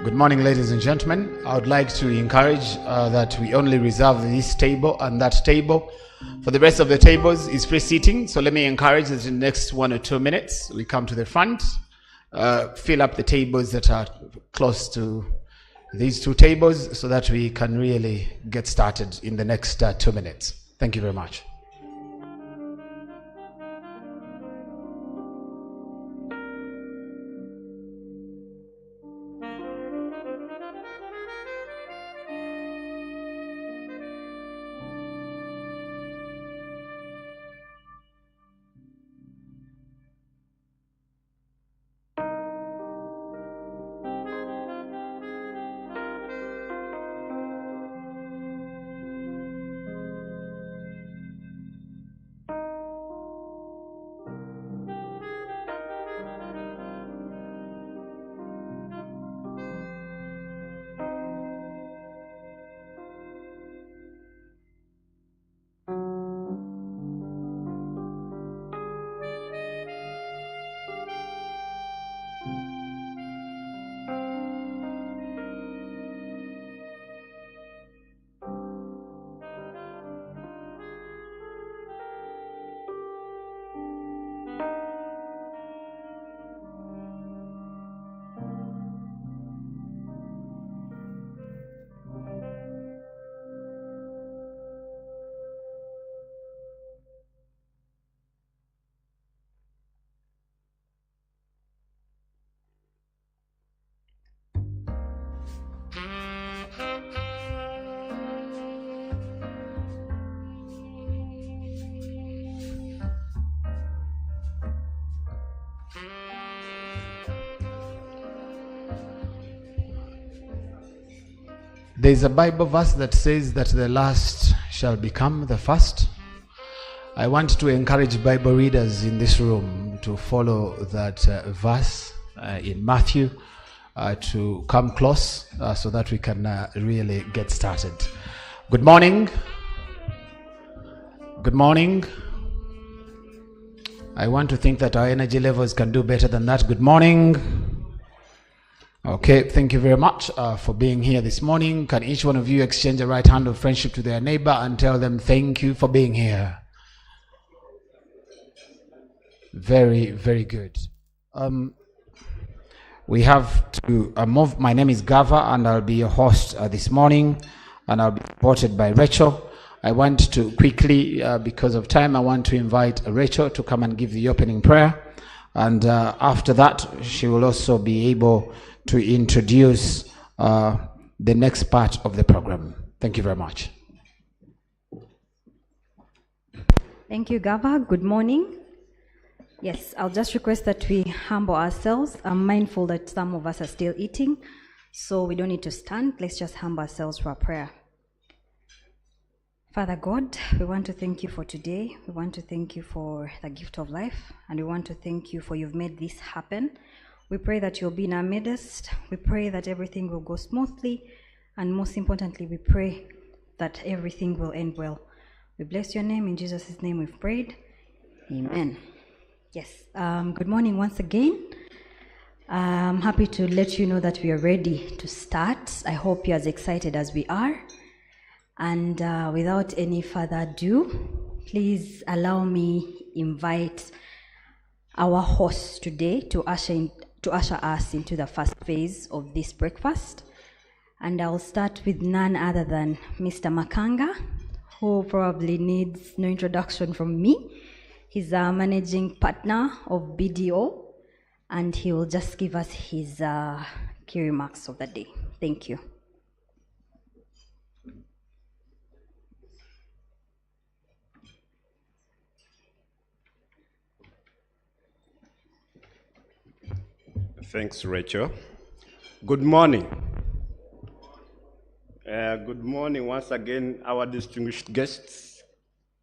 Good morning, ladies and gentlemen. I would like to encourage that we only reserve this table and that table. For the rest of the tables is free seating. So let me encourage that in the next 1 or 2 minutes, we come to the front, fill up the tables that are close to these two tables so that we can really get started in the next 2 minutes. Thank you very much. There's a Bible verse that says that the last shall become the first. I want to encourage Bible readers in this room to follow that verse in Matthew to come close so that we can really get started. Good morning. Good morning. I want to think that our energy levels can do better than that. Good morning. Okay, thank you very much for being here this morning. Can each one of you exchange a right hand of friendship to their neighbor and tell them thank you for being here? Very, very good. We have to move. My name is Gava and I'll be your host this morning, and I'll be supported by Rachel. I want to quickly, because of time, I want to invite Rachel to come and give the opening prayer. And after that, she will also be able to introduce the next part of the program. Thank you very much. Thank you, Gava. Good morning. Yes, I'll just request that we humble ourselves. I'm mindful that some of us are still eating, so we don't need to stand. Let's just humble ourselves for a prayer. Father God, we want to thank you for today. We want to thank you for the gift of life, and we want to thank you for you've made this happen. We pray that you'll be in our midst. We pray that everything will go smoothly, and most importantly, we pray that everything will end well. We bless your name. In Jesus' name we've prayed. Amen. Yes. Good morning once again. I'm happy to let you know that we are ready to start. I hope you're as excited as we are. And without any further ado, please allow me invite our host today to usher us into the first phase of this breakfast. And I'll start with none other than Mr. Makanga, who probably needs no introduction from me. He's a managing partner of BDO, and he will just give us his key remarks of the day. Thank you. Thanks, Rachel. Good morning. Good morning once again, our distinguished guests,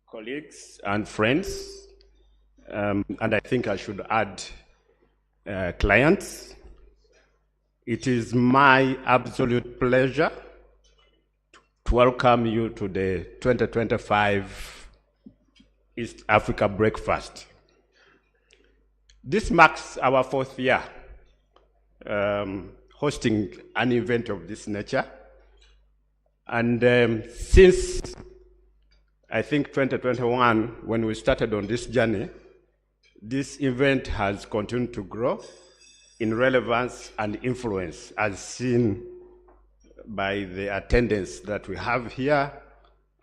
colleagues, and friends. And I think I should add clients. It is my absolute pleasure to welcome you to the 2025 East Africa Breakfast. This marks our 4th year hosting an event of this nature. And since I think 2021, when we started on this journey, this event has continued to grow in relevance and influence, as seen by the attendance that we have here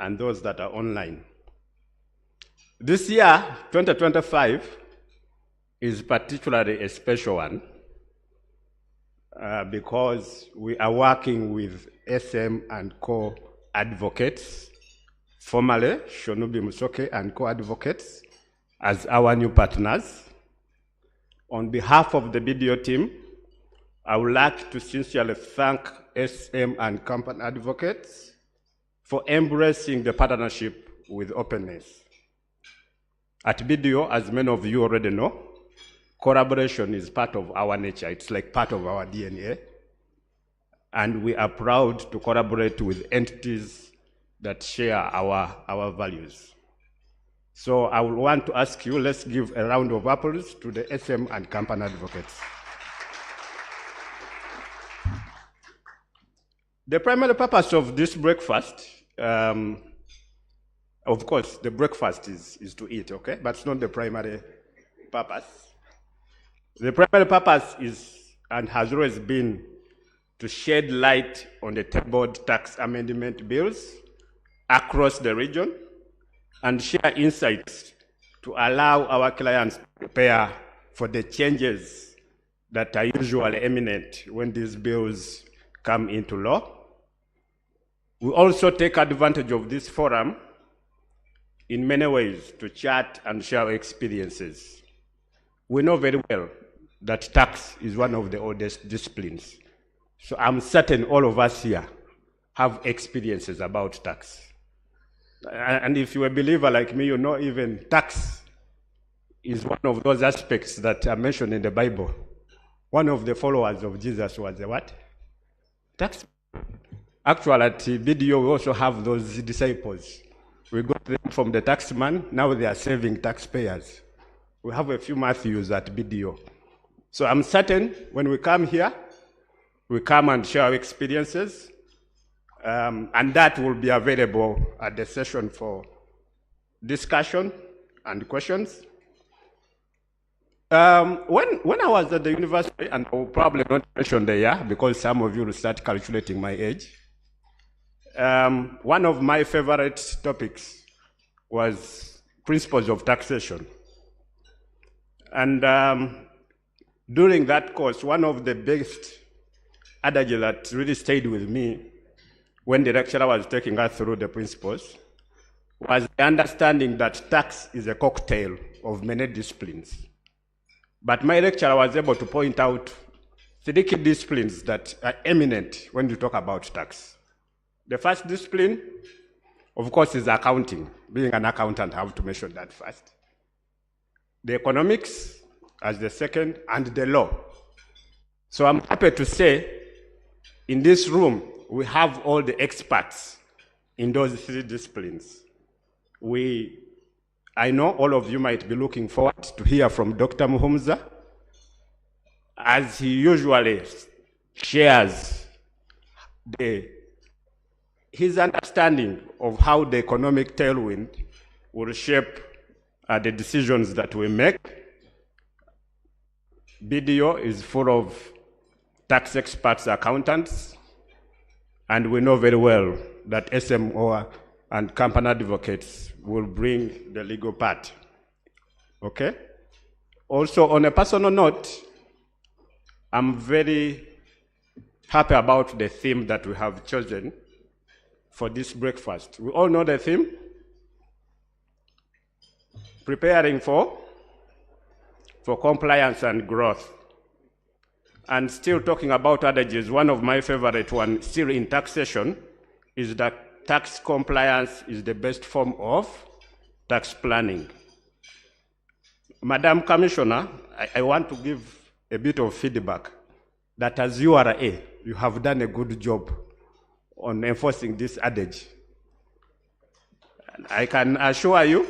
and those that are online. This year, 2025, is particularly a special one because we are working with SM and Co advocates, formerly Shonubi Musoke and Co advocates, as our new partners. On behalf of the BDO team, I would like to sincerely thank SM and company advocates for embracing the partnership with openness. At BDO, as many of you already know, collaboration is part of our nature. It's like part of our DNA. And we are proud to collaborate with entities that share our values. So I would want to ask you, let's give a round of applause to the SM and company advocates. The primary purpose of this breakfast, of course, the breakfast is to eat, okay? But it's not the primary purpose. The primary purpose is, and has always been, to shed light on the tabled tax amendment bills across the region and share insights to allow our clients to prepare for the changes that are usually imminent when these bills come into law. We also take advantage of this forum in many ways to chat and share experiences. We know very well that tax is one of the oldest disciplines. So I'm certain all of us here have experiences about tax. And if you're a believer like me, you know even tax is one of those aspects that are mentioned in the Bible. One of the followers of Jesus was a what? Tax. Actually, at BDO, we also have those disciples. We got them from the taxman, now they are saving taxpayers. We have a few Matthews at BDO. So I'm certain when we come here, we come and share our experiences, and that will be available at the session for discussion and questions. When I was at the university, and I will probably not mention the year because some of you will start calculating my age, one of my favorite topics was principles of taxation. And during that course, one of the best adages that really stayed with me when the lecturer was taking us through the principles was the understanding that tax is a cocktail of many disciplines. But my lecturer was able to point out 3 key disciplines that are eminent when you talk about tax. The first discipline, of course, is accounting. Being an accountant, I have to mention that first. The economics as the second, and the law. So I'm happy to say, in this room, we have all the experts in those 3 disciplines. I know all of you might be looking forward to hear from Dr. Muhumuza, as he usually shares his understanding of how the economic tailwind will shape the decisions that we make. BDO is full of tax experts, accountants, and we know very well that SMO and company advocates will bring the legal part. Okay? Also, on a personal note, I'm very happy about the theme that we have chosen for this breakfast. We all know the theme? Preparing for compliance and growth. And still talking about adages, one of my favorite ones, still in taxation, is that tax compliance is the best form of tax planning. Madam Commissioner, I want to give a bit of feedback that as URA, you have done a good job on enforcing this adage. And I can assure you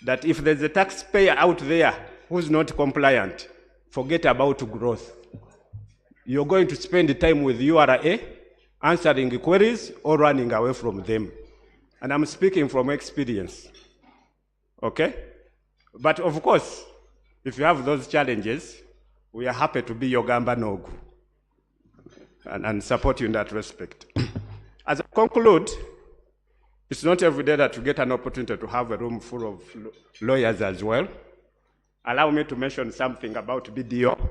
that if there's a taxpayer out there who's not compliant, forget about growth. you're going to spend time with URA, answering queries or running away from them. And I'm speaking from experience, okay? But of course, if you have those challenges, we are happy to be your Gamba Nogu and support you in that respect. As I conclude, it's not every day that you get an opportunity to have a room full of lawyers as well. Allow me to mention something about BDO.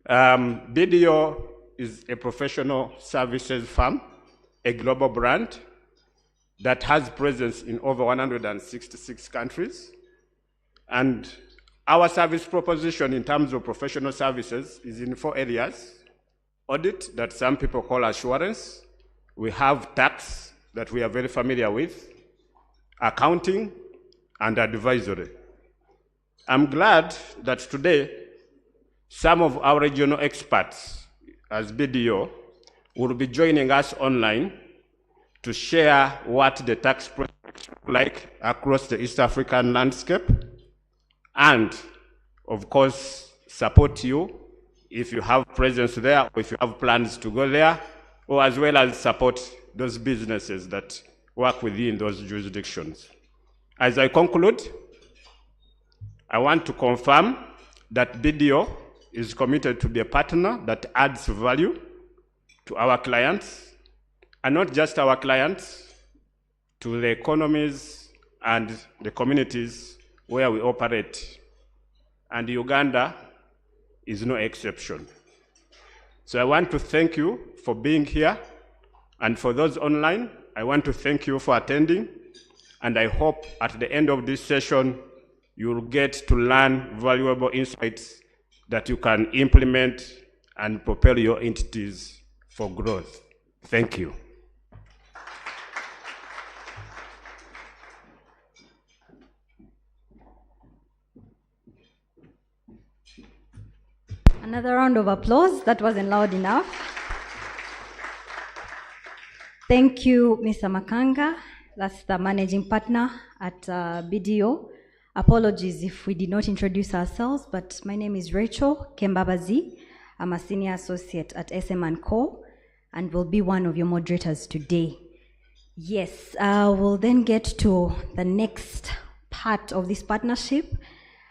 BDO is a professional services firm, a global brand that has presence in over 166 countries. And our service proposition in terms of professional services is in 4 areas. Audit, that some people call assurance. We have tax, that we are very familiar with, accounting, and advisory. I'm glad that today, some of our regional experts, as BDO, will be joining us online to share what the tax process looks like across the East African landscape, and, of course, support you if you have presence there, or if you have plans to go there, or as well as support those businesses that work within those jurisdictions. As I conclude, I want to confirm that BDO is committed to be a partner that adds value to our clients, and not just our clients, to the economies and the communities where we operate. And Uganda is no exception. So I want to thank you for being here, and for those online, I want to thank you for attending, and I hope at the end of this session, you'll get to learn valuable insights that you can implement and propel your entities for growth. Thank you. Another round of applause. That wasn't loud enough. Thank you, Mr. Makanga. That's the managing partner at BDO. Apologies if we did not introduce ourselves, but my name is Rachel Kembabazi. I'm a senior associate at SM & Co. and will be one of your moderators today. Yes, we'll then get to the next part of this partnership,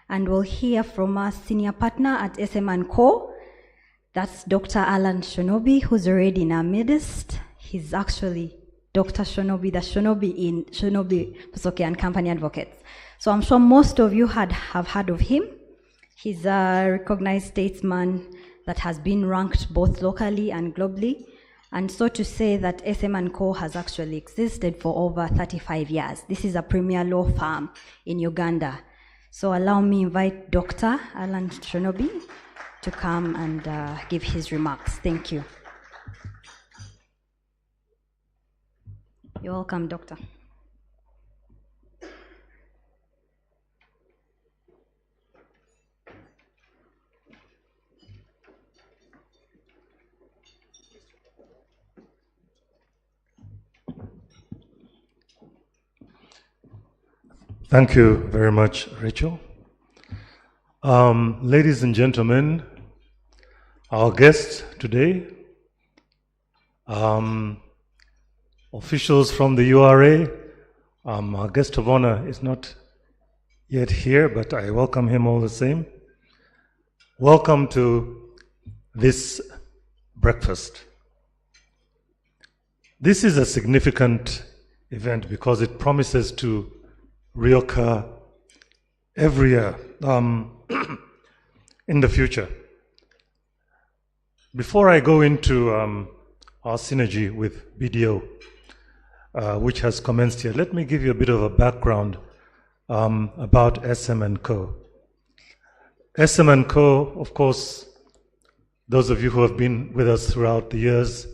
and we'll hear from our senior partner at SM & Co. That's Dr. Alan Shonobi, who's already in our midst. He's actually Dr. Shonobi, the Shonobi in Shonobi Musoke & Company Advocates. So I'm sure most of you have heard of him. He's a recognized statesman that has been ranked both locally and globally. And so to say that SM & Co. has actually existed for over 35 years. This is a premier law firm in Uganda. So allow me invite Dr. Alan Shonobi to come and give his remarks. Thank you. You're welcome, Doctor. Thank you very much, Rachel. Ladies and gentlemen, our guests today, officials from the URA, our guest of honor is not yet here, but I welcome him all the same. Welcome to this breakfast. This is a significant event because it promises to reoccur every year in the future. Before I go into our synergy with BDO, which has commenced here, let me give you a bit of a background about SM & Co. SM & Co, of course, those of you who have been with us throughout the years,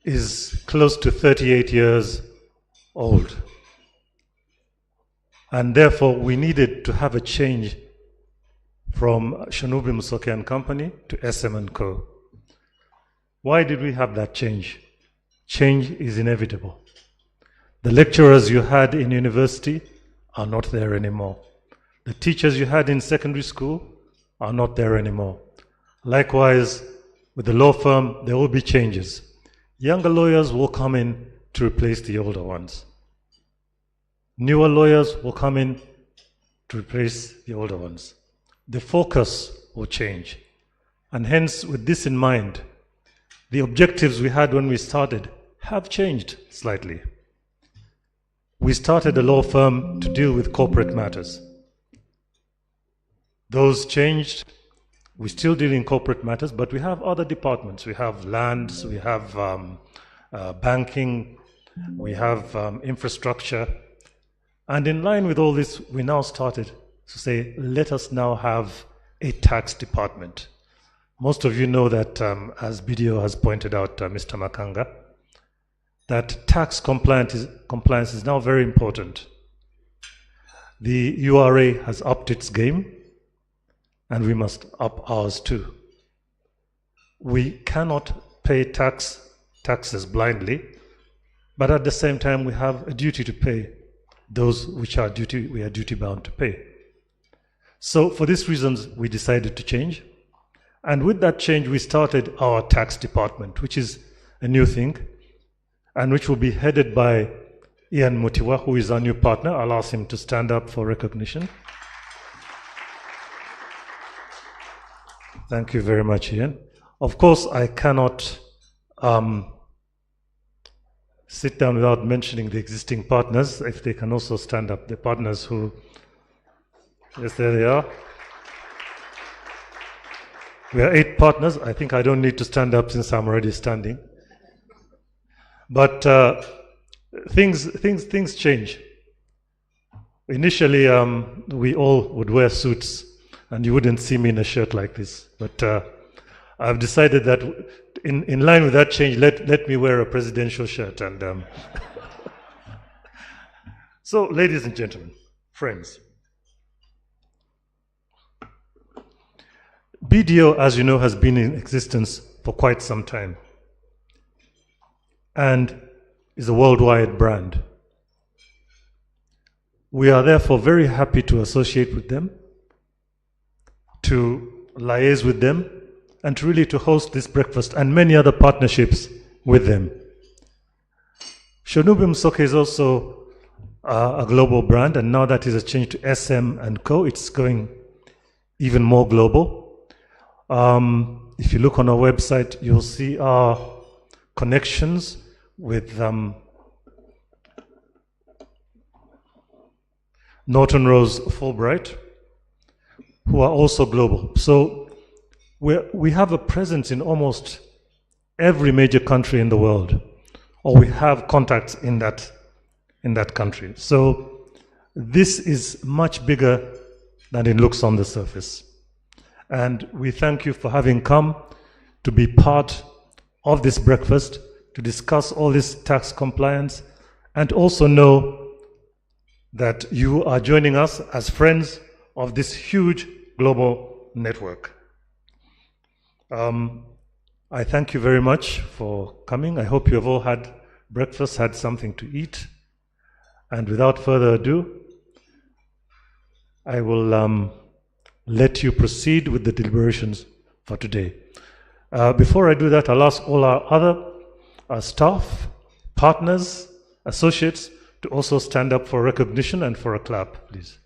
is close to 38 years old. And therefore, we needed to have a change from Shonobi Musoke & Company to SM & Co. Why did we have that change? Change is inevitable. The lecturers you had in university are not there anymore. The teachers you had in secondary school are not there anymore. Likewise, with the law firm, there will be changes. Younger lawyers will come in to replace the older ones. Newer lawyers will come in to replace the older ones. The focus will change. And hence, with this in mind, the objectives we had when we started have changed slightly. We started a law firm to deal with corporate matters. Those changed. We still deal in corporate matters, but we have other departments. We have lands, we have banking, we have infrastructure. And in line with all this, we now started to say, let us now have a tax department. Most of you know that, as BDO has pointed out, Mr. Makanga, that tax compliance is now very important. The URA has upped its game, and we must up ours too. We cannot pay taxes blindly, but at the same time we have a duty to pay those which we are duty bound to pay. So for these reasons, we decided to change. And with that change, we started our tax department, which is a new thing, and which will be headed by Ian Mutiwa, who is our new partner. I'll ask him to stand up for recognition. Thank you very much, Ian. Of course, I cannot sit down without mentioning the existing partners, if they can also stand up, the partners who, yes, there they are. We are 8 partners. I think I don't need to stand up since I'm already standing. But things change. Initially, we all would wear suits, and you wouldn't see me in a shirt like this. But I've decided that in line with that change, let me wear a presidential shirt. And so, ladies and gentlemen, friends, BDO, as you know, has been in existence for quite some time and is a worldwide brand. We are therefore very happy to associate with them, to liaise with them, and to host this breakfast and many other partnerships with them. Shonubi Msoke is also a global brand, and now that is a change to SM&Co, it's going even more global. If you look on our website, you'll see our connections with Norton Rose Fulbright, who are also global. So we have a presence in almost every major country in the world, or we have contacts in that country. So this is much bigger than it looks on the surface. And we thank you for having come to be part of this breakfast, to discuss all this tax compliance, and also know that you are joining us as friends of this huge global network. I thank you very much for coming. I hope you have all had breakfast, had something to eat. And without further ado, I will let you proceed with the deliberations for today. Before I do that, I'll ask all our other staff, partners, associates to also stand up for recognition and for a clap, please.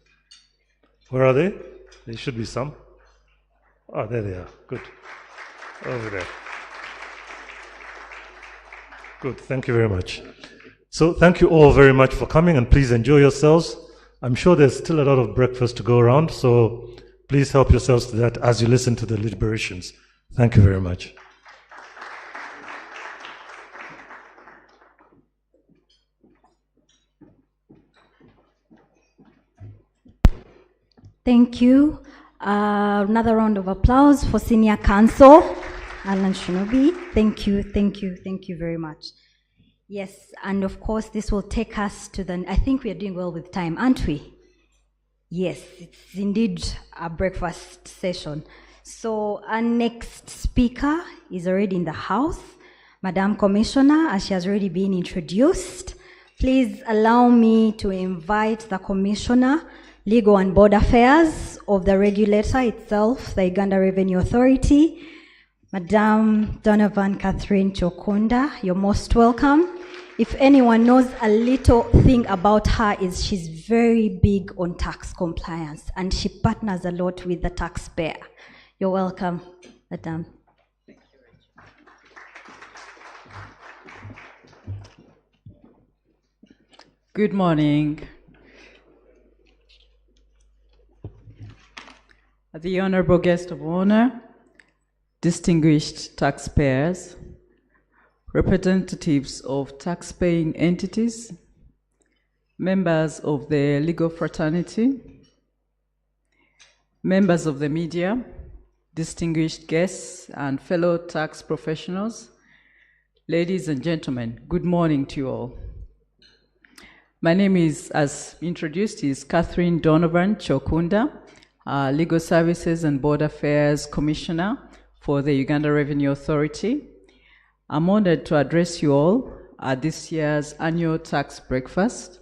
Where are they? There should be some. Oh, there they are. Good. Over there. Good. Thank you very much. So thank you all very much for coming, and please enjoy yourselves. I'm sure there's still a lot of breakfast to go around, so please help yourselves to that as you listen to the deliberations. Thank you very much. Thank you. Another round of applause for Senior Counsel, Alan Shonubi. Thank you very much. Yes, and of course this will take us to I think we are doing well with time, aren't we? Yes, it's indeed a breakfast session. So our next speaker is already in the house, Madam Commissioner, as she has already been introduced. Please allow me to invite the Commissioner, Legal and Border Affairs of the regulator itself, the Uganda Revenue Authority, Madame Donovan Catherine Chokunda, you're most welcome. If anyone knows a little thing about her, is she's very big on tax compliance and she partners a lot with the taxpayer. You're welcome, Madame. Good morning. The honorable guest of honor, distinguished taxpayers, representatives of tax-paying entities, members of the legal fraternity, members of the media, distinguished guests and fellow tax professionals, ladies and gentlemen, good morning to you all. My name is, as introduced, is Catherine Donovan Chokunda, Legal Services and Border Affairs Commissioner for the Uganda Revenue Authority. I'm honored to address you all at this year's annual tax breakfast,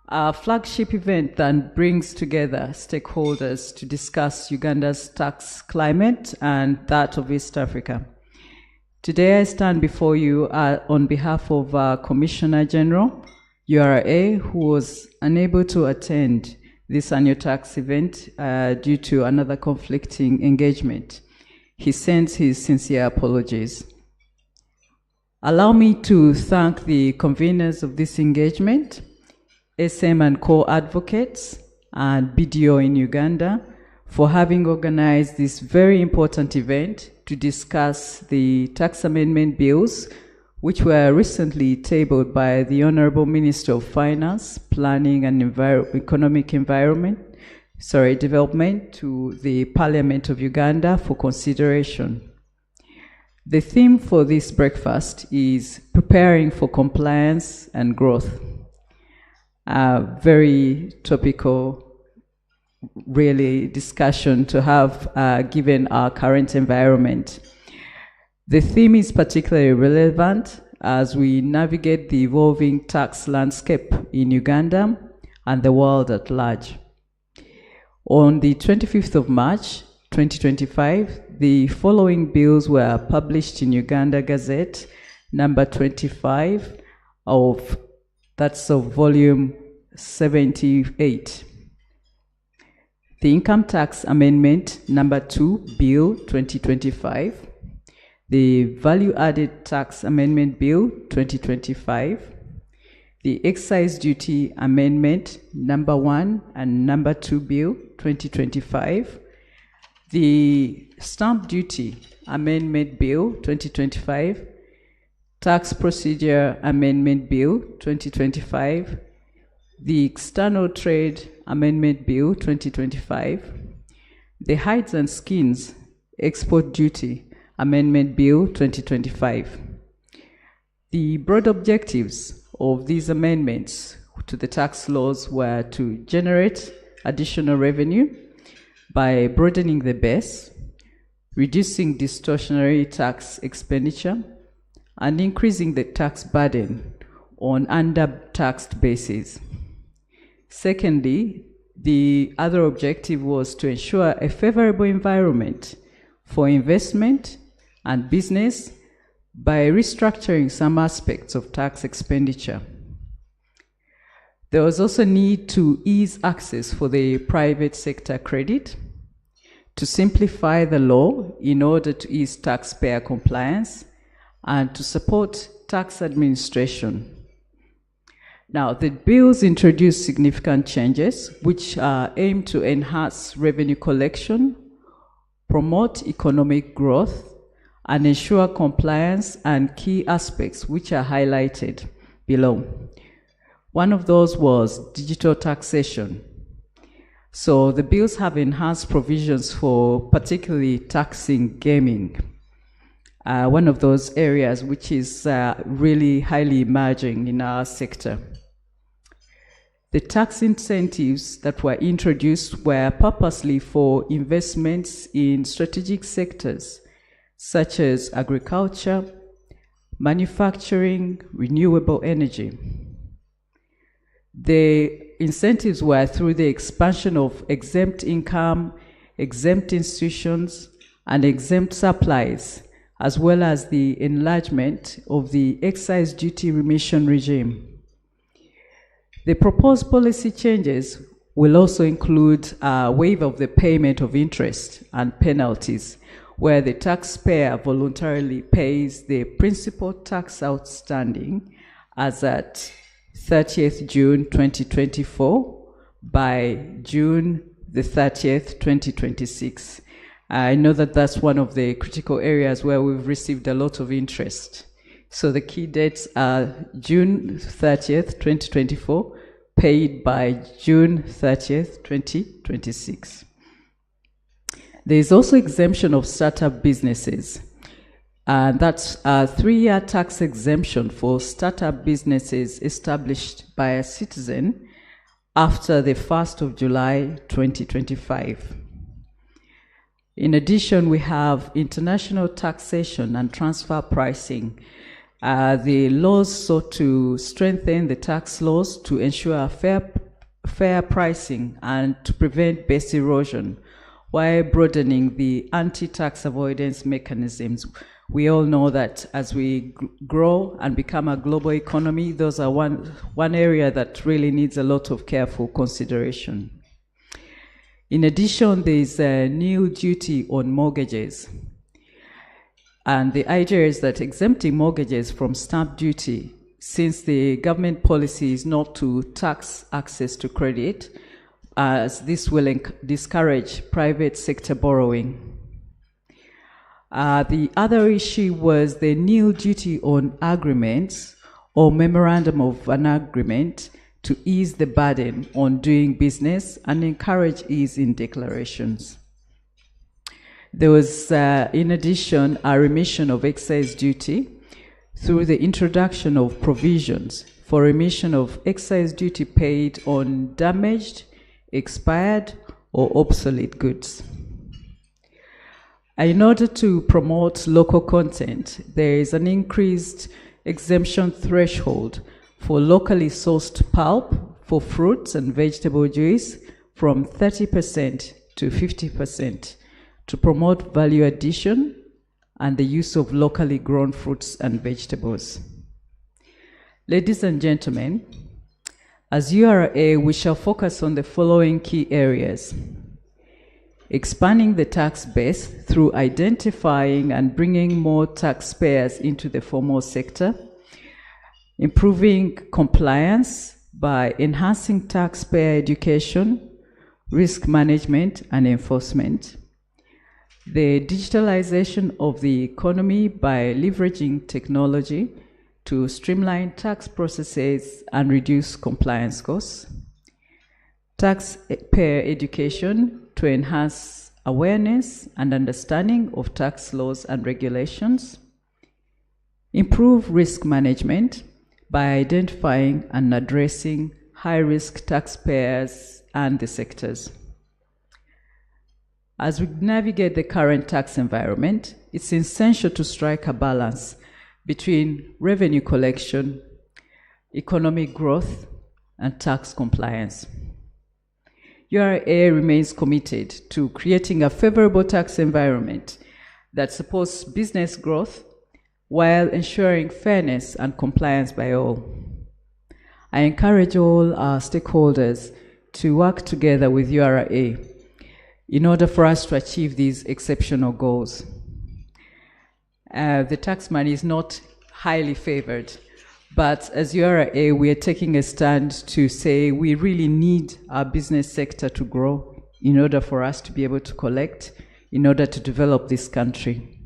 a flagship event that brings together stakeholders to discuss Uganda's tax climate and that of East Africa. Today I stand before you on behalf of Commissioner General, URA, who was unable to attend this annual tax event due to another conflicting engagement. He sends his sincere apologies. Allow me to thank the conveners of this engagement, SM&Co Advocates and BDO in Uganda, for having organized this very important event to discuss the tax amendment bills which were recently tabled by the Honorable Minister of Finance, Planning and Economic Development to the Parliament of Uganda for consideration. The theme for this breakfast is preparing for compliance and growth. A very topical, really, discussion to have given our current environment. The theme is particularly relevant as we navigate the evolving tax landscape in Uganda and the world at large. On the 25th of March, 2025, the following bills were published in Uganda Gazette, number 25 that's volume 78. The Income Tax Amendment number 2, Bill 2025. The Value Added Tax Amendment Bill 2025, the Excise Duty Amendment number 1 and number 2 Bill 2025, the Stamp Duty Amendment Bill 2025, Tax Procedure Amendment Bill 2025, the External Trade Amendment Bill 2025, the Hides and Skins Export Duty Amendment Bill 2025. The broad objectives of these amendments to the tax laws were to generate additional revenue by broadening the base, reducing distortionary tax expenditure, and increasing the tax burden on under-taxed bases. Secondly, the other objective was to ensure a favorable environment for investment and business by restructuring some aspects of tax expenditure. There was also need to ease access for the private sector credit, to simplify the law in order to ease taxpayer compliance, and to support tax administration. Now, the bills introduce significant changes which aim to enhance revenue collection, promote economic growth, and ensure compliance and key aspects which are highlighted below. One of those was digital taxation. So the bills have enhanced provisions for particularly taxing gaming, one of those areas which is really highly emerging in our sector. The tax incentives that were introduced were purposely for investments in strategic sectors such as agriculture, manufacturing, renewable energy. The incentives were through the expansion of exempt income, exempt institutions, and exempt supplies, as well as the enlargement of the excise duty remission regime. The proposed policy changes will also include a waiver of the payment of interest and penalties, where the taxpayer voluntarily pays the principal tax outstanding as at 30th June 2024 by June the 30th, 2026. I know that that's one of the critical areas where we've received a lot of interest. So the key dates are June 30th, 2024, paid by June 30th, 2026. There is also exemption of startup businesses. And that's a 3-year tax exemption for startup businesses established by a citizen after the 1st of July 2025. In addition, we have international taxation and transfer pricing. The laws sought to strengthen the tax laws to ensure fair pricing and to prevent base erosion, while broadening the anti-tax avoidance mechanisms. We all know that as we grow and become a global economy, those are one area that really needs a lot of careful consideration. In addition, there is a new duty on mortgages. And the idea is that exempting mortgages from stamp duty, since the government policy is not to tax access to credit, as this will discourage private sector borrowing. The other issue was the new duty on agreements or memorandum of an agreement to ease the burden on doing business and encourage ease in declarations. There was, in addition, a remission of excise duty through the introduction of provisions for remission of excise duty paid on damaged, expired, or obsolete goods. In order to promote local content, there is an increased exemption threshold for locally sourced pulp for fruits and vegetable juice from 30% to 50% to promote value addition and the use of locally grown fruits and vegetables. Ladies and gentlemen, as URA, we shall focus on the following key areas: expanding the tax base through identifying and bringing more taxpayers into the formal sector, improving compliance by enhancing taxpayer education, risk management, and enforcement, the digitalization of the economy by leveraging technology to streamline tax processes and reduce compliance costs, taxpayer education to enhance awareness and understanding of tax laws and regulations, improve risk management by identifying and addressing high-risk taxpayers and the sectors. As we navigate the current tax environment, it's essential to strike a balance between revenue collection, economic growth, and tax compliance. URA remains committed to creating a favorable tax environment that supports business growth while ensuring fairness and compliance by all. I encourage all our stakeholders to work together with URA in order for us to achieve these exceptional goals. The tax money is not highly favored, but as URA, we are taking a stand to say we really need our business sector to grow in order for us to be able to collect, in order to develop this country.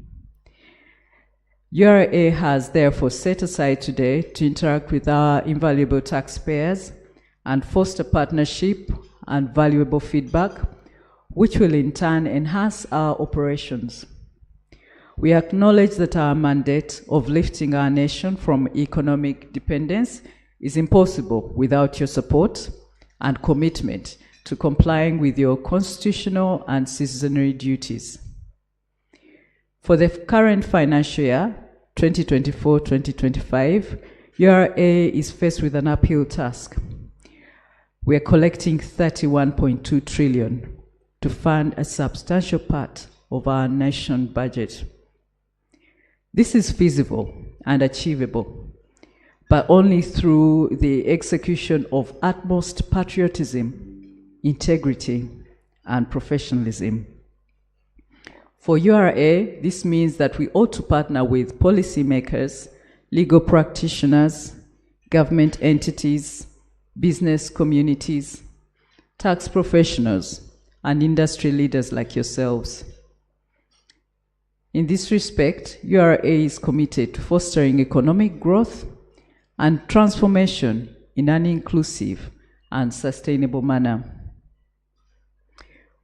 URA has therefore set aside today to interact with our invaluable taxpayers and foster partnership and valuable feedback, which will in turn enhance our operations. We acknowledge that our mandate of lifting our nation from economic dependence is impossible without your support and commitment to complying with your constitutional and citizenry duties. For the current financial year, 2024-2025, URA is faced with an uphill task. We are collecting 31.2 trillion to fund a substantial part of our nation budget. This is feasible and achievable, but only through the execution of utmost patriotism, integrity, and professionalism. For URA, this means that we ought to partner with policymakers, legal practitioners, government entities, business communities, tax professionals, and industry leaders like yourselves. In this respect, URA is committed to fostering economic growth and transformation in an inclusive and sustainable manner.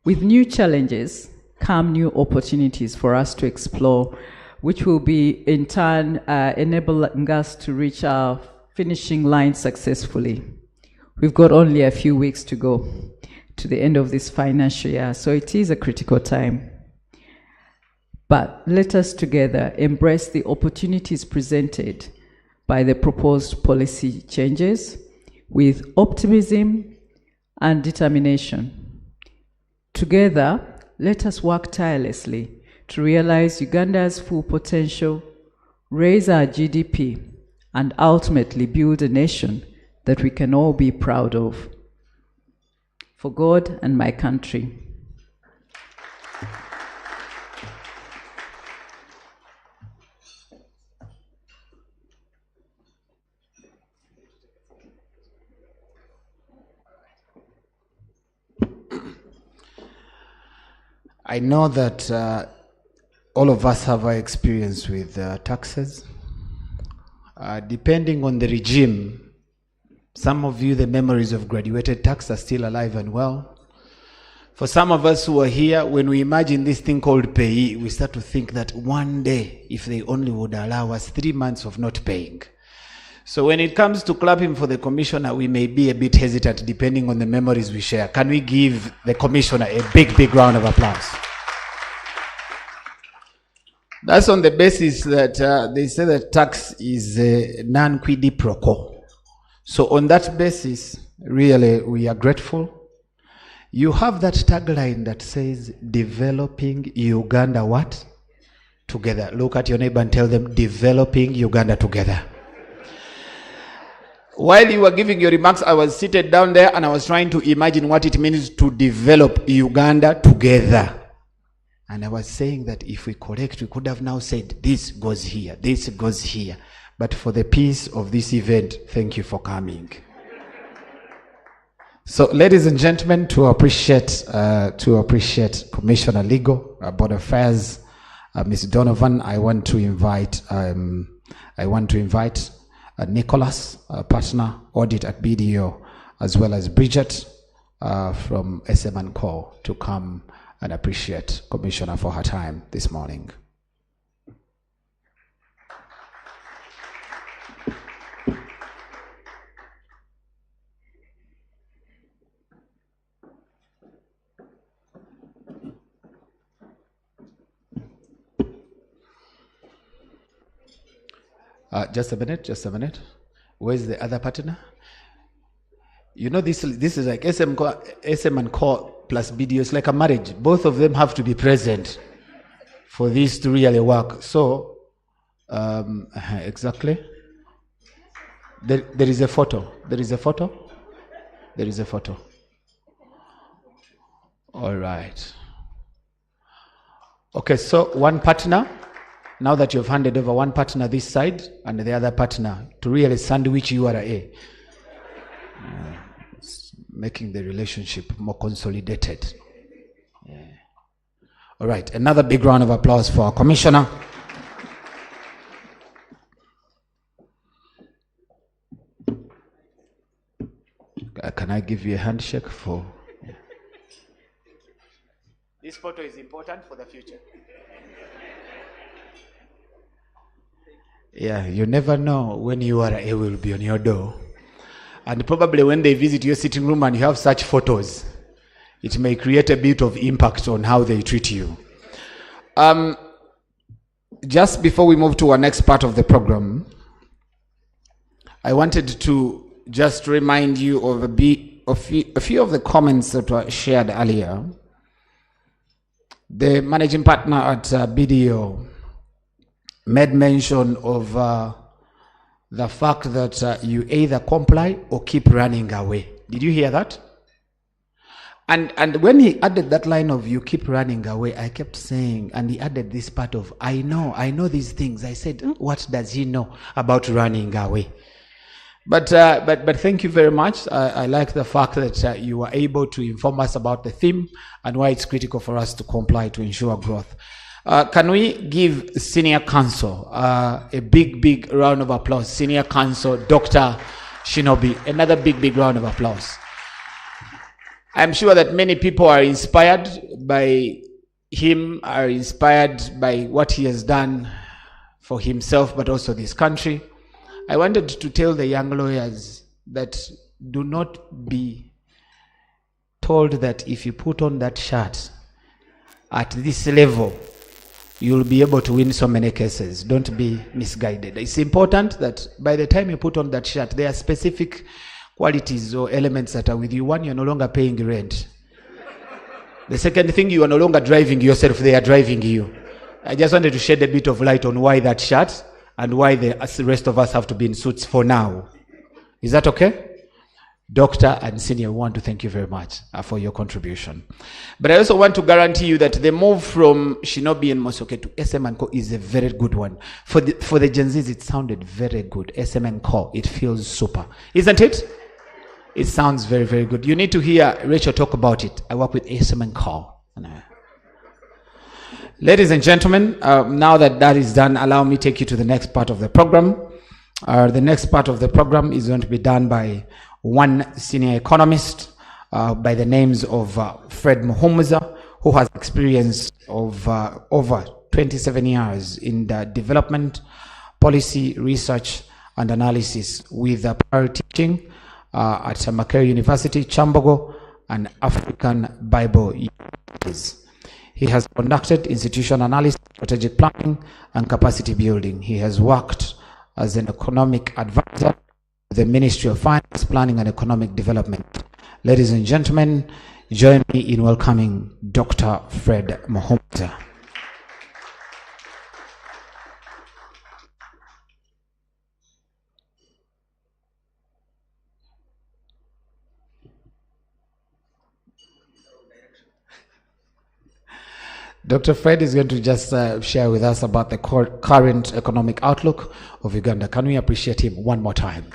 With new challenges come new opportunities for us to explore, which will be in turn enabling us to reach our finishing line successfully. We've got only a few weeks to go to the end of this financial year, so it is a critical time. But let us together embrace the opportunities presented by the proposed policy changes with optimism and determination. Together, let us work tirelessly to realize Uganda's full potential, raise our GDP, and ultimately build a nation that we can all be proud of. For God and my country. I know that all of us have our experience with taxes. Depending on the regime, some of you, the memories of graduated tax are still alive and well. For some of us who are here, when we imagine this thing called payee, we start to think that one day, if they only would allow us 3 months of not paying. So when it comes to clapping for the commissioner, we may be a bit hesitant depending on the memories we share. Can we give the commissioner a big, big round of applause? That's on the basis that they say that tax is non quid pro quo. So on that basis, really, we are grateful. You have that tagline that says, developing Uganda what? Together. Look at your neighbor and tell them, developing Uganda together. While you were giving your remarks, I was seated down there and I was trying to imagine what it means to develop Uganda together. And I was saying that if we correct, we could have now said, this goes here, this goes here. But for the peace of this event, thank you for coming. So, ladies and gentlemen, to appreciate Commissioner Legal, Board Affairs, Ms. Donovan, I want to invite Nicholas, partner audit at BDO, as well as Bridget from SM&Co to come and appreciate Commissioner for her time this morning. Just a minute. Where's the other partner? You know, this is like SM&Co plus BDO. It's like a marriage. Both of them have to be present for this to really work. So, exactly. There is a photo. All right. Okay, so one partner. Now that you've handed over one partner this side and the other partner to really sandwich URA, making the relationship more consolidated. Yeah. All right, another big round of applause for our commissioner. Can I give you a handshake for? Yeah. This photo is important for the future. Yeah, you never know when URA will be on your door. And probably when they visit your sitting room and you have such photos, it may create a bit of impact on how they treat you. Just before we move to our next part of the program, I wanted to just remind you of a few of the comments that were shared earlier The managing partner at BDO made mention of the fact that you either comply or keep running away. Did you hear that? And when he added that line of you keep running away, I kept saying, and he added this part of, I know these things. I said, what does he know about running away? But thank you very much. I like the fact that you were able to inform us about the theme and why it's critical for us to comply to ensure growth. Can we give Senior Counsel a big round of applause? Senior Counsel Dr. Shinobi, another big round of applause. I'm sure that many people are inspired by him, are inspired by what he has done for himself, but also this country. I wanted to tell the young lawyers that do not be told that if you put on that shirt at this level, you'll be able to win so many cases. Don't be misguided. It's important that by the time you put on that shirt, there are specific qualities or elements that are with you. One, you're no longer paying rent. The second thing, you are no longer driving yourself, they are driving you. I just wanted to shed a bit of light on why that shirt and why the rest of us have to be in suits for now. Is that okay? Doctor and Senior, we want to thank you very much for your contribution. But I also want to guarantee you that the move from Shinobi and Mosoke to SM&Co is a very good one. For the Gen Zs, it sounded very good. SM&Co, it feels super. Isn't it? It sounds very good. You need to hear Rachel talk about it. I work with SM&Co. Ladies and gentlemen, now that is done, allow me to take you to the next part of the program. The next part of the program is going to be done by one senior economist by the names of Fred Muhumuza, who has experience of over 27 years in the development, policy, research, and analysis with prior teaching at Makerere University, Chambogo, and African Bible Universities. He has conducted institutional analysis, strategic planning, and capacity building. He has worked as an economic advisor to the Ministry of Finance, Planning, and Economic Development. Ladies and gentlemen, join me in welcoming Dr. Fred Muhumuza. Dr. Fred is going to just share with us about the current economic outlook of Uganda. Can we appreciate him one more time?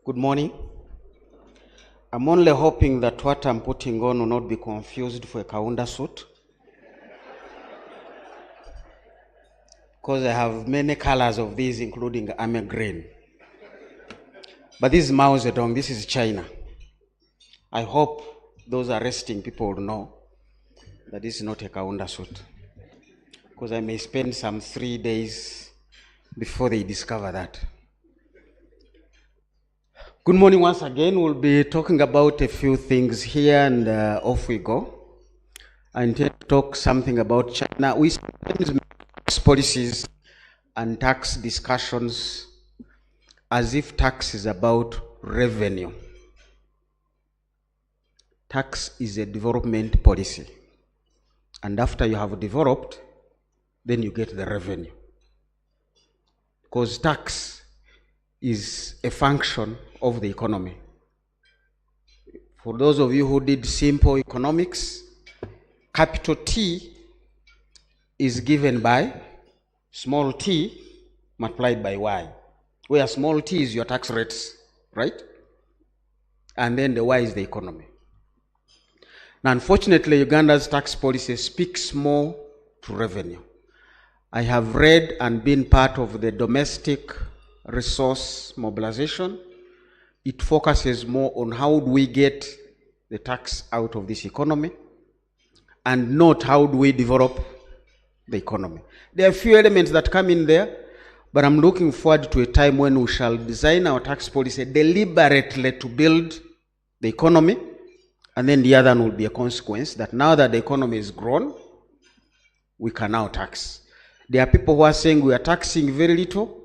Good morning. I'm only hoping that what I'm putting on will not be confused for a Kaunda suit, because I have many colors of these, including army green. But this is Mao Zedong, this is China. I hope those arresting people will know that this is not a Kaunda suit, because I may spend some 3 days before they discover that. Good morning once again. We'll be talking about a few things here and off we go. I intend to talk something about China. We spend tax policies and tax discussions as if tax is about revenue. Tax is a development policy. And after you have developed, then you get the revenue. Because tax is a function of the economy. For those of you who did simple economics, capital T is given by small t multiplied by y, where small t is your tax rates, right? And then the y is the economy. Now, unfortunately, Uganda's tax policy speaks more to revenue. I have read and been part of the domestic resource mobilization. It focuses more on how do we get the tax out of this economy and not how do we develop the economy. There are a few elements that come in there, but I'm looking forward to a time when we shall design our tax policy deliberately to build the economy, and then the other one will be a consequence that now that the economy is grown, we can now tax. There are people who are saying we are taxing very little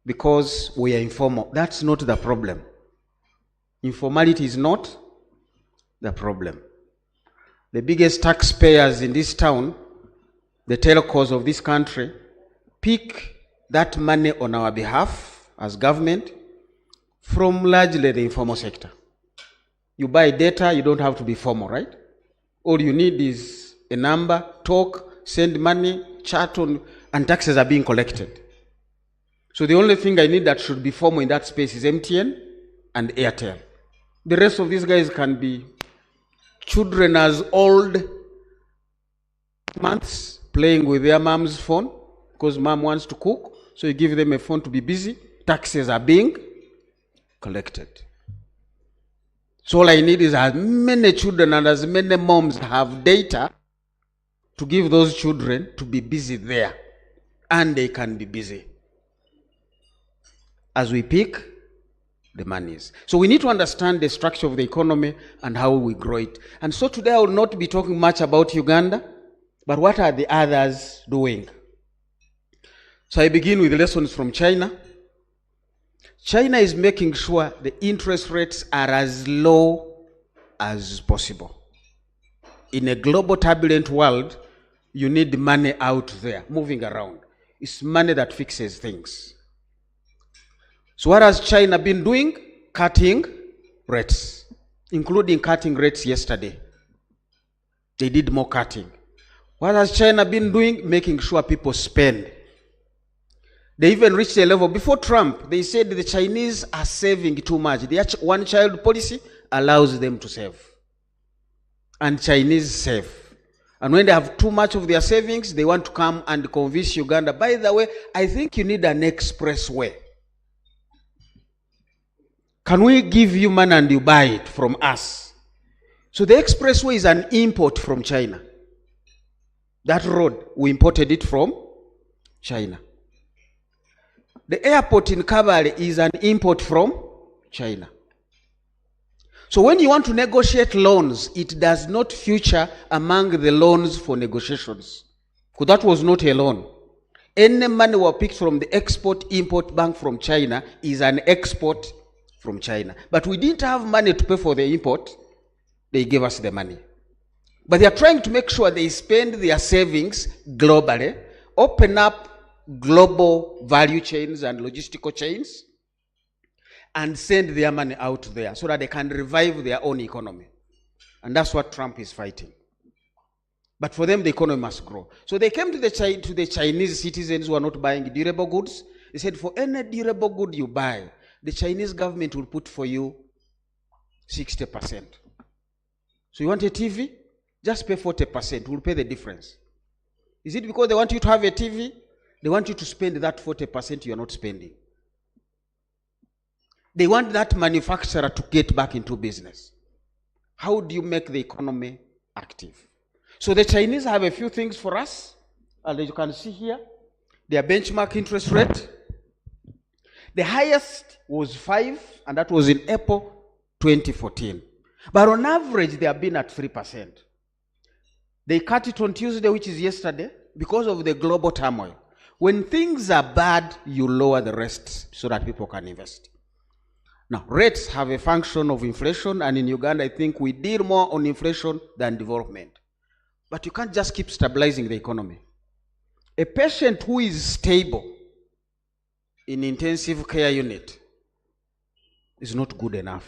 because we are informal. That's not the problem. Informality is not the problem. The biggest taxpayers in this town, the telcos of this country, pick that money on our behalf as government from largely the informal sector. You buy data, you don't have to be formal, right? All you need is a number, talk, send money, chat on, and taxes are being collected. So the only thing I need that should be formal in that space is MTN and Airtel. The rest of these guys can be children as old months playing with their mom's phone because mom wants to cook. So you give them a phone to be busy. Taxes are being collected. So all I need is as many children and as many moms have data to give those children to be busy there. And they can be busy as we pick the monies. So we need to understand the structure of the economy and how we grow it. And so today I will not be talking much about Uganda, but what are the others doing? So I begin with lessons from China. China is making sure the interest rates are as low as possible. In a global turbulent world, you need money out there, moving around. It's money that fixes things. So what has China been doing? Cutting rates, including cutting rates yesterday. They did more cutting. What has China been doing? Making sure people spend. They even reached a level, before Trump, they said the Chinese are saving too much. The one-child policy allows them to save. And Chinese save. And when they have too much of their savings, they want to come and convince Uganda, by the way, I think you need an expressway. Can we give you money and you buy it from us? So the expressway is an import from China. That road, we imported it from China. The airport in Kabale is an import from China. So when you want to negotiate loans, it does not feature among the loans for negotiations. Because that was not a loan. Any money was picked from the Export-Import Bank from China is an export from China. But we didn't have money to pay for the import. They gave us the money. But they are trying to make sure they spend their savings globally, open up global value chains and logistical chains, and send their money out there so that they can revive their own economy. And that's what Trump is fighting. But for them, the economy must grow. So they came to the Chinese citizens who are not buying durable goods. They said, for any durable good you buy, the Chinese government will put for you 60%. So you want a TV? Just pay 40%. We'll pay the difference. Is it because they want you to have a TV? They want you to spend that 40% you're not spending. They want that manufacturer to get back into business. How do you make the economy active? So the Chinese have a few things for us. As you can see here, their benchmark interest rate. The highest was 5, and that was in April 2014. But on average, they have been at 3%. They cut it on Tuesday, which is yesterday, because of the global turmoil. When things are bad, you lower the rest so that people can invest. Now, rates have a function of inflation, and in Uganda, I think we deal more on inflation than development. But you can't just keep stabilizing the economy. A patient who is stable in intensive care unit is not good enough.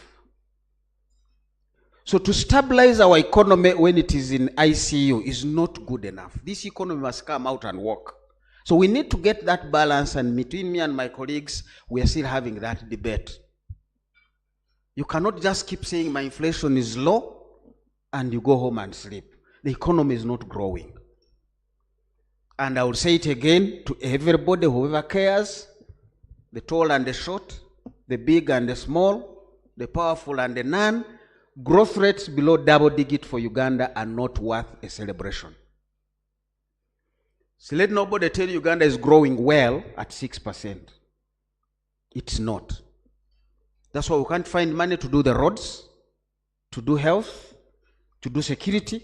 So to stabilize our economy when it is in ICU is not good enough. This economy must come out and work. So we need to get that balance, and between me and my colleagues, we are still having that debate. You cannot just keep saying my inflation is low and you go home and sleep. The economy is not growing. And I will say it again to everybody, whoever cares, the tall and the short, the big and the small, the powerful and the none, growth rates below double digit for Uganda are not worth a celebration. So let nobody tell you Uganda is growing well at 6%. It's not. That's why we can't find money to do the roads, to do health, to do security,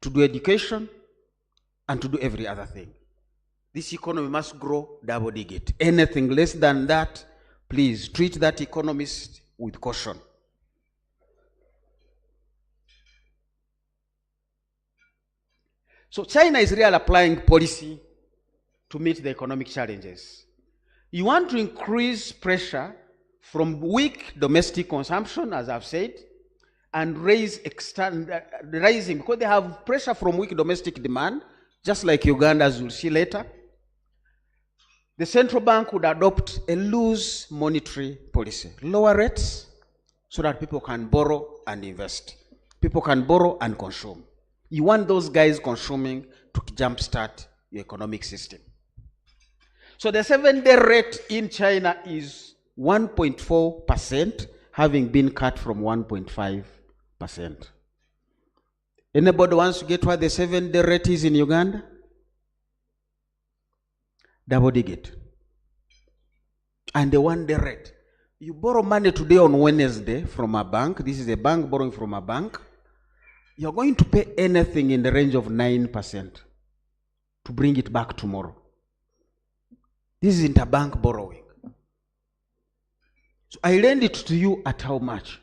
to do education, and to do every other thing. This economy must grow double digit. Anything less than that, please treat that economist with caution. So China is really applying policy to meet the economic challenges. You want to increase pressure from weak domestic consumption, as I've said, and rising, because they have pressure from weak domestic demand, just like Uganda, as you'll see later. The central bank would adopt a loose monetary policy, lower rates, so that people can borrow and invest. People can borrow and consume. You want those guys consuming to jumpstart your economic system. So the 7-day rate in China is 1.4%, having been cut from 1.5%. Anybody wants to get what the 7-day rate is in Uganda? Double digit. And the 1-day rate. You borrow money today on Wednesday from a bank. This is a bank borrowing from a bank. You're going to pay anything in the range of 9% to bring it back tomorrow. This is interbank borrowing. So I lend it to you at how much?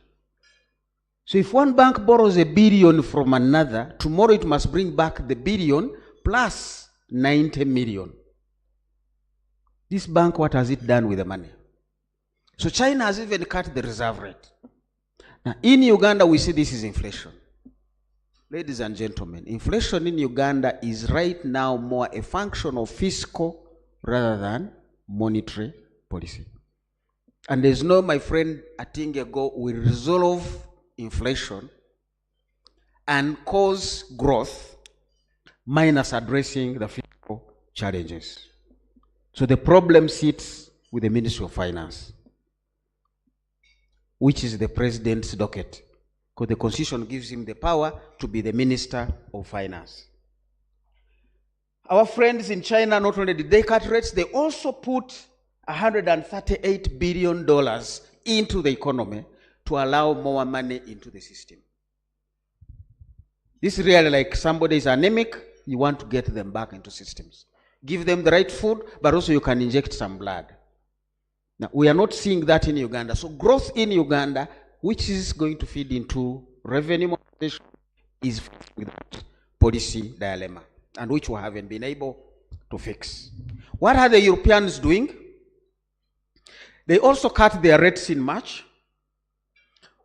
So if one bank borrows $1 billion from another, tomorrow it must bring back the $1 billion plus 90 million. This bank, what has it done with the money? So China has even cut the reserve rate. Now in Uganda, we see this is inflation. Ladies and gentlemen, inflation in Uganda is right now more a function of fiscal rather than monetary policy. And there's no, my friend Atingego will resolve inflation and cause growth minus addressing the fiscal challenges. So the problem sits with the Ministry of Finance, which is the president's docket, because the Constitution gives him the power to be the Minister of Finance. Our friends in China, not only did they cut rates, they also put $138 billion into the economy to allow more money into the system. This is really like somebody is anemic, you want to get them back into systems. Give them the right food, but also you can inject some blood. Now, we are not seeing that in Uganda. So growth in Uganda, which is going to feed into revenue monetization, is with that policy dilemma, and which we haven't been able to fix. What are the Europeans doing? They also cut their rates in March,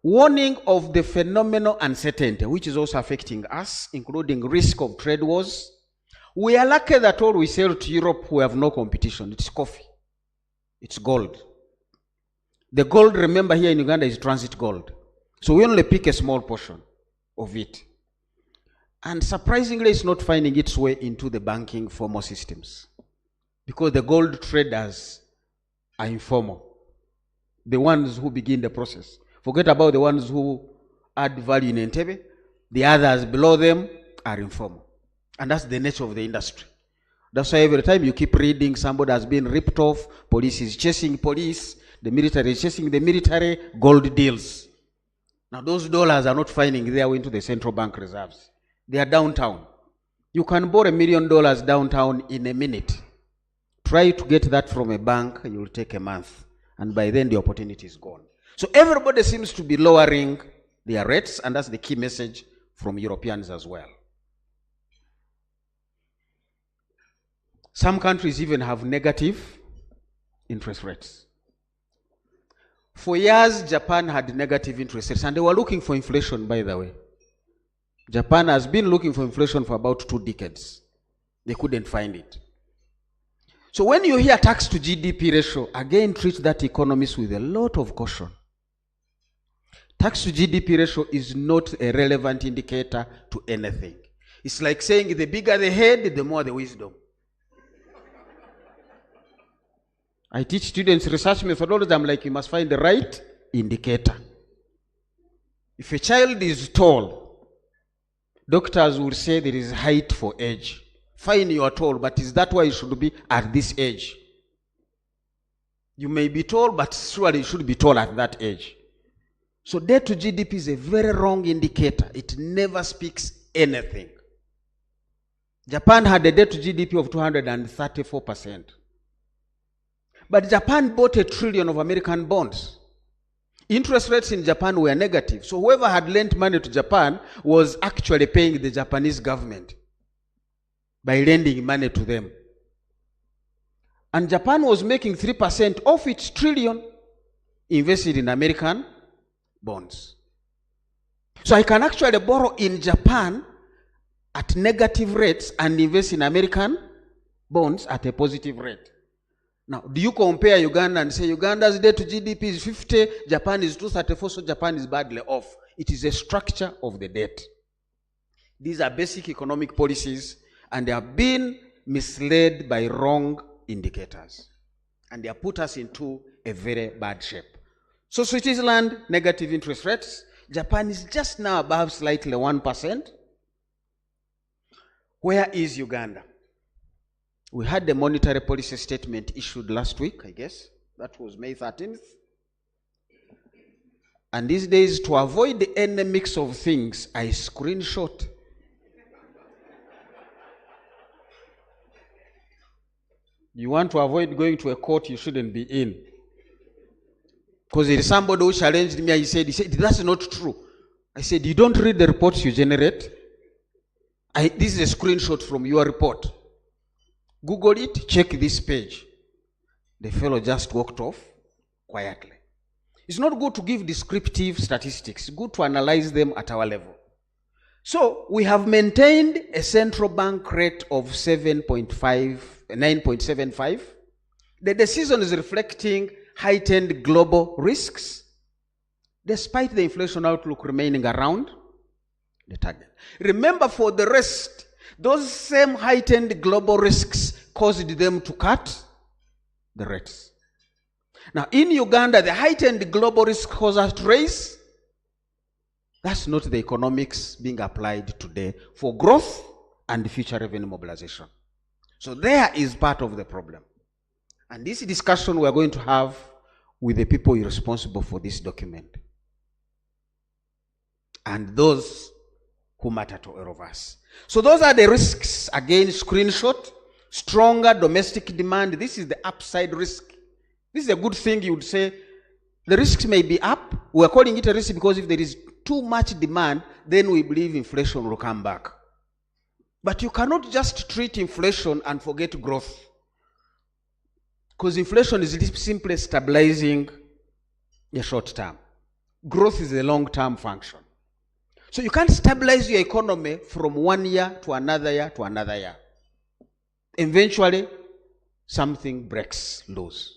warning of the phenomenal uncertainty, which is also affecting us, including risk of trade wars. We are lucky that all we sell to Europe, we have no competition. It's coffee. It's gold. The gold, remember, here in Uganda is transit gold. So we only pick a small portion of it. And surprisingly, it's not finding its way into the banking formal systems, because the gold traders are informal. The ones who begin the process. Forget about the ones who add value in Entebbe. The others below them are informal. And that's the nature of the industry. That's why every time you keep reading somebody has been ripped off, police is chasing police, the military is chasing the military, gold deals. Now those dollars are not finding their way into the central bank reserves. They are downtown. You can borrow $1 million downtown in a minute. Try to get that from a bank, you will take a month. And by then the opportunity is gone. So everybody seems to be lowering their rates, and that's the key message from Europeans as well. Some countries even have negative interest rates. For years, Japan had negative interest rates, and they were looking for inflation, by the way. Japan has been looking for inflation for about 2 decades. They couldn't find it. So when you hear tax to GDP ratio, again, treat that economist with a lot of caution. Tax to GDP ratio is not a relevant indicator to anything. It's like saying the bigger the head, the more the wisdom. I teach students research methodology. I'm like, you must find the right indicator. If a child is tall, doctors will say there is height for age. Fine, you are tall, but is that why you should be at this age? You may be tall, but surely you should be tall at that age. So debt to GDP is a very wrong indicator. It never speaks anything. Japan had a debt to GDP of 234%. But Japan bought $1 trillion of American bonds. Interest rates in Japan were negative. So whoever had lent money to Japan was actually paying the Japanese government by lending money to them. And Japan was making 3% of its $1 trillion invested in American bonds. So I can actually borrow in Japan at negative rates and invest in American bonds at a positive rate. Now, do you compare Uganda and say Uganda's debt to GDP is 50, Japan is 234, so Japan is badly off? It is a structure of the debt. These are basic economic policies, and they have been misled by wrong indicators. And they have put us into a very bad shape. So Switzerland, negative interest rates. Japan is just now above slightly 1%. Where is Uganda? We had the monetary policy statement issued last week, I guess. That was May 13th. And these days, to avoid any mix of things, I screenshot. You want to avoid going to a court you shouldn't be in. Because there is somebody who challenged me, he said, that's not true. I said, you don't read the reports you generate. This is a screenshot from your report. Google it, check this page. The fellow just walked off quietly. It's not good to give descriptive statistics. It's good to analyze them at our level. So we have maintained a central bank rate of 9.75. The decision is reflecting heightened global risks, despite the inflation outlook remaining around the target. Remember, for the rest, those same heightened global risks caused them to cut the rates. Now, in Uganda, the heightened global risk caused us to raise. That's not the economics being applied today for growth and future revenue mobilization. So there is part of the problem. And this discussion we are going to have with the people responsible for this document and those who matter to all of us. So those are the risks. Again, screenshot. Stronger domestic demand. This is the upside risk. This is a good thing. You would say the risks may be up. We're calling it a risk because if there is too much demand, then we believe inflation will come back. But you cannot just treat inflation and forget growth. Because inflation is simply stabilizing the short term. Growth is a long-term function. So you can't stabilize your economy from one year to another year to another year. Eventually, something breaks loose.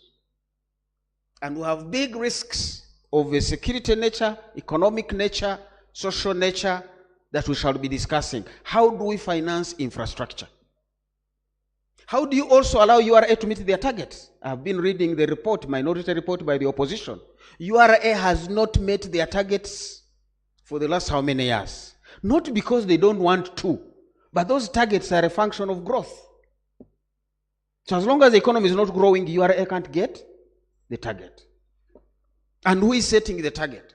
And we have big risks of a security nature, economic nature, social nature that we shall be discussing. How do we finance infrastructure? How do you also allow URA to meet their targets? I've been reading the report, minority report by the opposition. URA has not met their targets for the last how many years? Not because they don't want to, but those targets are a function of growth. So as long as the economy is not growing, URA can't get the target. And who is setting the target?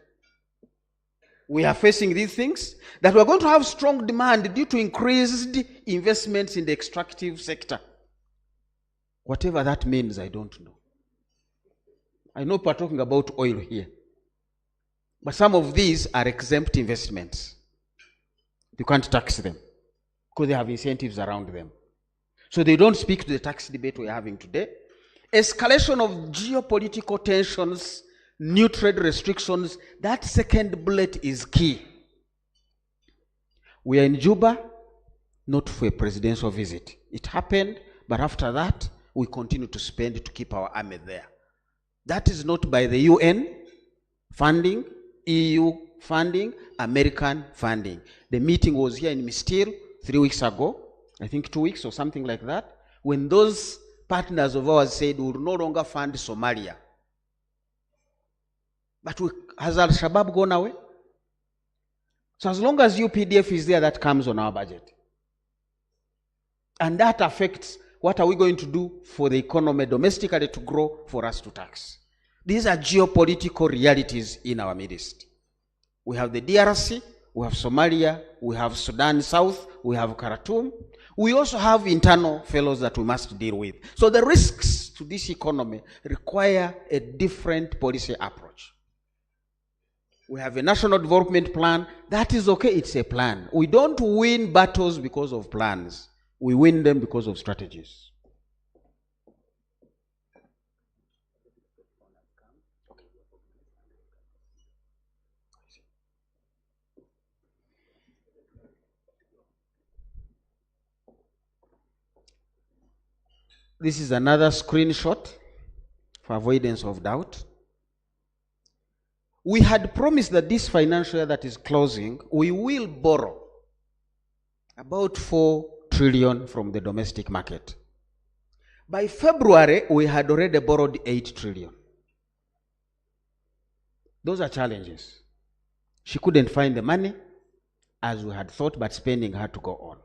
We are facing these things, that we are going to have strong demand due to increased investments in the extractive sector. Whatever that means, I don't know. I know we're talking about oil here. But some of these are exempt investments. You can't tax them because they have incentives around them. So they don't speak to the tax debate we're having today. Escalation of geopolitical tensions, new trade restrictions, that second bullet is key. We are in Juba, not for a presidential visit. It happened, but after that, we continue to spend to keep our army there. That is not by the UN funding, EU funding, American funding. The meeting was here in Mistil 3 weeks ago, I think 2 weeks or something like that, when those partners of ours said we will no longer fund Somalia. But has Al-Shabaab gone away? So as long as UPDF is there, that comes on our budget. And that affects what are we going to do for the economy domestically to grow, for us to tax. These are geopolitical realities in our midst. We have the DRC, we have Somalia, we have Sudan South, we have Khartoum. We also have internal fellows that we must deal with. So the risks to this economy require a different policy approach. We have a national development plan. That is okay, it's a plan. We don't win battles because of plans. We win them because of strategies. This is another screenshot for avoidance of doubt. We had promised that this financial year that is closing, we will borrow about 4 trillion from the domestic market. By February, we had already borrowed 8 trillion. Those are challenges. She couldn't find the money as we had thought, but spending had to go on.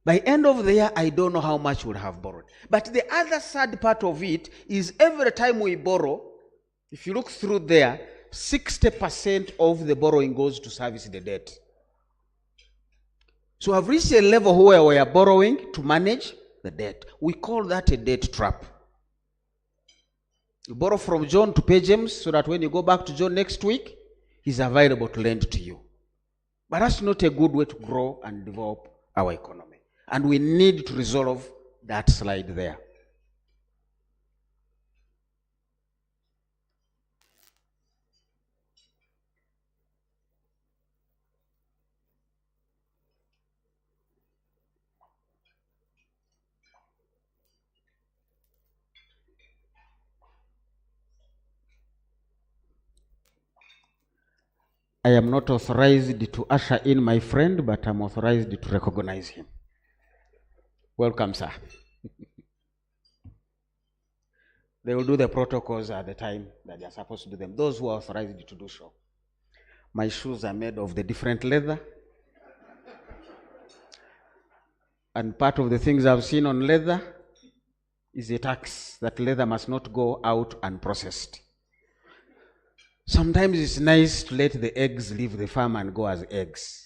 By end of the year, I don't know how much we'll have borrowed. But the other sad part of it is every time we borrow, if you look through there, 60% of the borrowing goes to service the debt. So I've reached a level where we are borrowing to manage the debt. We call that a debt trap. You borrow from John to pay James so that when you go back to John next week, he's available to lend to you. But that's not a good way to grow and develop our economy. And we need to resolve that slide there. I am not authorized to usher in my friend, but I'm authorized to recognize him. Welcome, sir. They will do the protocols at the time that they are supposed to do them. Those who are authorized to do so. My shoes are made of the different leather. And part of the things I've seen on leather is a tax that leather must not go out unprocessed. Sometimes it's nice to let the eggs leave the farm and go as eggs,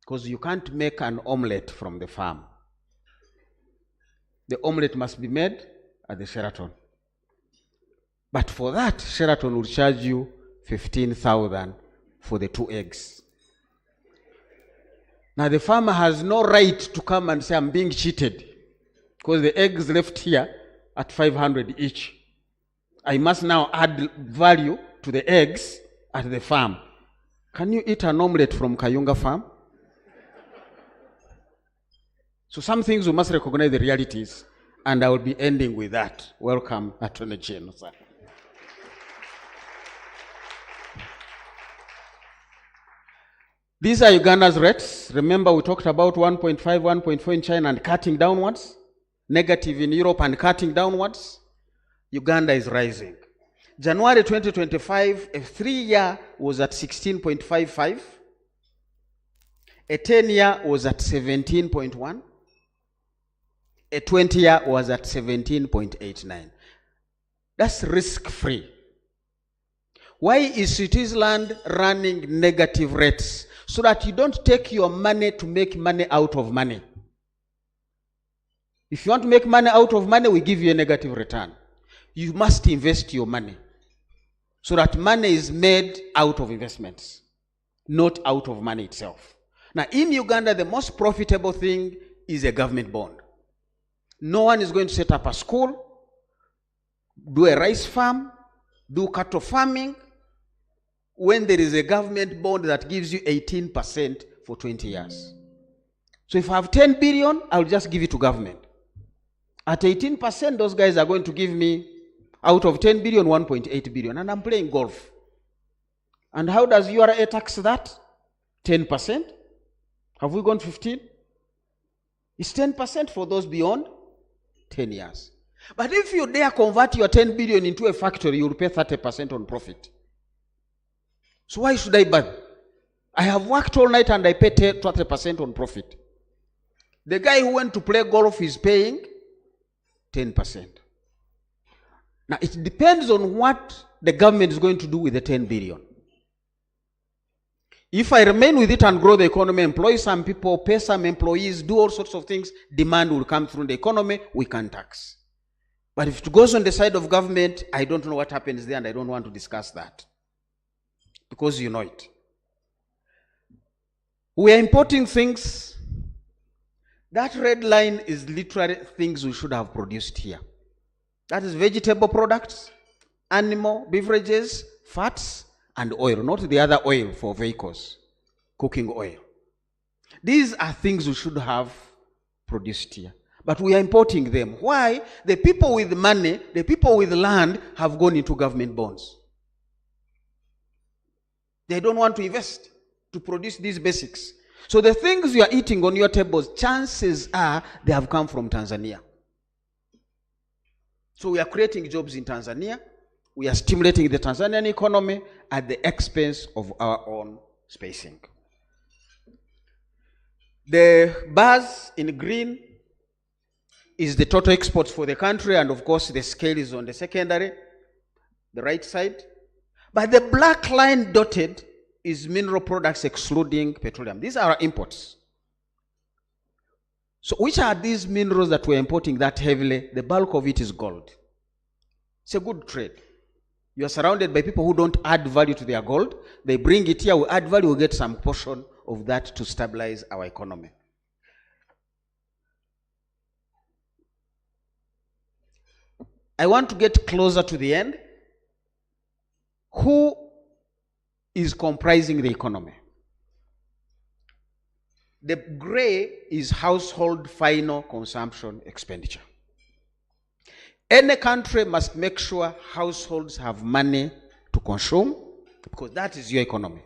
because you can't make an omelette from the farm. The omelette must be made at the Sheraton. But for that, Sheraton will charge you 15,000 for the 2 eggs. Now the farmer has no right to come and say, I'm being cheated, because the eggs left here at 500 each. I must now add value to the eggs at the farm. Can you eat an omelette from Kayunga farm? So some things we must recognize the realities, and I will be ending with that. Welcome, Attorney General, sir. These are Uganda's rates. Remember we talked about 1.5, 1.4 in China and cutting downwards. Negative in Europe and cutting downwards. Uganda is rising. January 2025, a 3-year was at 16.55. A 10-year was at 17.1. A 20-year was at 17.89. That's risk-free. Why is Switzerland running negative rates? So that you don't take your money to make money out of money. If you want to make money out of money, we give you a negative return. You must invest your money so that money is made out of investments, not out of money itself. Now, in Uganda, the most profitable thing is a government bond. No one is going to set up a school, do a rice farm, do cattle farming, when there is a government bond that gives you 18% for 20 years. So if I have 10 billion, I'll just give it to government. At 18%, those guys are going to give me, out of 10 billion, 1.8 billion. And I'm playing golf. And how does URA tax that? 10%? Have we gone 15? It's 10% for those beyond 10 years. But if you dare convert your 10 billion into a factory, you'll pay 30% on profit. So why should I bother? I have worked all night and I pay 30% on profit. The guy who went to play golf is paying 10%. Now it depends on what the government is going to do with the 10 billion. If I remain with it and grow the economy, employ some people, pay some employees, do all sorts of things, demand will come through the economy, we can tax. But if it goes on the side of government, I don't know what happens there, and I don't want to discuss that. Because you know it. We are importing things. That red line is literally things we should have produced here. That is vegetable products, animal beverages, fats, and oil, not the other oil for vehicles, cooking oil. These are things we should have produced here. But we are importing them. Why? The people with money, the people with land have gone into government bonds. They don't want to invest to produce these basics. So the things you are eating on your tables, chances are they have come from Tanzania. So we are creating jobs in Tanzania. We are stimulating the Tanzanian economy at the expense of our own spacing. The bars in green is the total exports for the country, and of course the scale is on the secondary, the right side. But the black line dotted is mineral products excluding petroleum. These are our imports. So which are these minerals that we're importing that heavily? The bulk of it is gold. It's a good trade. You are surrounded by people who don't add value to their gold. They bring it here, we add value, we get some portion of that to stabilize our economy. I want to get closer to the end. Who is comprising the economy? The gray is household final consumption expenditure. Any country must make sure households have money to consume, because that is your economy.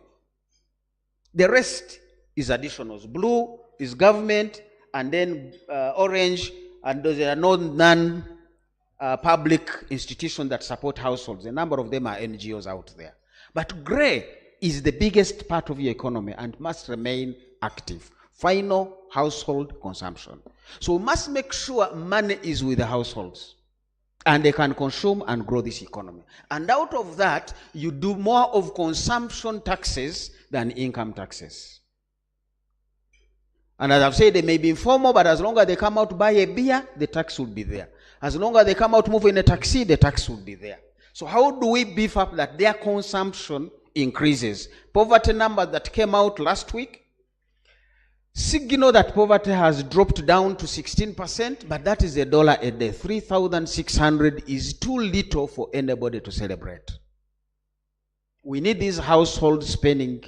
The rest is additionals. Blue is government, and then orange, and there are no non-public institutions that support households. A number of them are NGOs out there. But gray is the biggest part of your economy and must remain active. Final household consumption. So we must make sure money is with the households, and they can consume and grow this economy. And out of that, you do more of consumption taxes than income taxes. And as I've said, they may be informal, but as long as they come out to buy a beer, the tax will be there. As long as they come out to move in a taxi, the tax will be there. So how do we beef up that their consumption increases? Poverty numbers that came out last week signal that poverty has dropped down to 16%, but that is $1 a day. 3,600 is too little for anybody to celebrate. We need these households spending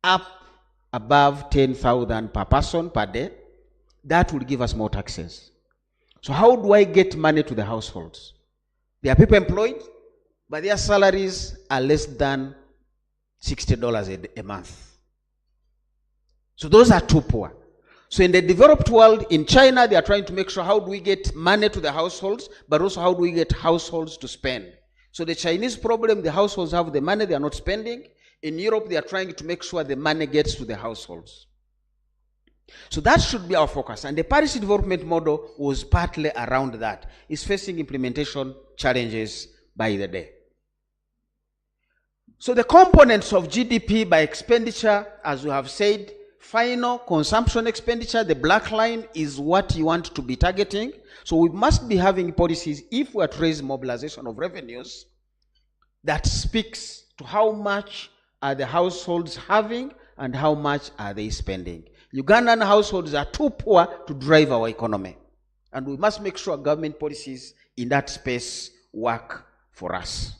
up above 10,000 per person per day. That will give us more taxes. So how do I get money to the households? There are people employed, but their salaries are less than $60 a month. So those are too poor. So in the developed world, in China, they are trying to make sure how do we get money to the households, but also how do we get households to spend. So the Chinese problem, the households have the money, they are not spending. In Europe, they are trying to make sure the money gets to the households. So that should be our focus. And the Paris Development Model was partly around that. It's facing implementation challenges by the day. So the components of GDP by expenditure, as we have said, final consumption expenditure, the black line, is what you want to be targeting. So we must be having policies, if we are to raise mobilization of revenues, that speaks to how much are the households having and how much are they spending. Ugandan households are too poor to drive our economy. And we must make sure government policies in that space work for us.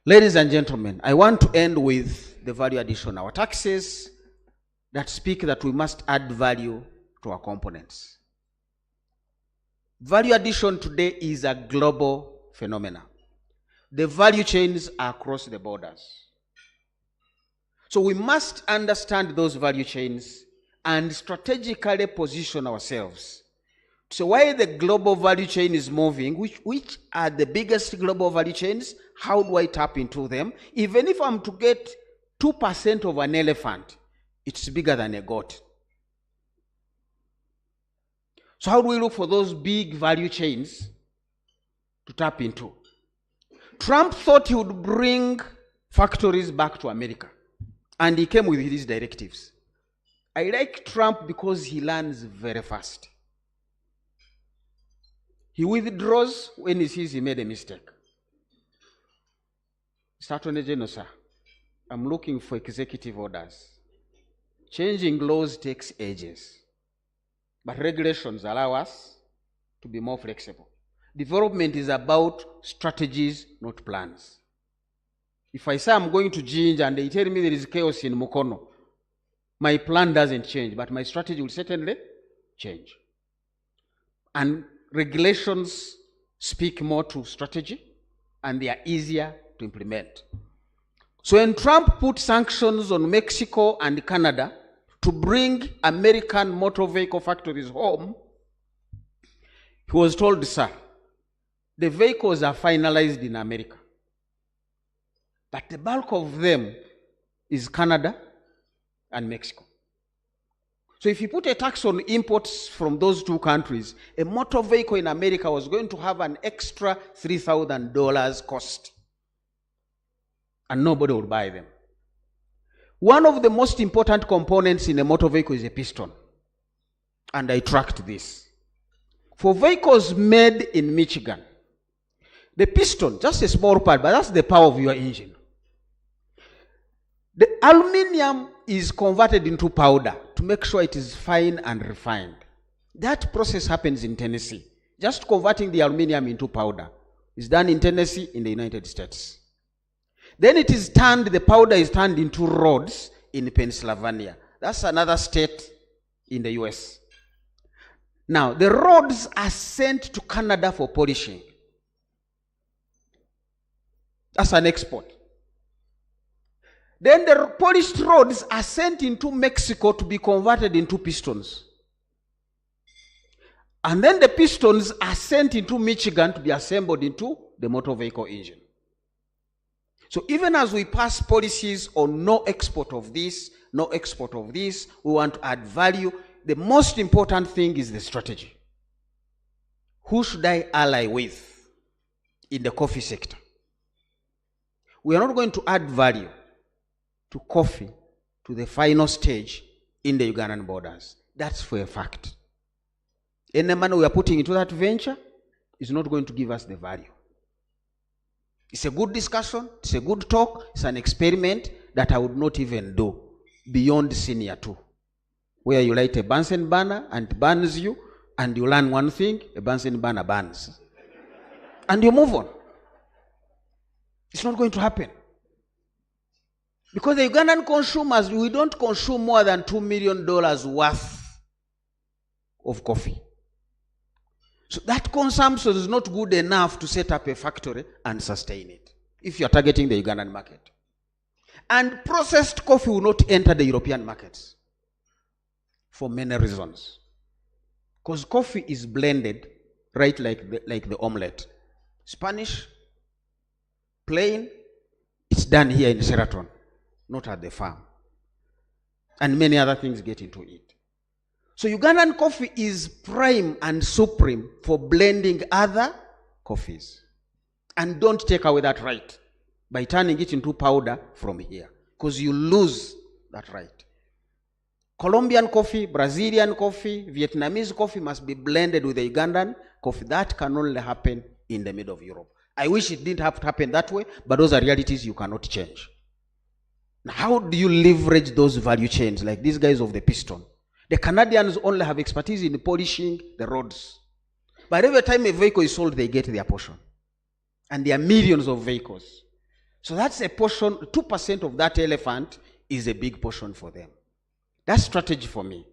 Ladies and gentlemen, I want to end with the value addition. Our taxes that speak that we must add value to our components. Value addition today is a global phenomenon. The value chains are across the borders. So we must understand those value chains and strategically position ourselves. So while the global value chain is moving, which are the biggest global value chains? How do I tap into them? Even if I'm to get 2% of an elephant, it's bigger than a goat. So how do we look for those big value chains to tap into? Trump thought he would bring factories back to America. And he came with his directives. I like Trump because he learns very fast. He withdraws when he sees he made a mistake. Mr. Attorney General, sir, I'm looking for executive orders. Changing laws takes ages, but regulations allow us to be more flexible. Development is about strategies, not plans. If I say I'm going to Jinja and they tell me there is chaos in Mukono, my plan doesn't change, but my strategy will certainly change. And regulations speak more to strategy, and they are easier to implement. So when Trump put sanctions on Mexico and Canada to bring American motor vehicle factories home, he was told, sir, the vehicles are finalized in America, but the bulk of them is Canada and Mexico. So if you put a tax on imports from those two countries, a motor vehicle in America was going to have an extra $3,000 cost, and nobody would buy them. One of the most important components in a motor vehicle is a piston, and I tracked this. For vehicles made in Michigan, the piston, just a small part, but that's the power of your engine. The aluminum is converted into powder to make sure it is fine and refined. That process happens in Tennessee. Just converting the aluminum into powder is done in Tennessee, in the United States. Then it is turned, the powder is turned into rods in Pennsylvania. That's another state in the US. Now, the rods are sent to Canada for polishing. That's an export. Then the polished rods are sent into Mexico to be converted into pistons. And then the pistons are sent into Michigan to be assembled into the motor vehicle engine. So even as we pass policies on no export of this, no export of this, we want to add value. The most important thing is the strategy. Who should I ally with in the coffee sector? We are not going to add value to coffee to the final stage in the Ugandan borders. That's for a fact. Any money we are putting into that venture is not going to give us the value. It's a good discussion, it's a good talk, it's an experiment that I would not even do beyond senior 2, where you light a Bunsen burner and it burns you, and you learn one thing, a Bunsen burner burns. And you move on. It's not going to happen. Because the Ugandan consumers, we don't consume more than $2 million worth of coffee. So that consumption is not good enough to set up a factory and sustain it, if you are targeting the Ugandan market. And processed coffee will not enter the European markets for many reasons. Because coffee is blended, right, like the omelette. Spanish, plain, it's done here in Sheraton, not at the farm. And many other things get into it. So Ugandan coffee is prime and supreme for blending other coffees. And don't take away that right by turning it into powder from here, because you lose that right. Colombian coffee, Brazilian coffee, Vietnamese coffee must be blended with the Ugandan coffee. That can only happen in the middle of Europe. I wish it didn't have to happen that way, but those are realities you cannot change. Now, how do you leverage those value chains like these guys of the piston? The Canadians only have expertise in polishing the rods. But every time a vehicle is sold, they get their portion. And there are millions of vehicles. So that's a portion, 2% of that elephant is a big portion for them. That's strategy for me.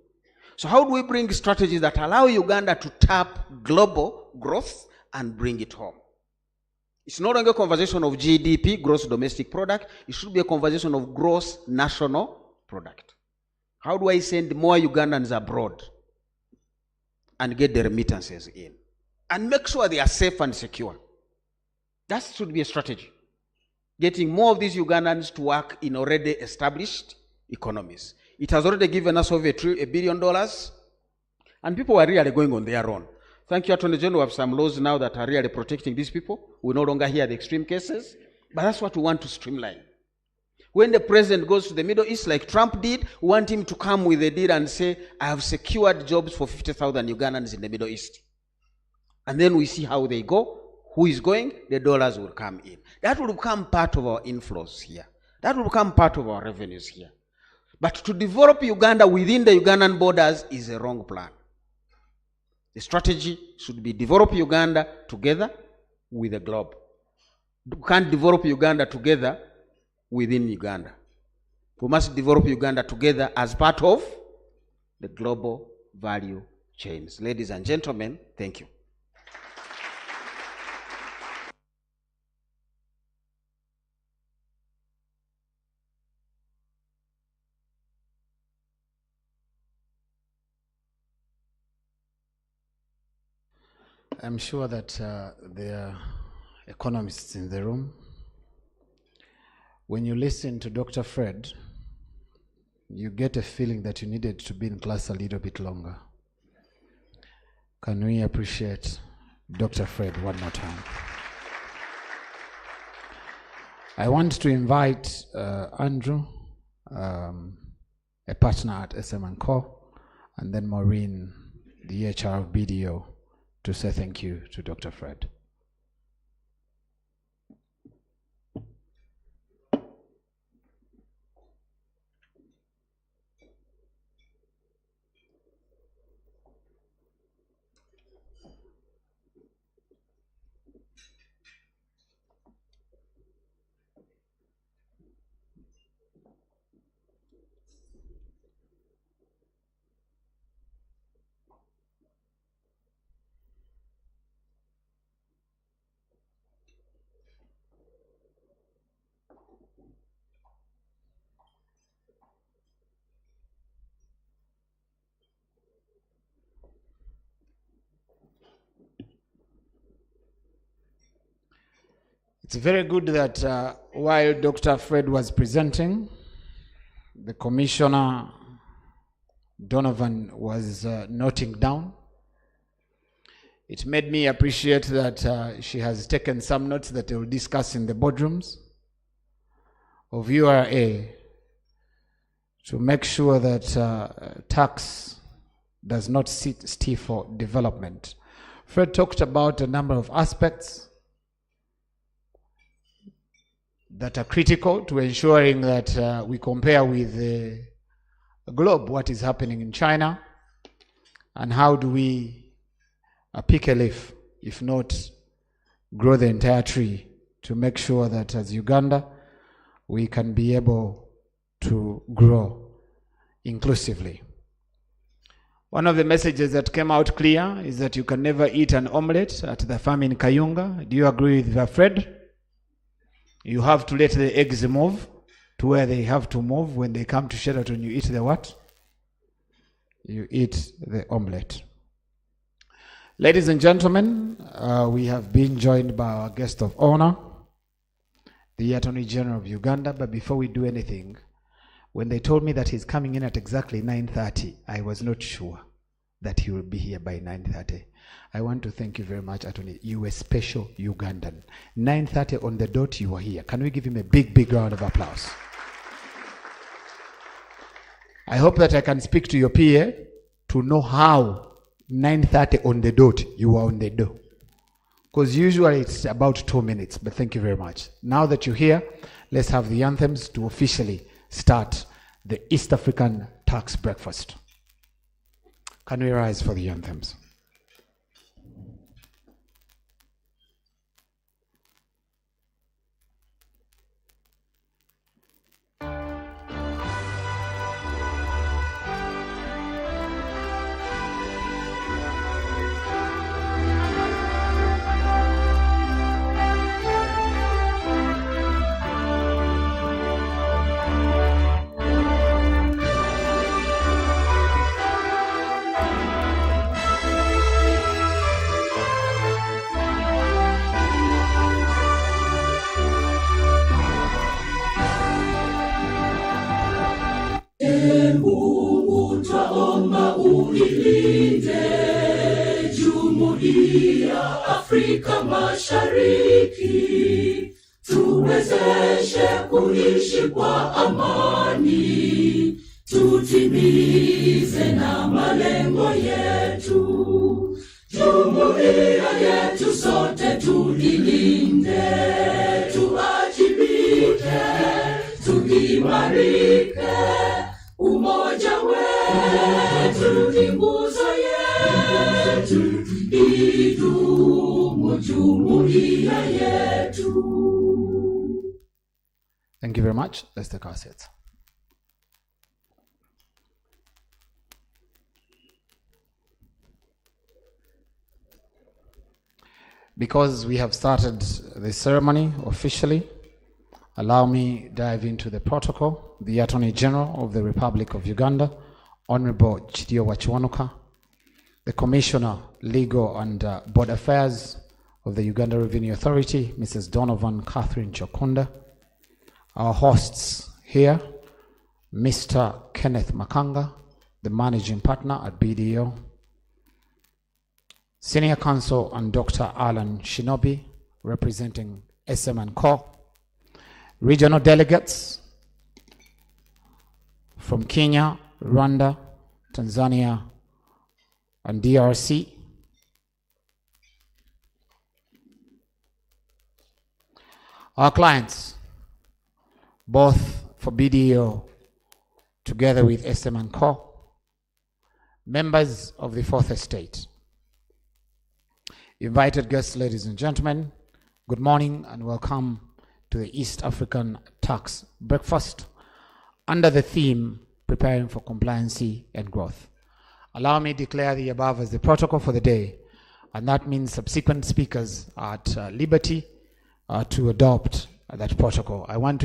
So how do we bring strategies that allow Uganda to tap global growth and bring it home? It's no longer a conversation of GDP, gross domestic product. It should be a conversation of gross national product. How do I send more Ugandans abroad and get the remittances in? And make sure they are safe and secure. That should be a strategy. Getting more of these Ugandans to work in already established economies. It has already given us over $1 billion, and people are really going on their own. Thank you, Attorney General. We have some laws now that are really protecting these people. We no longer hear the extreme cases, but that's what we want to streamline. When the president goes to the Middle East, like Trump did, we want him to come with a deal and say, I have secured jobs for 50,000 Ugandans in the Middle East. And then we see how they go. Who is going? The dollars will come in. That will become part of our inflows here. That will become part of our revenues here. But to develop Uganda within the Ugandan borders is a wrong plan. The strategy should be develop Uganda together with the globe. We can't develop Uganda together within Uganda. We must develop Uganda together as part of the global value chains. Ladies and gentlemen, thank you. I'm sure that there are economists in the room. When you listen to Dr. Fred, you get a feeling that you needed to be in class a little bit longer. Can we appreciate Dr. Fred one more time? I want to invite Andrew, a partner at SM&Co, and then Maureen, the HR of BDO, to say thank you to Dr. Fred. It's very good that while Dr. Fred was presenting, the Commissioner Donovan was noting down. It made me appreciate that she has taken some notes that they will discuss in the boardrooms of URA to make sure that tax does not sit still for development. Fred talked about a number of aspects that are critical to ensuring that we compare with the globe what is happening in China, and how do we pick a leaf, if not grow the entire tree, to make sure that as Uganda we can be able to grow inclusively. One of the messages that came out clear is that you can never eat an omelette at the farm in Kayunga. Do you agree with Fred? You have to let the eggs move to where they have to move. When they come to Sheraton, you eat the what? You eat the omelette. Ladies and gentlemen, we have been joined by our guest of honor, the Attorney General of Uganda. But before we do anything, when they told me that he's coming in at exactly 9:30, I was not sure that he will be here by 9:30. I want to thank you very much, Attorney. You were special Ugandan. 9:30 on the dot, you were here. Can we give him a big, big round of applause? I hope that I can speak to your PA to know how 9:30 on the dot, you were on the door. Because usually it's about 2 minutes, but thank you very much. Now that you're here, let's have the anthems to officially start the East African Tax Breakfast. Can we rise for the anthems? Afrika Mashariki, tuwe tuwezeshe kuishi kwa amani, tutimize na malengo yetu. Jumuiya yetu sote tuilinde, tuajibike, tuimarike. Umoja wetu ni nguzo yetu, idumu jumuiya yetu. Thank you very much. Let's take our seats. Because we have started the ceremony officially, allow me dive into the protocol. The Attorney General of the Republic of Uganda, Honorable Chidio Wachiwanuka, the Commissioner, Legal and Board Affairs of the Uganda Revenue Authority, Mrs. Donovan Catherine Chokunda, our hosts here, Mr. Kenneth Makanga, the Managing Partner at BDO, Senior Counsel and Dr. Alan Shinobi, representing SM&Co, regional delegates from Kenya, Rwanda, Tanzania, and DRC, our clients, both for BDO together with SM&Co, members of the Fourth Estate, invited guests, ladies and gentlemen, good morning and welcome to the East African Tax Breakfast under the theme, Preparing for Compliancy and Growth. Allow me to declare the above as the protocol for the day, and that means subsequent speakers are at liberty to adopt that protocol. I want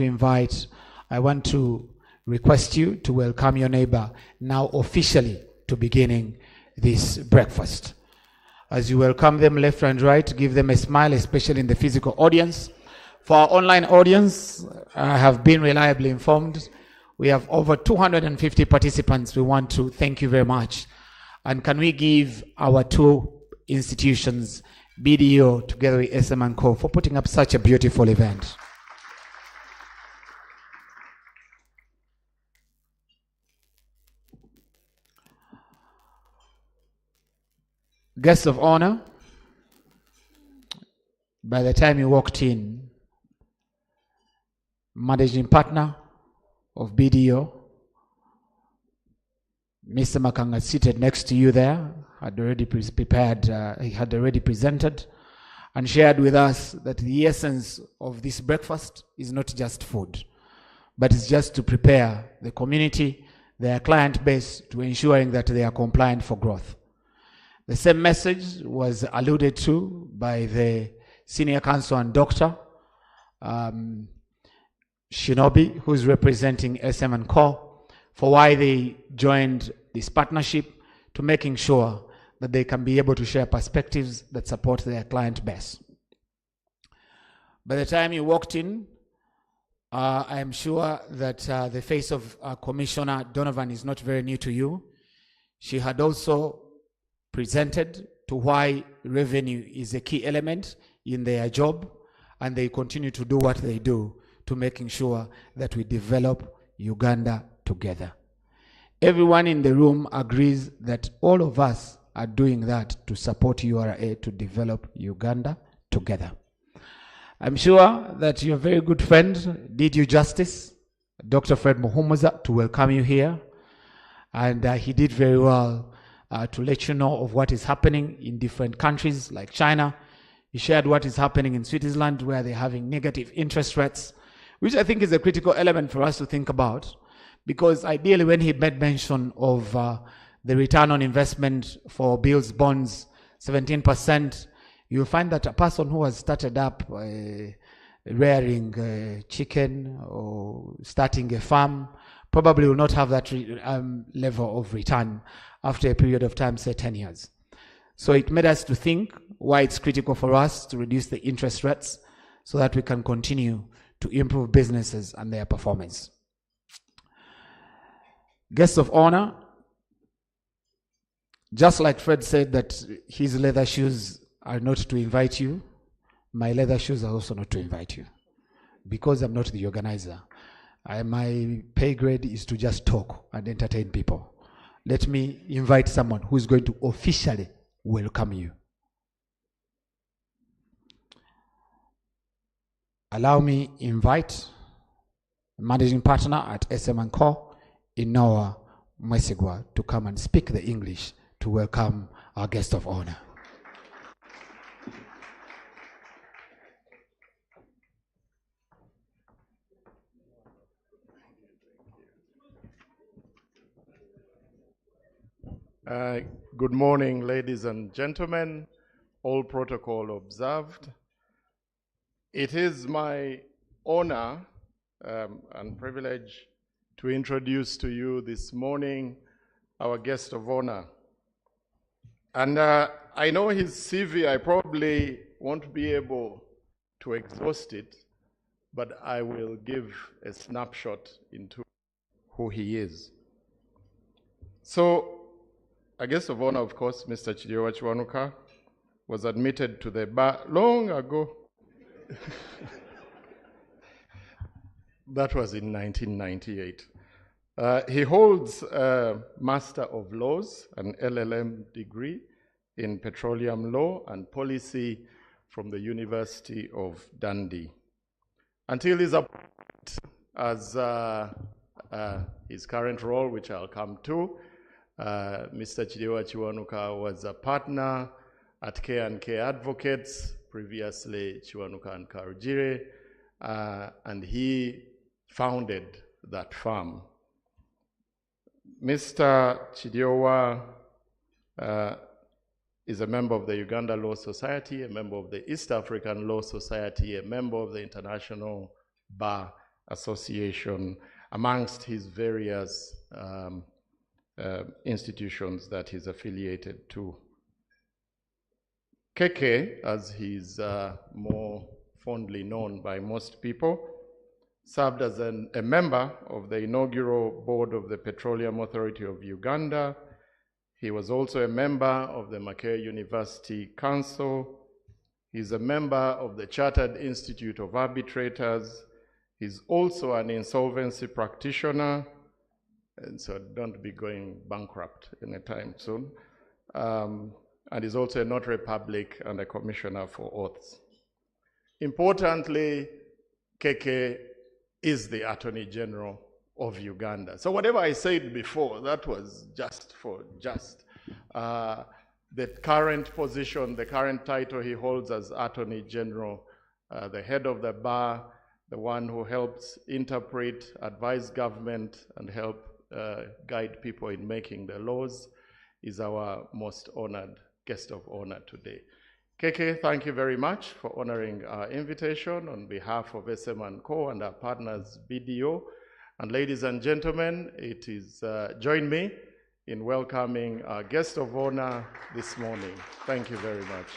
to request you to welcome your neighbor now officially to beginning this breakfast. As you welcome them left and right, give them a smile, especially in the physical audience. For our online audience, I have been reliably informed. We have over 250 participants. We want to thank you very much. And can we give our two institutions, BDO together with SM&Co, for putting up such a beautiful event. Guests of honor, by the time you walked in, Managing Partner of BDO, Mr. Makanga, seated next to you there, had already prepared, he had already presented and shared with us that the essence of this breakfast is not just food, but it's just to prepare the community, their client base, to ensuring that they are compliant for growth. The same message was alluded to by the Senior Counsel and Dr. Shinobi, who's representing SM&Co, for why they joined this partnership, to making sure that they can be able to share perspectives that support their client base. By the time you walked in, I am sure that the face of Commissioner Donovan is not very new to you. She had also presented to why revenue is a key element in their job, and they continue to do what they do to making sure that we develop Uganda together. Everyone in the room agrees that all of us are doing that to support URA to develop Uganda together. I'm sure that your very good friend did you justice, Dr. Fred Muhumuza, to welcome you here, and he did very well to let you know of what is happening in different countries like China. He shared what is happening in Switzerland, where they're having negative interest rates, which I think is a critical element for us to think about, because ideally when he made mention of the return on investment for bills, bonds, 17%, you'll find that a person who has started up rearing chicken or starting a farm probably will not have that level of return after a period of time, say 10 years. So it made us to think why it's critical for us to reduce the interest rates so that we can continue to improve businesses and their performance. Guests of honor, just like Fred said that his leather shoes are not to invite you, my leather shoes are also not to invite you. because I'm not the organizer. My pay grade is to just talk and entertain people. Let me invite someone who is going to officially welcome you. Allow me invite managing partner at SM & Co, Inoa Mwesigwa, to come and speak the English to welcome our guest of honor. Good morning, ladies and gentlemen, all protocol observed. It is my honor and privilege to introduce to you this morning our guest of honor. And I know his CV, I probably won't be able to exhaust it, but I will give a snapshot into who he is. So, a guest of honor, of course, Mr. Chidiowa Kiwanuka, was admitted to the bar long ago. That was in 1998. He holds a Master of Laws, an LLM degree in Petroleum Law and Policy from the University of Dundee. Until his appointment as his current role, which I'll come to, Mr. Chidiowa Kiwanuka was a partner at K&K Advocates, previously Kiwanuka and Karujire, and he founded that firm. Mr. Chidiowa is a member of the Uganda Law Society, a member of the East African Law Society, a member of the International Bar Association, amongst his various institutions that he's affiliated to. KK, as he's more fondly known by most people, served as a member of the inaugural board of the Petroleum Authority of Uganda. He was also a member of the Makerere University Council. He's a member of the Chartered Institute of Arbitrators. He's also an insolvency practitioner, and so don't be going bankrupt anytime soon. And is also a notary public and a commissioner for oaths. Importantly, KK is the Attorney General of Uganda. So whatever I said before, that was just for the current position, the current title he holds as Attorney General, the head of the bar, the one who helps interpret, advise government, and help guide people in making the laws, is our most honored guest of honor today. KK, thank you very much for honoring our invitation on behalf of SM & Co and our partners BDO. And ladies and gentlemen, it is join me in welcoming our guest of honor this morning. Thank you very much.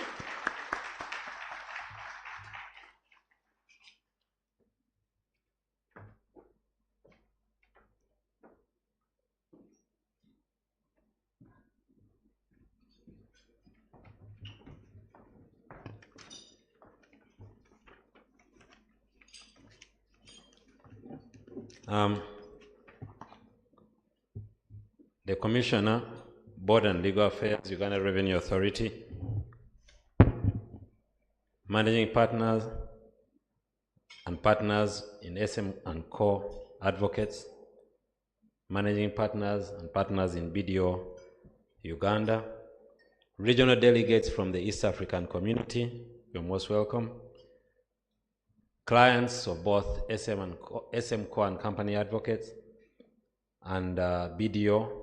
The Commissioner, Board and Legal Affairs, Uganda Revenue Authority, Managing Partners and Partners in SM & Co Advocates, Managing Partners and Partners in BDO Uganda, Regional Delegates from the East African Community, you're most welcome, clients of both SM Co and Company Advocates, and BDO,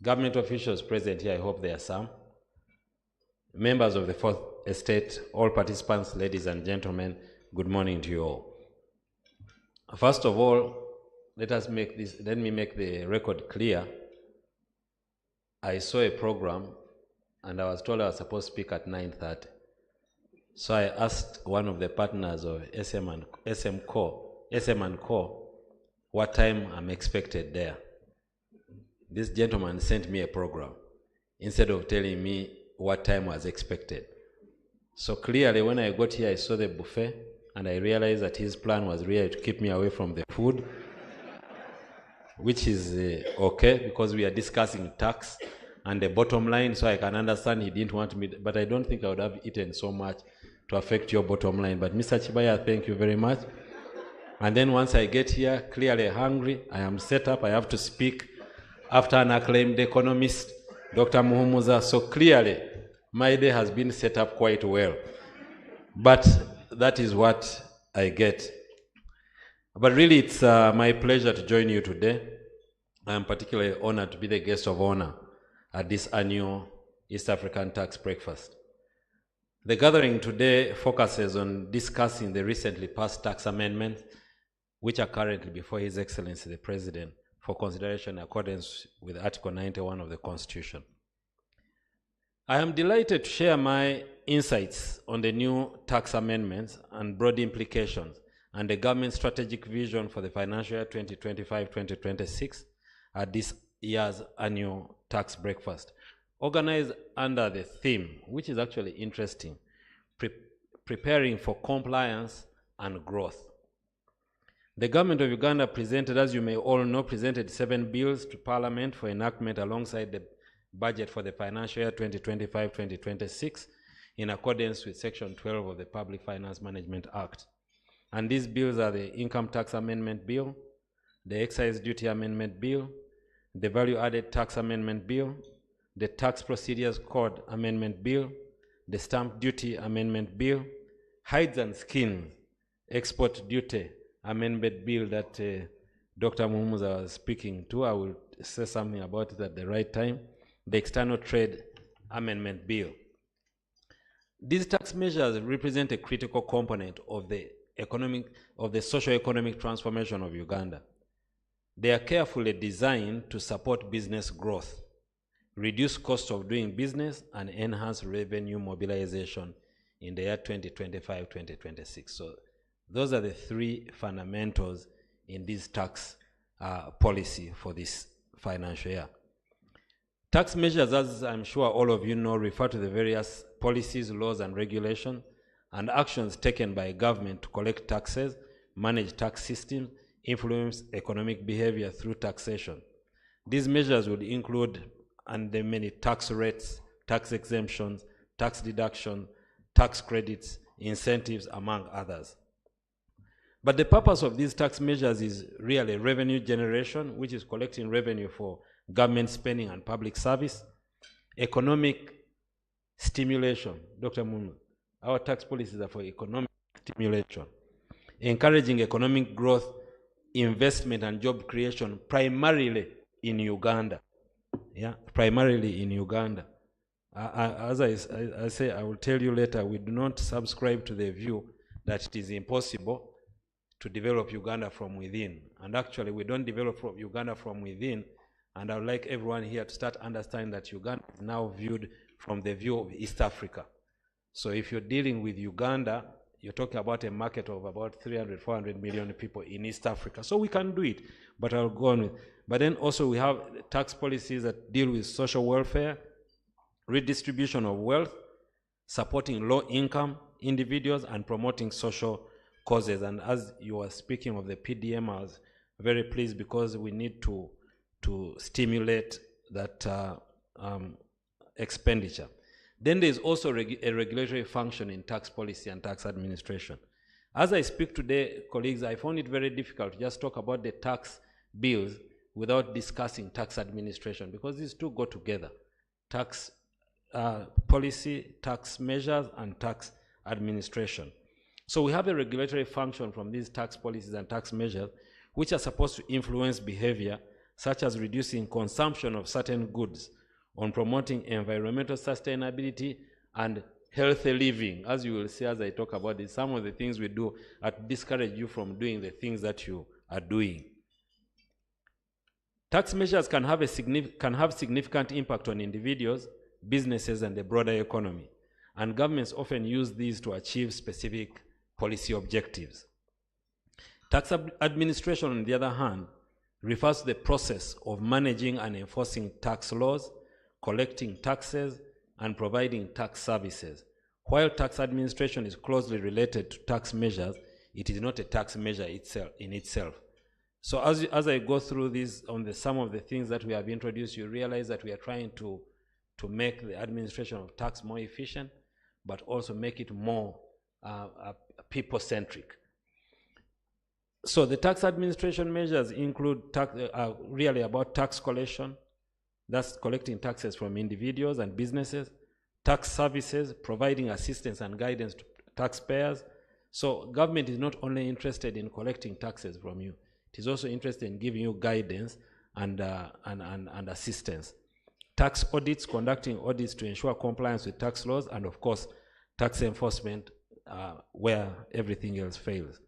government officials present here, I hope there are some, members of the Fourth Estate, all participants, ladies and gentlemen, good morning to you all. First of all, let me make the record clear. I saw a program and I was told I was supposed to speak at 9:30. So I asked one of the partners of SM Co what time I'm expected there. This gentleman sent me a program instead of telling me what time was expected. So clearly when I got here, I saw the buffet and I realized that his plan was really to keep me away from the food, which is okay, because we are discussing tax and the bottom line, so I can understand he didn't want me, but I don't think I would have eaten so much to affect your bottom line. But Mr. Chibaya, thank you very much. And then once I get here, clearly hungry, I am set up, I have to speak after an acclaimed economist, Dr. Muhumuza, so clearly my day has been set up quite well. But that is what I get. But really, it's my pleasure to join you today. I am particularly honored to be the guest of honor at this annual East African Tax Breakfast. The gathering today focuses on discussing the recently passed tax amendments, which are currently before His Excellency the President for consideration in accordance with Article 91 of the Constitution. I am delighted to share my insights on the new tax amendments and broad implications and the government's strategic vision for the financial year 2025-2026 at this year's annual tax breakfast, organized under the theme, which is actually interesting, preparing for compliance and growth. The government of Uganda presented, as you may all know, presented 7 bills to Parliament for enactment alongside the budget for the financial year 2025-2026 in accordance with Section 12 of the Public Finance Management Act. And these bills are the Income Tax Amendment Bill, the Excise Duty Amendment Bill, the Value Added Tax Amendment Bill, the Tax Procedures Code Amendment Bill, the Stamp Duty Amendment Bill, Hides and Skins Export Duty Amendment Bill that Dr. Muhumuza was speaking to. I will say something about it at the right time. The External Trade Amendment Bill. These tax measures represent a critical component of the socio-economic transformation of Uganda. They are carefully designed to support business growth, reduce cost of doing business, and enhance revenue mobilization in the year 2025-2026. So those are the 3 fundamentals in this tax policy for this financial year. Tax measures, as I'm sure all of you know, refer to the various policies, laws, and regulations and actions taken by government to collect taxes, manage tax systems, influence economic behavior through taxation. These measures would include the many tax rates, tax exemptions, tax deduction, tax credits, incentives, among others. But the purpose of these tax measures is really revenue generation, which is collecting revenue for government spending and public service, economic stimulation. Dr. Munu, our tax policies are for economic stimulation, encouraging economic growth, investment, and job creation primarily in Uganda. Yeah, primarily in Uganda. As I say, I will tell you later, we do not subscribe to the view that it is impossible to develop Uganda from within. And actually, we don't develop Uganda from within, and I would like everyone here to start understanding that Uganda is now viewed from the view of East Africa. So if you're dealing with Uganda, you're talking about a market of about 300, 400 million people in East Africa. So we can do it, but I'll go on with. But then also we have tax policies that deal with social welfare, redistribution of wealth, supporting low-income individuals, and promoting social causes. And as you were speaking of the PDM, I was very pleased because we need to stimulate that expenditure. Then there's also a regulatory function in tax policy and tax administration. As I speak today, colleagues, I found it very difficult to just talk about the tax bills without discussing tax administration, because these two go together. Tax policy, tax measures, and tax administration. So we have a regulatory function from these tax policies and tax measures, which are supposed to influence behavior, such as reducing consumption of certain goods, on promoting environmental sustainability and healthy living. As you will see as I talk about this, some of the things we do discourage you from doing the things that you are doing. Tax measures can have significant impact on individuals, businesses, and the broader economy, and governments often use these to achieve specific policy objectives. Tax administration, on the other hand, refers to the process of managing and enforcing tax laws, collecting taxes, and providing tax services. While tax administration is closely related to tax measures, it is not a tax measure in itself. So as I go through this on some of the things that we have introduced, you realize that we are trying to make the administration of tax more efficient, but also make it more people-centric. So the tax administration measures include really about tax collection, that's collecting taxes from individuals and businesses, tax services, providing assistance and guidance to taxpayers. So government is not only interested in collecting taxes from you, it is also interested in giving you guidance and assistance. Tax audits, conducting audits to ensure compliance with tax laws, and of course, tax enforcement where everything else fails.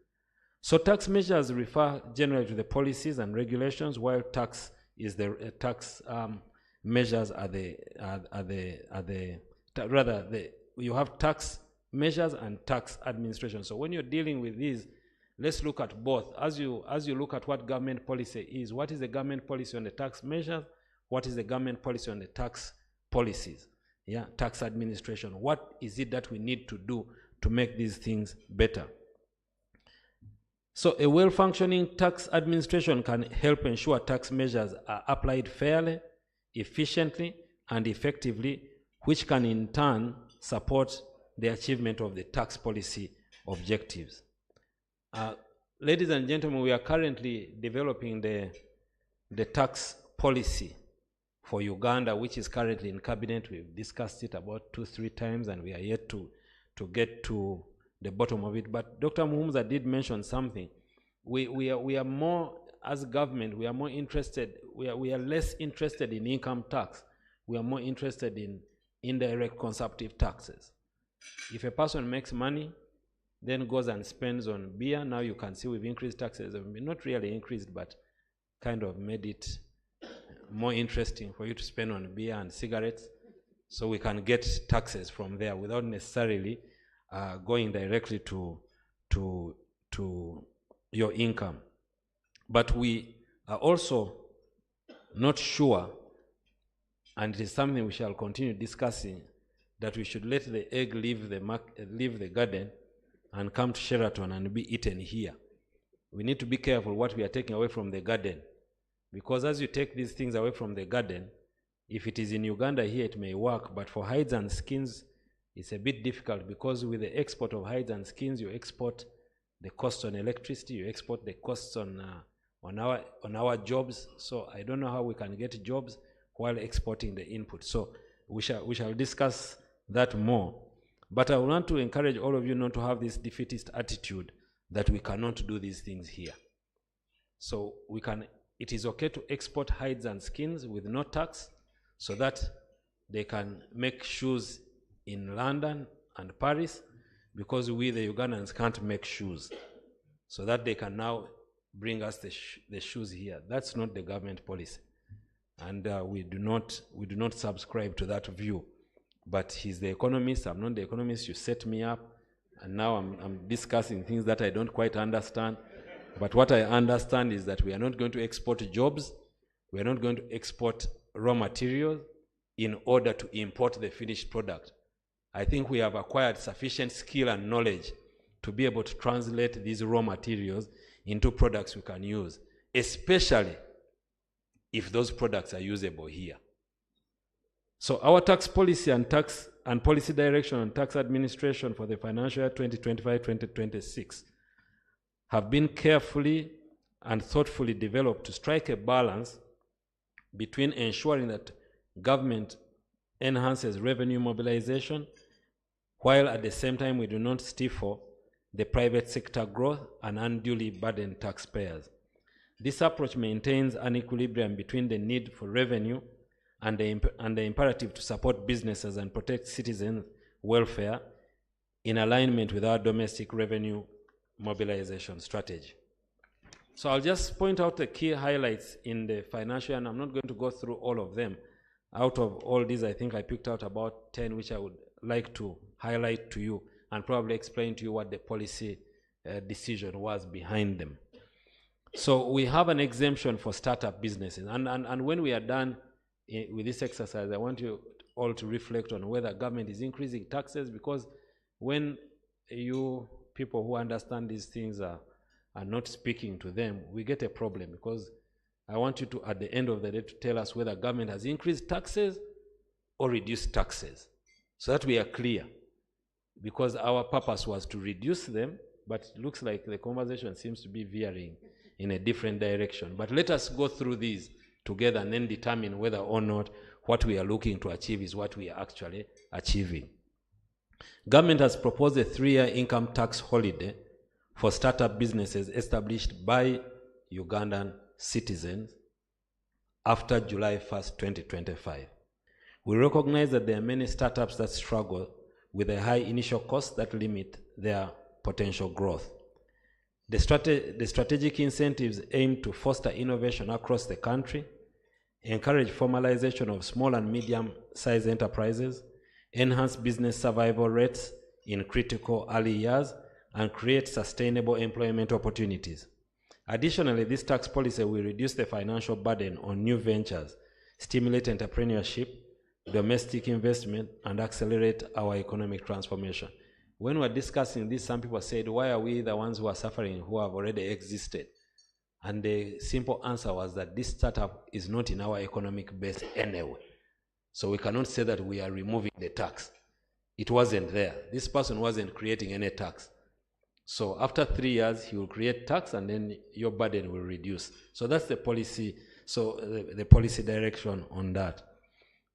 So tax measures refer generally to the policies and regulations, while tax is the tax measures you have tax measures and tax administration. So when you're dealing with these, let's look at both. As you look at what government policy is, what is the government policy on the tax measures? What is the government policy on the tax policies? Yeah, tax administration. What is it that we need to do to make these things better? So a well-functioning tax administration can help ensure tax measures are applied fairly, efficiently, and effectively, which can in turn support the achievement of the tax policy objectives. Ladies and gentlemen, we are currently developing the tax policy for Uganda, which is currently in cabinet. We've discussed it about 2-3 times, and we are yet to get to the bottom of it. But Dr. Muhumuza did mention something. We are more, as government, we are more interested, we are less interested in income tax. We are more interested in indirect consumptive taxes. If a person makes money, then goes and spends on beer, now you can see we've increased taxes. Not really increased, but kind of made it more interesting for you to spend on beer and cigarettes, so we can get taxes from there without necessarily going directly to your income. But we are also not sure, and it is something we shall continue discussing, that we should let the egg leave the garden and come to Sheraton and be eaten here. We need to be careful what we are taking away from the garden, because as you take these things away from the garden, if it is in Uganda here, it may work, but for hides and skins, it's a bit difficult, because with the export of hides and skins, you export the cost on electricity, you export the costs on our jobs. So I don't know how we can get jobs while exporting the input. So we shall discuss that more. But I want to encourage all of you not to have this defeatist attitude that we cannot do these things here. So it is okay to export hides and skins with no tax, so that they can make shoes in London and Paris, because we, the Ugandans, can't make shoes, so that they can now bring us the shoes here. That's not the government policy, and we do not subscribe to that view. But he's the economist, I'm not the economist. You set me up, and now I'm discussing things that I don't quite understand. But what I understand is that we are not going to export jobs, we are not going to export raw materials in order to import the finished product. I think we have acquired sufficient skill and knowledge to be able to translate these raw materials into products we can use, especially if those products are usable here. So our tax policy and policy direction on tax administration for the financial year 2025-2026 have been carefully and thoughtfully developed to strike a balance between ensuring that government enhances revenue mobilization, while at the same time we do not stifle the private sector growth and unduly burden taxpayers. This approach maintains an equilibrium between the need for revenue and the imperative to support businesses and protect citizens' welfare, in alignment with our domestic revenue mobilization strategy. So I'll just point out the key highlights in the financial, and I'm not going to go through all of them. Out of all these, I think I picked out about 10 which I would like to highlight to you and probably explain to you what the policy decision was behind them. So we have an exemption for startup businesses, and when we are done with this exercise, I want you all to reflect on whether government is increasing taxes, because when you people who understand these things are not speaking to them, we get a problem, because I want you to, at the end of the day, to tell us whether government has increased taxes or reduced taxes, so that we are clear, because our purpose was to reduce them, but it looks like the conversation seems to be veering in a different direction. But let us go through these together and then determine whether or not what we are looking to achieve is what we are actually achieving. Government has proposed a 3-year income tax holiday for startup businesses established by Ugandan citizens after July 1st, 2025. We recognize that there are many startups that struggle with a high initial cost that limit their potential growth. The strategic incentives aim to foster innovation across the country, encourage formalization of small and medium-sized enterprises, enhance business survival rates in critical early years, and create sustainable employment opportunities. Additionally, this tax policy will reduce the financial burden on new ventures, stimulate entrepreneurship, domestic investment, and accelerate our economic transformation. When we're discussing this, some people said, why are we the ones who are suffering who have already existed? And the simple answer was that this startup is not in our economic base anyway. So we cannot say that we are removing the tax. It wasn't there. This person wasn't creating any tax. So after 3 years, he will create tax and then your burden will reduce. So that's the policy, the policy direction on that.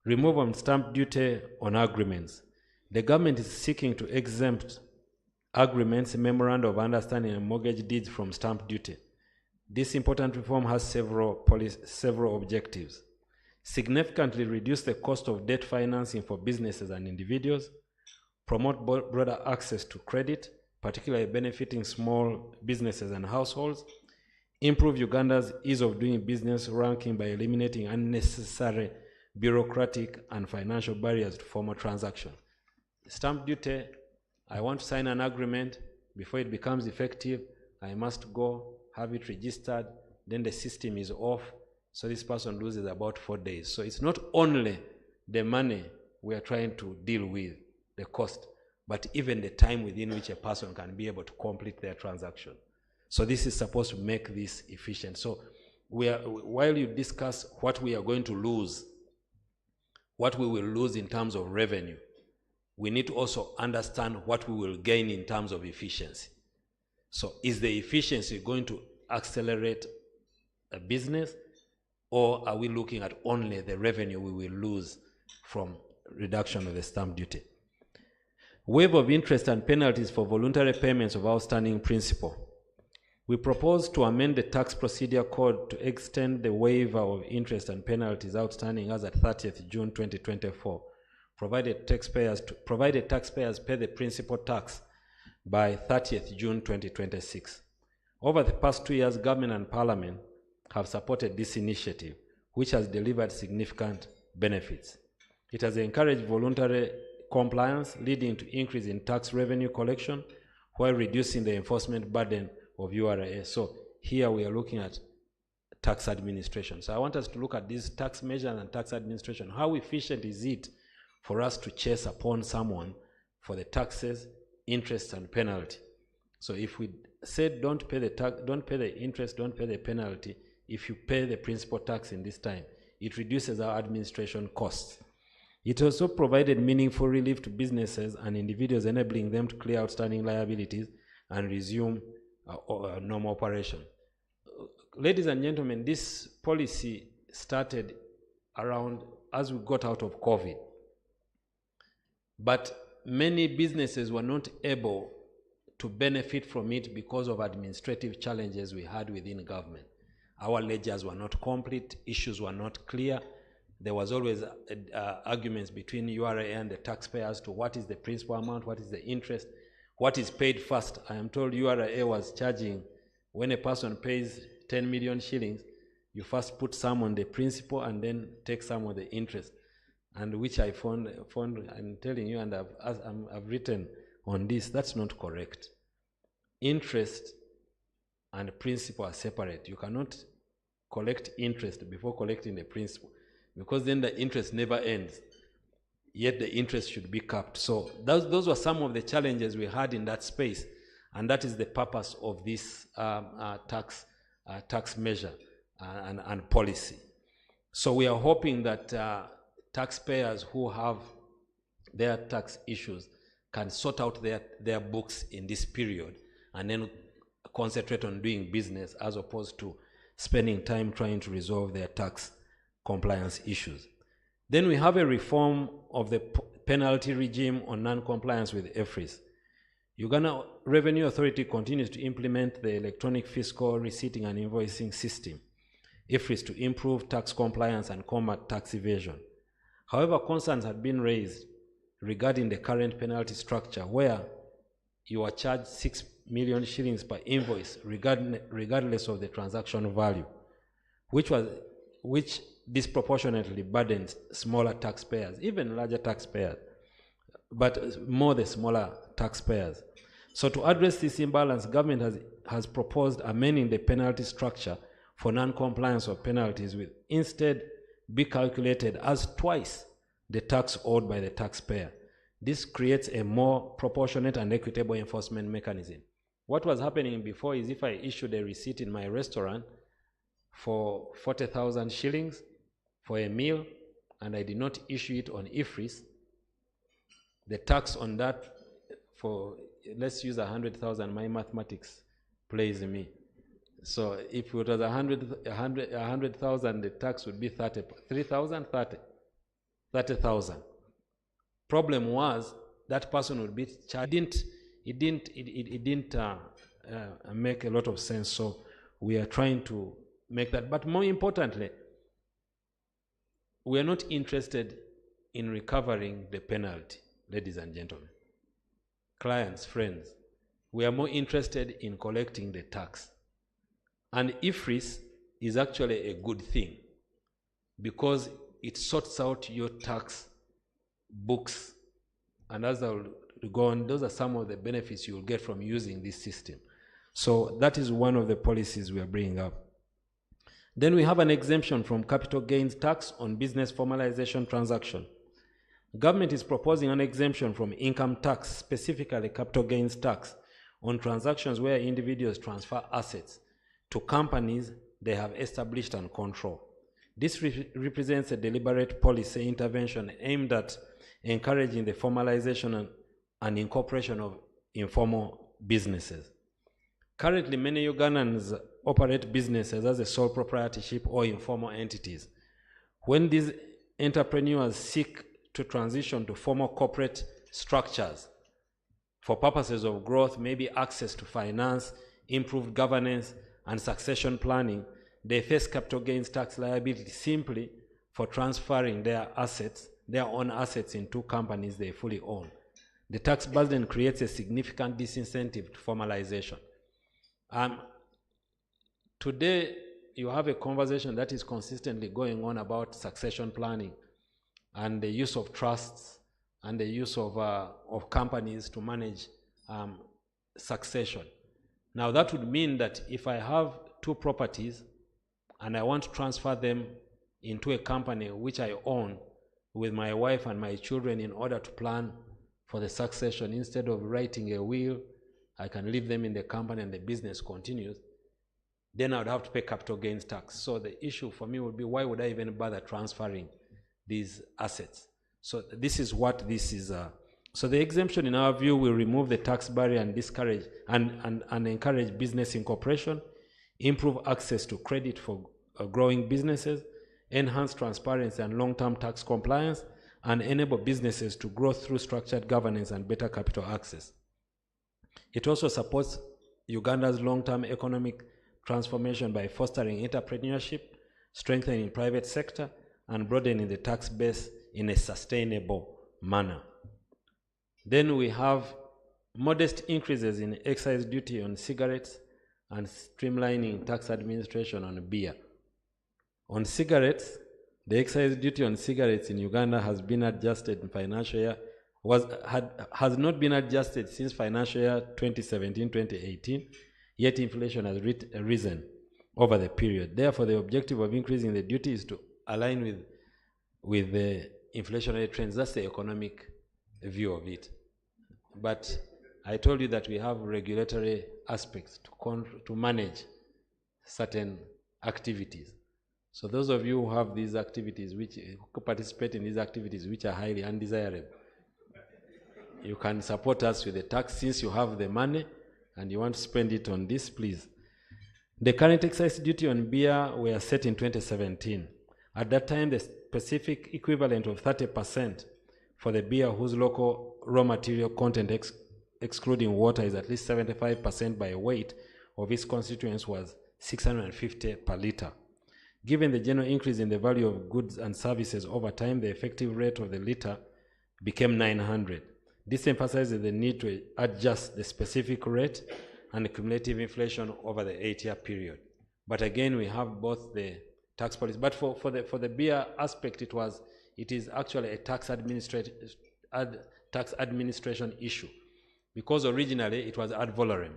Remove on stamp duty on agreements. The government is seeking to exempt agreements, memorandum of understanding, and mortgage deeds from stamp duty. This important reform has several objectives. Significantly reduce the cost of debt financing for businesses and individuals, promote broader access to credit, particularly benefiting small businesses and households, improve Uganda's ease of doing business ranking by eliminating unnecessary bureaucratic and financial barriers to formal transactions. Stamp duty, I want to sign an agreement. Before it becomes effective, I must go have it registered, then the system is off, so this person loses about 4 days. So it's not only the money we are trying to deal with, the cost, but even the time within which a person can be able to complete their transaction. So this is supposed to make this efficient. So while you discuss what we are going to lose, what we will lose in terms of revenue, we need to also understand what we will gain in terms of efficiency. So is the efficiency going to accelerate a business, or are we looking at only the revenue we will lose from reduction of the stamp duty? Waiver of interest and penalties for voluntary payments of outstanding principal. We propose to amend the Tax Procedure Code to extend the waiver of interest and penalties outstanding as at 30th June 2024, provided taxpayers pay the principal tax by 30th June 2026. Over the past 2 years, government and parliament have supported this initiative, which has delivered significant benefits. It has encouraged voluntary compliance, leading to increase in tax revenue collection while reducing the enforcement burden of URA. So here we are looking at tax administration. So I want us to look at these tax measures and tax administration. How efficient is it for us to chase upon someone for the taxes, interest, and penalty? So if we said don't pay the tax, don't pay the interest, don't pay the penalty, if you pay the principal tax in this time, it reduces our administration costs. It also provided meaningful relief to businesses and individuals, enabling them to clear outstanding liabilities and resume normal operation. Ladies and gentlemen, this policy started around as we got out of COVID. But many businesses were not able to benefit from it because of administrative challenges we had within government. Our ledgers were not complete, issues were not clear. There was always arguments between URA and the taxpayers to what is the principal amount, what is the interest, what is paid first. I am told URA was charging, when a person pays 10 million shillings, you first put some on the principal and then take some of the interest, and which I found I'm telling you, and I've written on this, that's not correct. Interest and principal are separate. You cannot collect interest before collecting the principal, because then the interest never ends, yet the interest should be capped. So those were some of the challenges we had in that space, And that is the purpose of this tax measure and policy. So we are hoping that taxpayers who have their tax issues can sort out their books in this period and then concentrate on doing business as opposed to spending time trying to resolve their tax compliance issues. Then we have a reform of the penalty regime on non-compliance with EFRIS. Uganda Revenue Authority continues to implement the electronic fiscal receipting and invoicing system, EFRIS, to improve tax compliance and combat tax evasion. However, concerns have been raised regarding the current penalty structure, where you are charged 6 million shillings per invoice regardless of the transaction value, which disproportionately burdens smaller taxpayers, even larger taxpayers, but more the smaller taxpayers. So to address this imbalance, government has proposed amending the penalty structure for non-compliance of penalties with instead be calculated as twice the tax owed by the taxpayer. This creates a more proportionate and equitable enforcement mechanism. What was happening before is if I issued a receipt in my restaurant for 40,000 shillings for a meal and I did not issue it on EFRIS, the tax on that for, let's use 100,000, my mathematics plays me. So if it was 100,000, the tax would be 3,000, 30,000. Problem was that person would be charged. It didn't make a lot of sense. So we are trying to make that. But more importantly, we are not interested in recovering the penalty, ladies and gentlemen, clients, friends. We are more interested in collecting the tax. And IFRIS is actually a good thing because it sorts out your tax books. And as I'll go on, those are some of the benefits you'll get from using this system. So that is one of the policies we are bringing up. Then we have an exemption from capital gains tax on business formalization transaction. Government is proposing an exemption from income tax, specifically capital gains tax, on transactions where individuals transfer assets to companies they have established and control. This represents a deliberate policy intervention aimed at encouraging the formalization and incorporation of informal businesses. Currently, many Ugandans operate businesses as a sole proprietorship or informal entities. When these entrepreneurs seek to transition to formal corporate structures for purposes of growth, maybe access to finance, improved governance, and succession planning, they face capital gains tax liability simply for transferring their assets, their own assets, into companies they fully own. The tax burden creates a significant disincentive to formalization. Today, you have a conversation that is consistently going on about succession planning and the use of trusts and the use of companies to manage succession. Now, that would mean that if I have two properties and I want to transfer them into a company which I own with my wife and my children in order to plan for the succession, instead of writing a will, I can leave them in the company and the business continues, then I would have to pay capital gains tax. So the issue for me would be, why would I even bother transferring these assets? So this is what this is. So the exemption, in our view, will remove the tax barrier and discourage and encourage business incorporation, improve access to credit for growing businesses, enhance transparency and long-term tax compliance, and enable businesses to grow through structured governance and better capital access. It also supports Uganda's long-term economic transformation by fostering entrepreneurship, strengthening private sector, and broadening the tax base in a sustainable manner. Then we have modest increases in excise duty on cigarettes and streamlining tax administration on beer. On cigarettes, the excise duty on cigarettes in Uganda has been adjusted in financial year, has not been adjusted since financial year 2017-2018, yet inflation has risen over the period. Therefore, the objective of increasing the duty is to align with the inflationary trends. That's the economic view of it. But I told you that we have regulatory aspects to manage certain activities. So those of you who have these activities, who participate in these activities which are highly undesirable, you can support us with the tax since you have the money and you want to spend it on this, please. The current excise duty on beer were set in 2017. At that time, the specific equivalent of 30% for the beer whose local raw material content excluding water is at least 75% by weight of its constituents was 650 per liter. Given the general increase in the value of goods and services over time, the effective rate of the liter became 900. This emphasizes the need to adjust the specific rate and the cumulative inflation over the 8-year period. But again, we have both the tax policy. But for the beer aspect, it is actually a tax administration issue, because originally it was ad valorem,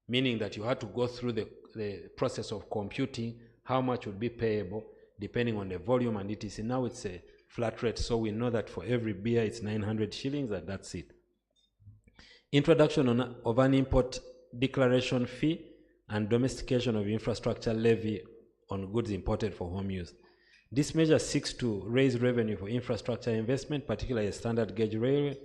meaning that you had to go through the process of computing how much would be payable depending on the volume and etc. Now it's a flat rate, so we know that for every beer it's 900 shillings and that's it. Introduction of an import declaration fee and domestication of infrastructure levy on goods imported for home use. This measure seeks to raise revenue for infrastructure investment, particularly a standard gauge railway,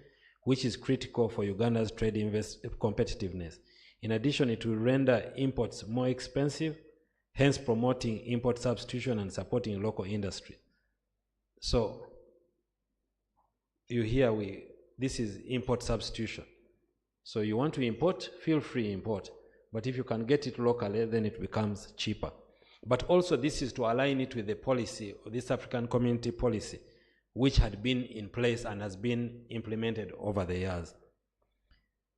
which is critical for Uganda's trade competitiveness. In addition, it will render imports more expensive, hence promoting import substitution and supporting local industry. So you hear this is import substitution. So you want to import, feel free import. But if you can get it locally, then it becomes cheaper. But also this is to align it with the policy, this African Community policy, which had been in place and has been implemented over the years.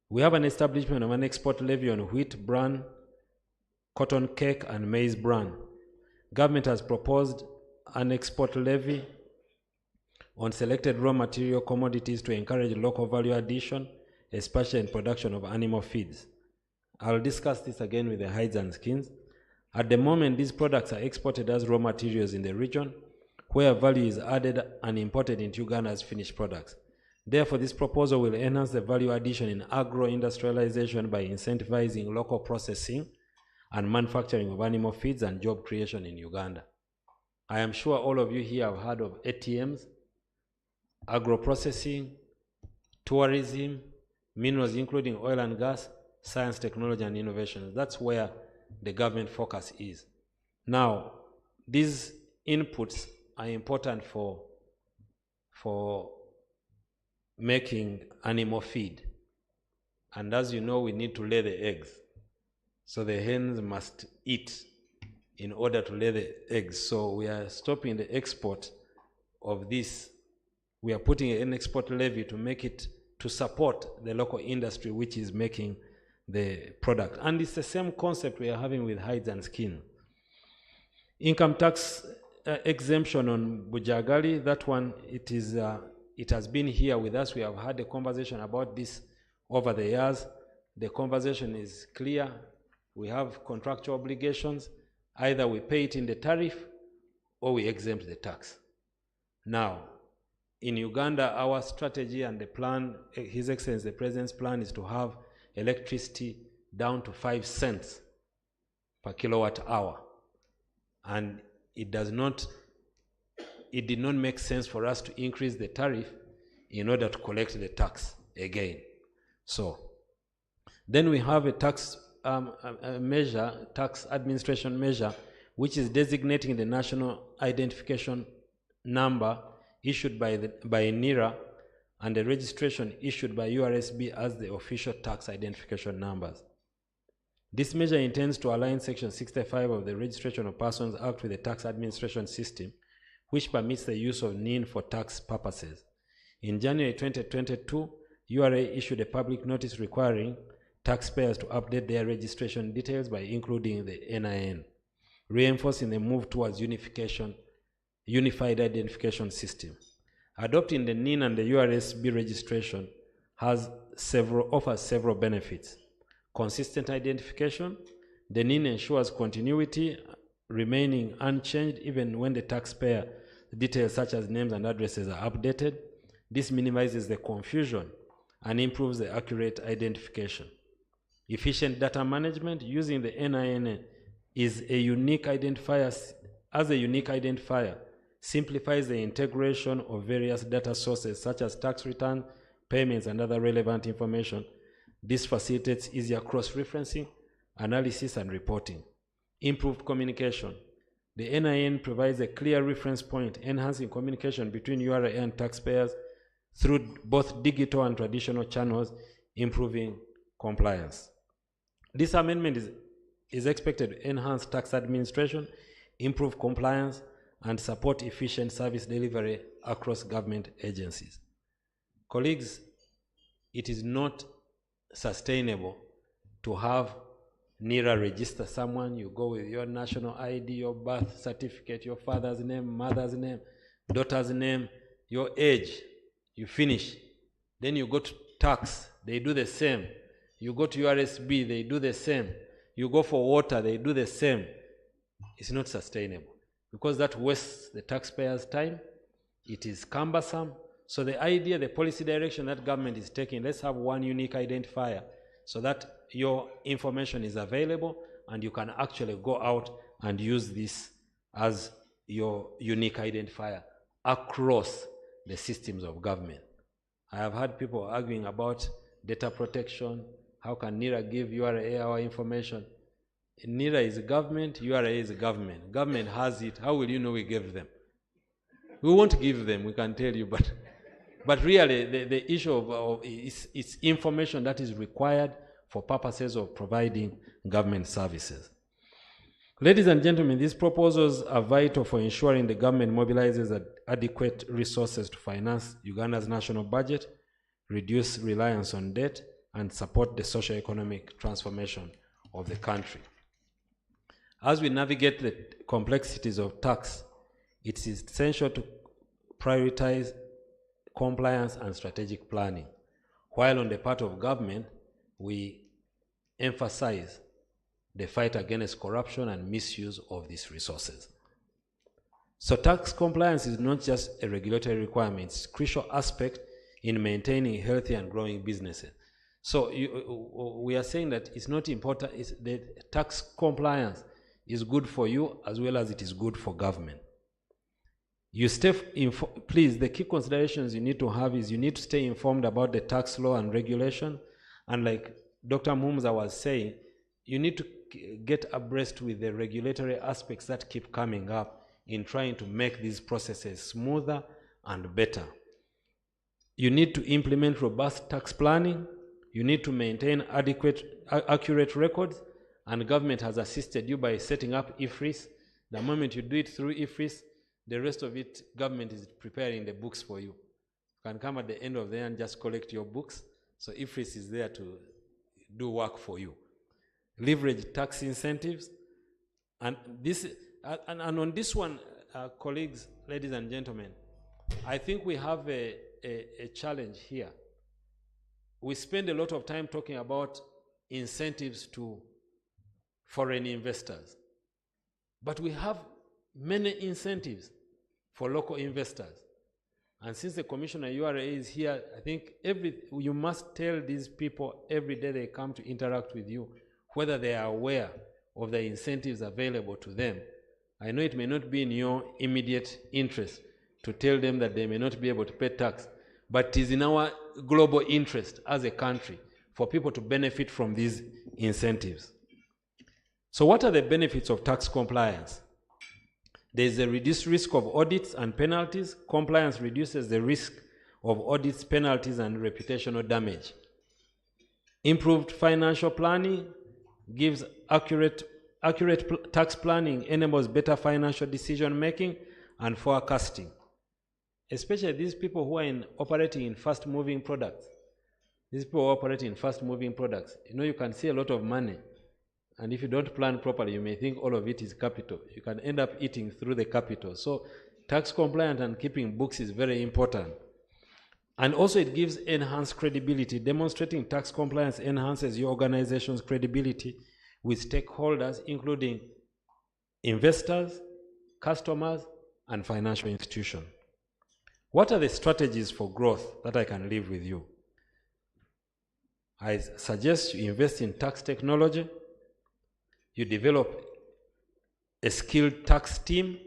We have an establishment of an export levy on wheat bran, cotton cake, and maize bran. Government has proposed an export levy on selected raw material commodities to encourage local value addition, especially in production of animal feeds. I'll discuss this again with the hides and skins. At the moment, these products are exported as raw materials in the region, where value is added and imported into Uganda's finished products. Therefore, this proposal will enhance the value addition in agro-industrialization by incentivizing local processing and manufacturing of animal feeds and job creation in Uganda. I am sure all of you here have heard of ATMs, agro-processing, tourism, minerals including oil and gas, science, technology, and innovation. That's where the government focus is. Now, these inputs are important for making animal feed. And as you know, we need to lay the eggs. So the hens must eat in order to lay the eggs. So we are stopping the export of this. We are putting an export levy to make it, to support the local industry which is making the product. And it's the same concept we are having with hides and skin. Income tax exemption on Bujagali, that one, it has been here with us. We have had a conversation about this over the years. The conversation is clear. We have contractual obligations. Either we pay it in the tariff or we exempt the tax. Now, in Uganda, our strategy and the plan, His Excellency the President's plan, is to have electricity down to 5 cents per kilowatt hour. And it did not make sense for us to increase the tariff in order to collect the tax again. So then we have a tax tax administration measure, which is designating the national identification number issued by NIRA and the registration issued by URSB as the official tax identification numbers. This measure intends to align Section 65 of the Registration of Persons Act with the tax administration system, which permits the use of NIN for tax purposes. In January 2022, URA issued a public notice requiring taxpayers to update their registration details by including the NIN, reinforcing the move towards unified identification system. Adopting the NIN and the URSB registration offers several benefits. Consistent identification. The NIN ensures continuity, remaining unchanged even when the taxpayer details such as names and addresses are updated. This minimizes the confusion and improves the accurate identification. Efficient data management using the NIN is a unique identifier, simplifies the integration of various data sources such as tax return, payments, and other relevant information. This facilitates easier cross-referencing, analysis, and reporting. Improved communication. The NIN provides a clear reference point, enhancing communication between URA and taxpayers through both digital and traditional channels, improving compliance. This amendment is expected to enhance tax administration, improve compliance, and support efficient service delivery across government agencies. Colleagues, it is not sustainable to have NIRA register someone. You go with your national ID, your birth certificate, your father's name, mother's name, daughter's name, your age, you finish. Then you go to tax, they do the same. You go to URSB, they do the same. You go for water, they do the same. It's not sustainable because that wastes the taxpayers' time. It is cumbersome. So the idea, the policy direction that government is taking, let's have one unique identifier so that your information is available and you can actually go out and use this as your unique identifier across the systems of government. I have had people arguing about data protection. How can NIRA give URA our information? NIRA is government, URA is government. Government has it. How will you know we gave them? We won't give them, we can tell you, but really the issue is information that is required for purposes of providing government services. Ladies and gentlemen, these proposals are vital for ensuring the government mobilizes adequate resources to finance Uganda's national budget, reduce reliance on debt, and support the socio-economic transformation of the country. As we navigate the complexities of tax, it is essential to prioritize compliance and strategic planning, while on the part of government, we emphasize the fight against corruption and misuse of these resources. So tax compliance is not just a regulatory requirement, it's a crucial aspect in maintaining healthy and growing businesses. So we are saying that it's not important, the tax compliance is good for you as well as it is good for government. You please, the key considerations you need to have is you need to stay informed about the tax law and regulation. And like Dr. Mumza was saying, you need to get abreast with the regulatory aspects that keep coming up in trying to make these processes smoother and better. You need to implement robust tax planning. You need to maintain accurate records, and government has assisted you by setting up IFRIS. The moment you do it through IFRIS, the rest of it, government is preparing the books for you. You can come at the end of the year and just collect your books. So IFRIS is there to do work for you. Leverage tax incentives. And on this one, colleagues, ladies and gentlemen, I think we have a challenge here. We spend a lot of time talking about incentives to foreign investors, but we have many incentives for local investors. And since the Commissioner URA is here, I think you must tell these people every day they come to interact with you, whether they are aware of the incentives available to them. I know it may not be in your immediate interest to tell them that they may not be able to pay tax, but it is in our global interest as a country for people to benefit from these incentives. So what are the benefits of tax compliance? There is a reduced risk of audits and penalties. Compliance reduces the risk of audits, penalties, and reputational damage. Improved financial planning gives accurate tax planning, enables better financial decision making and forecasting. Especially these people who are operating in fast-moving products. These people operating in fast-moving products. You know, you can see a lot of money, and if you don't plan properly, you may think all of it is capital. You can end up eating through the capital. So tax compliance and keeping books is very important. And also it gives enhanced credibility. Demonstrating tax compliance enhances your organization's credibility with stakeholders, including investors, customers, and financial institutions. What are the strategies for growth that I can leave with you? I suggest you invest in tax technology, you develop a skilled tax team,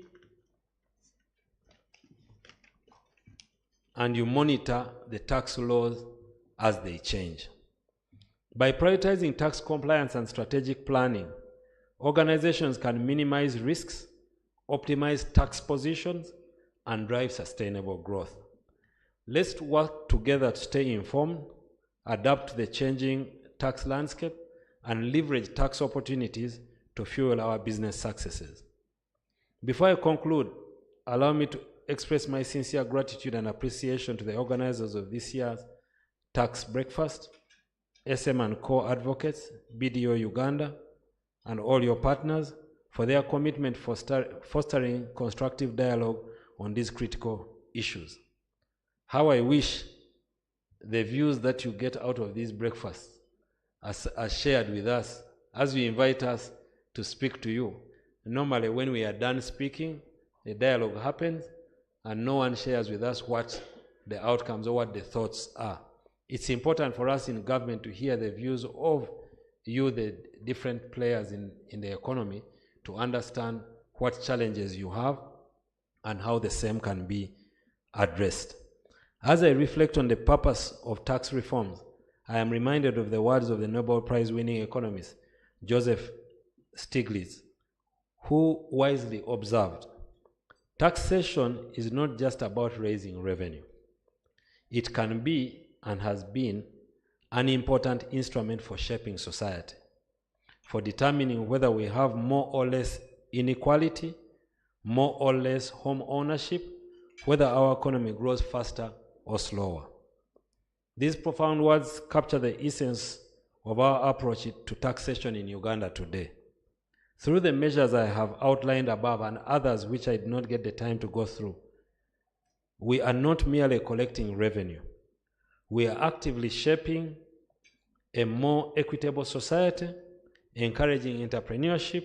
and you monitor the tax laws as they change. By prioritizing tax compliance and strategic planning, organizations can minimize risks, optimize tax positions, and drive sustainable growth. Let's work together to stay informed, adapt to the changing tax landscape, and leverage tax opportunities to fuel our business successes. Before I conclude, allow me to express my sincere gratitude and appreciation to the organizers of this year's tax breakfast, SM&Co advocates, BDO Uganda, and all your partners for their commitment for fostering constructive dialogue on these critical issues. How I wish the views that you get out of these breakfasts are shared with us as you invite us to speak to you. Normally, when we are done speaking, the dialogue happens, and no one shares with us what the outcomes or what the thoughts are. It's important for us in government to hear the views of you, the different players in the economy, to understand what challenges you have and how the same can be addressed. As I reflect on the purpose of tax reforms, I am reminded of the words of the Nobel Prize-winning economist, Joseph Stiglitz, who wisely observed, taxation is not just about raising revenue. It can be and has been an important instrument for shaping society, for determining whether we have more or less inequality, more or less home ownership, whether our economy grows faster or slower. These profound words capture the essence of our approach to taxation in Uganda today. Through the measures I have outlined above and others which I did not get the time to go through, we are not merely collecting revenue. We are actively shaping a more equitable society, encouraging entrepreneurship,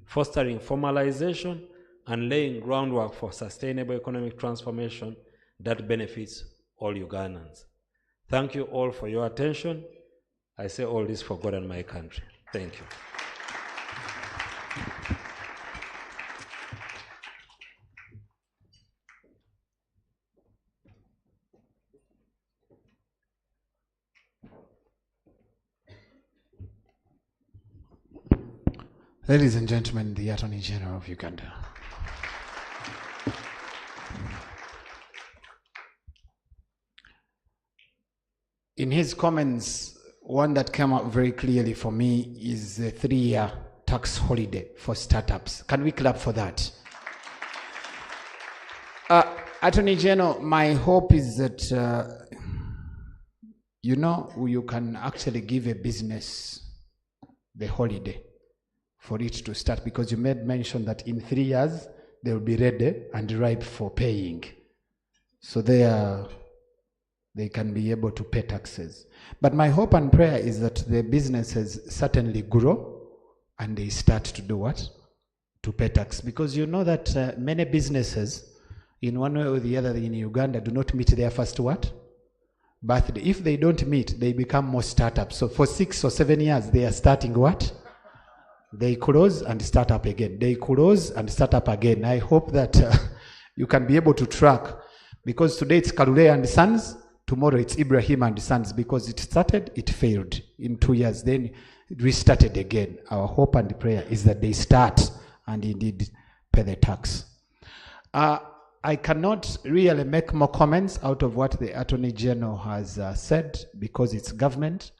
fostering formalization, and laying groundwork for sustainable economic transformation that benefits all Ugandans. Thank you all for your attention. I say all this for God and my country. Thank you. Ladies and gentlemen, the Attorney General of Uganda. In his comments, one that came out very clearly for me is the 3-year tax holiday for startups. Can we clap for that? Attorney General, my hope is that, you can actually give a business the holiday for it to start, because you made mention that in 3 years, they will be ready and ripe for paying. So they can be able to pay taxes. But my hope and prayer is that the businesses certainly grow and they start to do what? To pay tax. Because you know that many businesses, in one way or the other in Uganda, do not meet their first what? Birthday. If they don't meet, they become more startups. So for 6 or 7 years, they are starting what? They close and start up again. They close and start up again. I hope that you can be able to track, because today it's Kalule and Sons, tomorrow it's Ibrahim and Sons, because it started, it failed in 2 years, then it restarted again. Our hope and prayer is that they start and indeed pay the tax. I cannot really make more comments out of what the Attorney General has said, because it's government.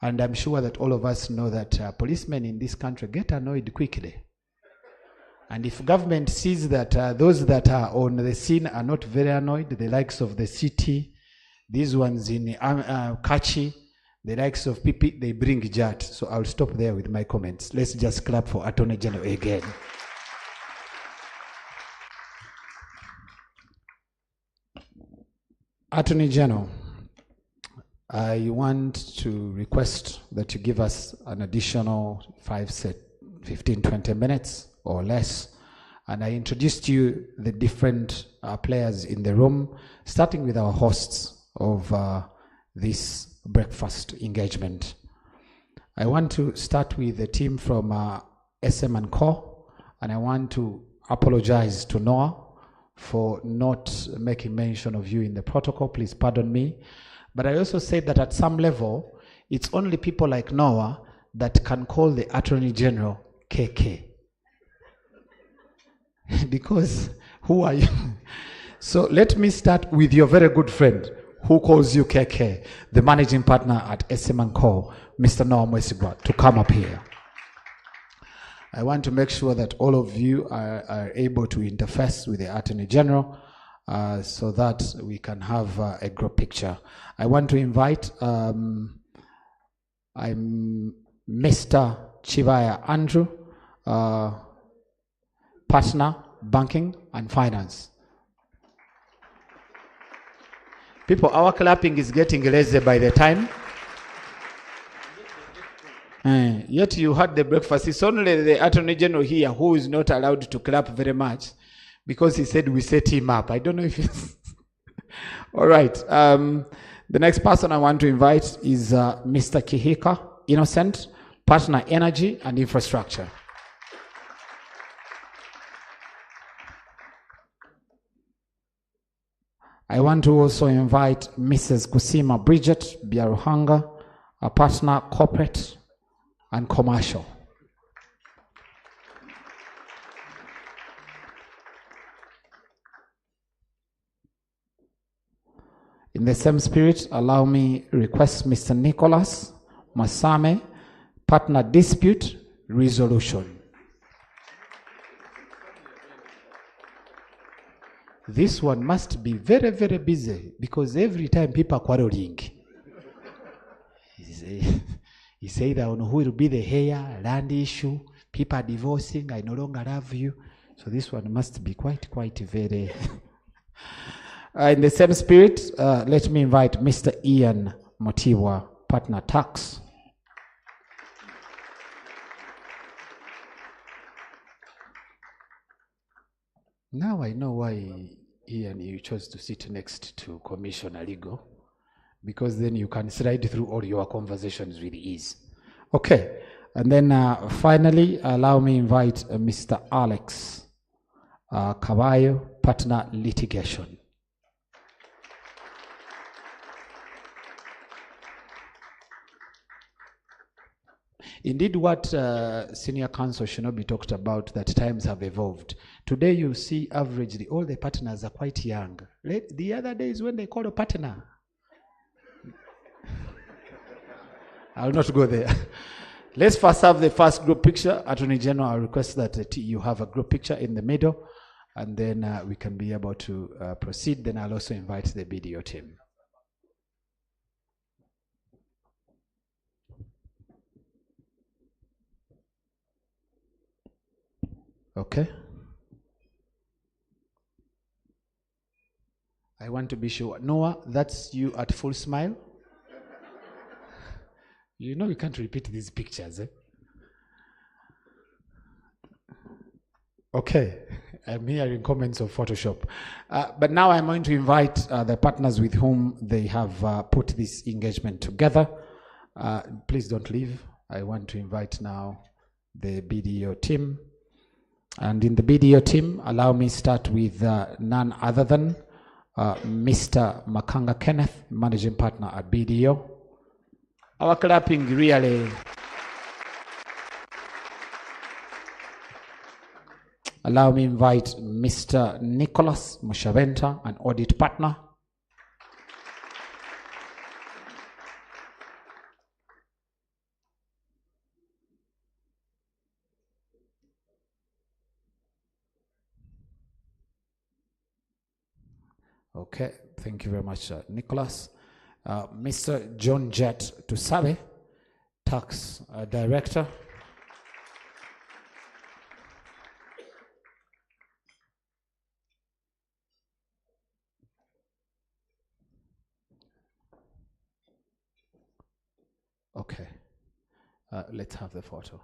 And I'm sure that all of us know that policemen in this country get annoyed quickly. And if government sees that those that are on the scene are not very annoyed, the likes of the city, these ones in Kachi, the likes of PP, they bring JAT. So I'll stop there with my comments. Let's just clap for Attorney General again. Attorney General, I want to request that you give us an additional 15, 20 minutes or less. And I introduced to you the different players in the room, starting with our hosts of this breakfast engagement. I want to start with the team from SM and Co, and I want to apologize to Noah for not making mention of you in the protocol. Please pardon me. But I also said that at some level, it's only people like Noah that can call the Attorney General KK. Because who are you? So let me start with your very good friend who calls you KK, the managing partner at SM and Co, Mr. Noah Mwesigwa, to come up here. I want to make sure that all of you are able to interface with the Attorney General so that we can have a group picture. I want to invite I'm Mr. Chivaya Andrew, partner, banking and finance. People, our clapping is getting lazy by the time. Yet you had the breakfast. It's only the Attorney General here who is not allowed to clap very much because he said we set him up. I don't know if it's... All right. The next person I want to invite is Mr. Kihika Innocent, partner, energy and infrastructure. I want to also invite Mrs. Kusima Bridget Biaruhanga, a partner, corporate and commercial. In the same spirit, allow me request Mr. Nicholas Masame, partner, dispute resolution. This one must be very, very busy because every time people are quarreling. It's either on who will be the heir, land issue, people are divorcing, I no longer love you. So this one must be quite very... in the same spirit, let me invite Mr. Ian Motiwa, partner, tax. Now I know why, Ian, you chose to sit next to Commissioner Legal, because then you can slide through all your conversations with ease. Okay, and then finally, allow me invite Mr. Alex Caballo, partner, litigation. Indeed, what senior counsel Shinobi talked about, that times have evolved. Today you see averagely all the partners are quite young. The other days when they call a partner, I'll not go there. Let's first have the first group picture. Attorney General, I request that you have a group picture in the middle, and then we can be able to proceed. Then I'll also invite the BDO team. Okay. I want to be sure. Noah, that's you at full smile? You know you can't repeat these pictures, eh? Okay. I'm hearing comments of Photoshop. But now I'm going to invite the partners with whom they have put this engagement together. Please don't leave. I want to invite now the BDO team. And in the BDO team, allow me start with none other than Mr. Makanga Kenneth, managing partner at BDO. Our clapping really. Allow me invite Mr. Nicholas Mushaventa, an audit partner. Okay, thank you very much, Nicholas. Mr. John Jet Tusabe, tax director. Okay, let's have the photo.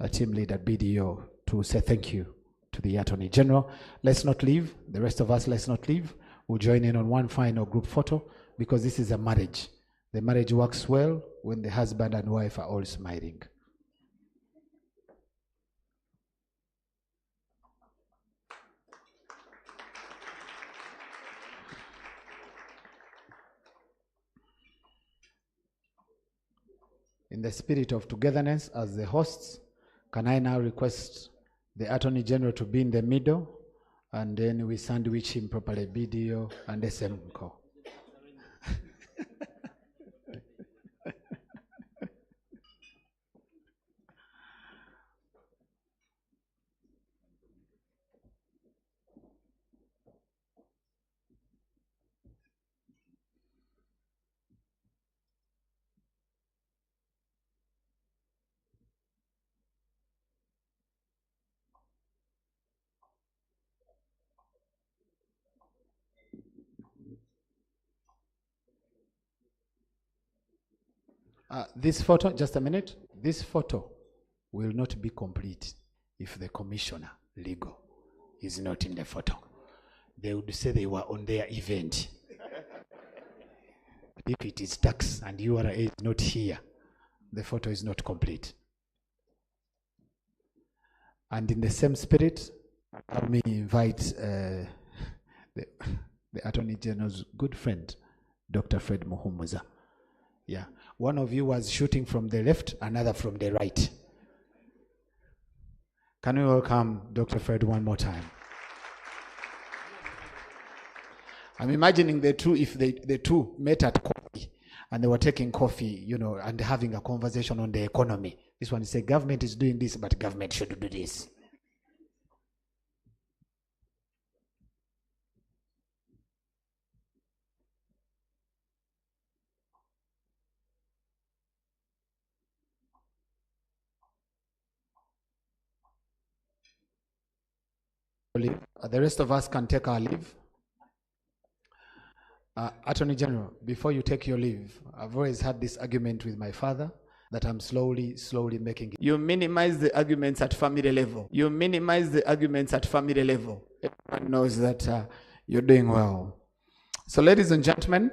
team lead at BDO, to say thank you to the Attorney General. Let's not leave. The rest of us, let's not leave. We'll join in on one final group photo because this is a marriage. The marriage works well when the husband and wife are all smiling. In the spirit of togetherness, as the hosts, can I now request the Attorney General to be in the middle, and then we sandwich him properly, BDO and SMCO. This photo, just a minute, this photo will not be complete if the commissioner, legal, is not in the photo. They would say they were on their event. But if it is tax and URA is not here, the photo is not complete. And in the same spirit, let me invite the Attorney General's good friend, Dr. Fred Muhumuza. Yeah, one of you was shooting from the left, another from the right. Can we welcome Dr. Fred one more time? I'm imagining the two, if the two met at coffee and they were taking coffee, you know, and having a conversation on the economy. This one say government is doing this, but government should do this. The rest of us can take our leave. Attorney General, before you take your leave, I've always had this argument with my father that I'm slowly making it. You minimize the arguments at family level. You minimize the arguments at family level. Everyone knows that you're doing well. So ladies and gentlemen,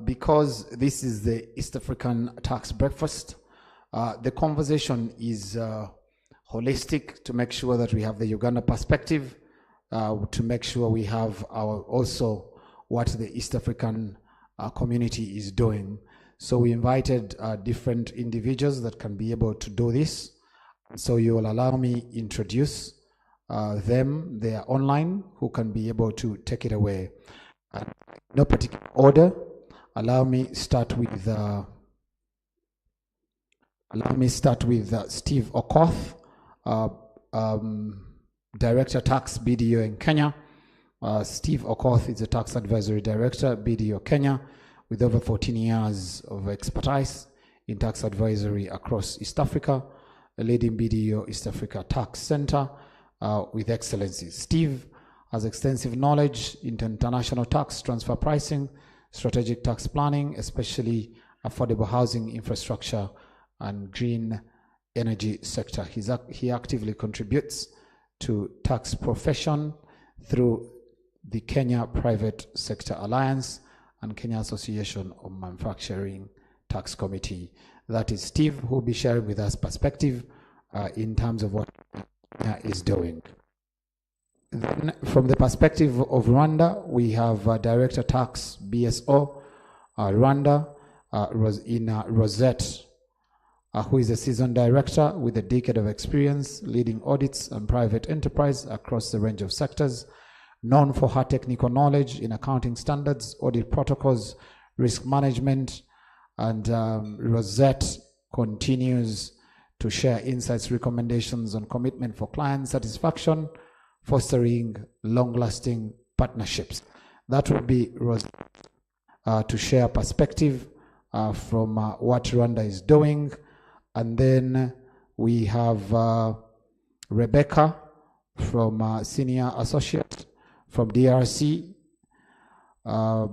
because this is the East African Tax Breakfast, the conversation is holistic to make sure that we have the Uganda perspective, to make sure we have our also what the East African community is doing. So we invited different individuals that can be able to do this. So you will allow me introduce them. They are online who can be able to take it away. No particular order. Allow me start with Steve Okoth, Director Tax BDO in Kenya. Steve Okoth is a Tax Advisory Director BDO Kenya with over 14 years of expertise in tax advisory across East Africa, a leading BDO East Africa Tax Center with excellency. Steve has extensive knowledge in international tax transfer pricing, strategic tax planning, especially affordable housing infrastructure and green energy sector. He actively contributes to tax profession through the Kenya Private Sector Alliance and Kenya Association of Manufacturing Tax Committee. That is Steve, who will be sharing with us perspective in terms of what Kenya is doing. Then from the perspective of Rwanda, we have Director Tax BSO Rwanda, Rosette, who is a seasoned director with a decade of experience leading audits and private enterprise across the range of sectors, known for her technical knowledge in accounting standards, audit protocols, risk management, and Rosette continues to share insights, recommendations, and commitment for client satisfaction, fostering long-lasting partnerships. That will be Rosette to share perspective from what Rwanda is doing. And then we have Rebecca from Senior Associate from DRC,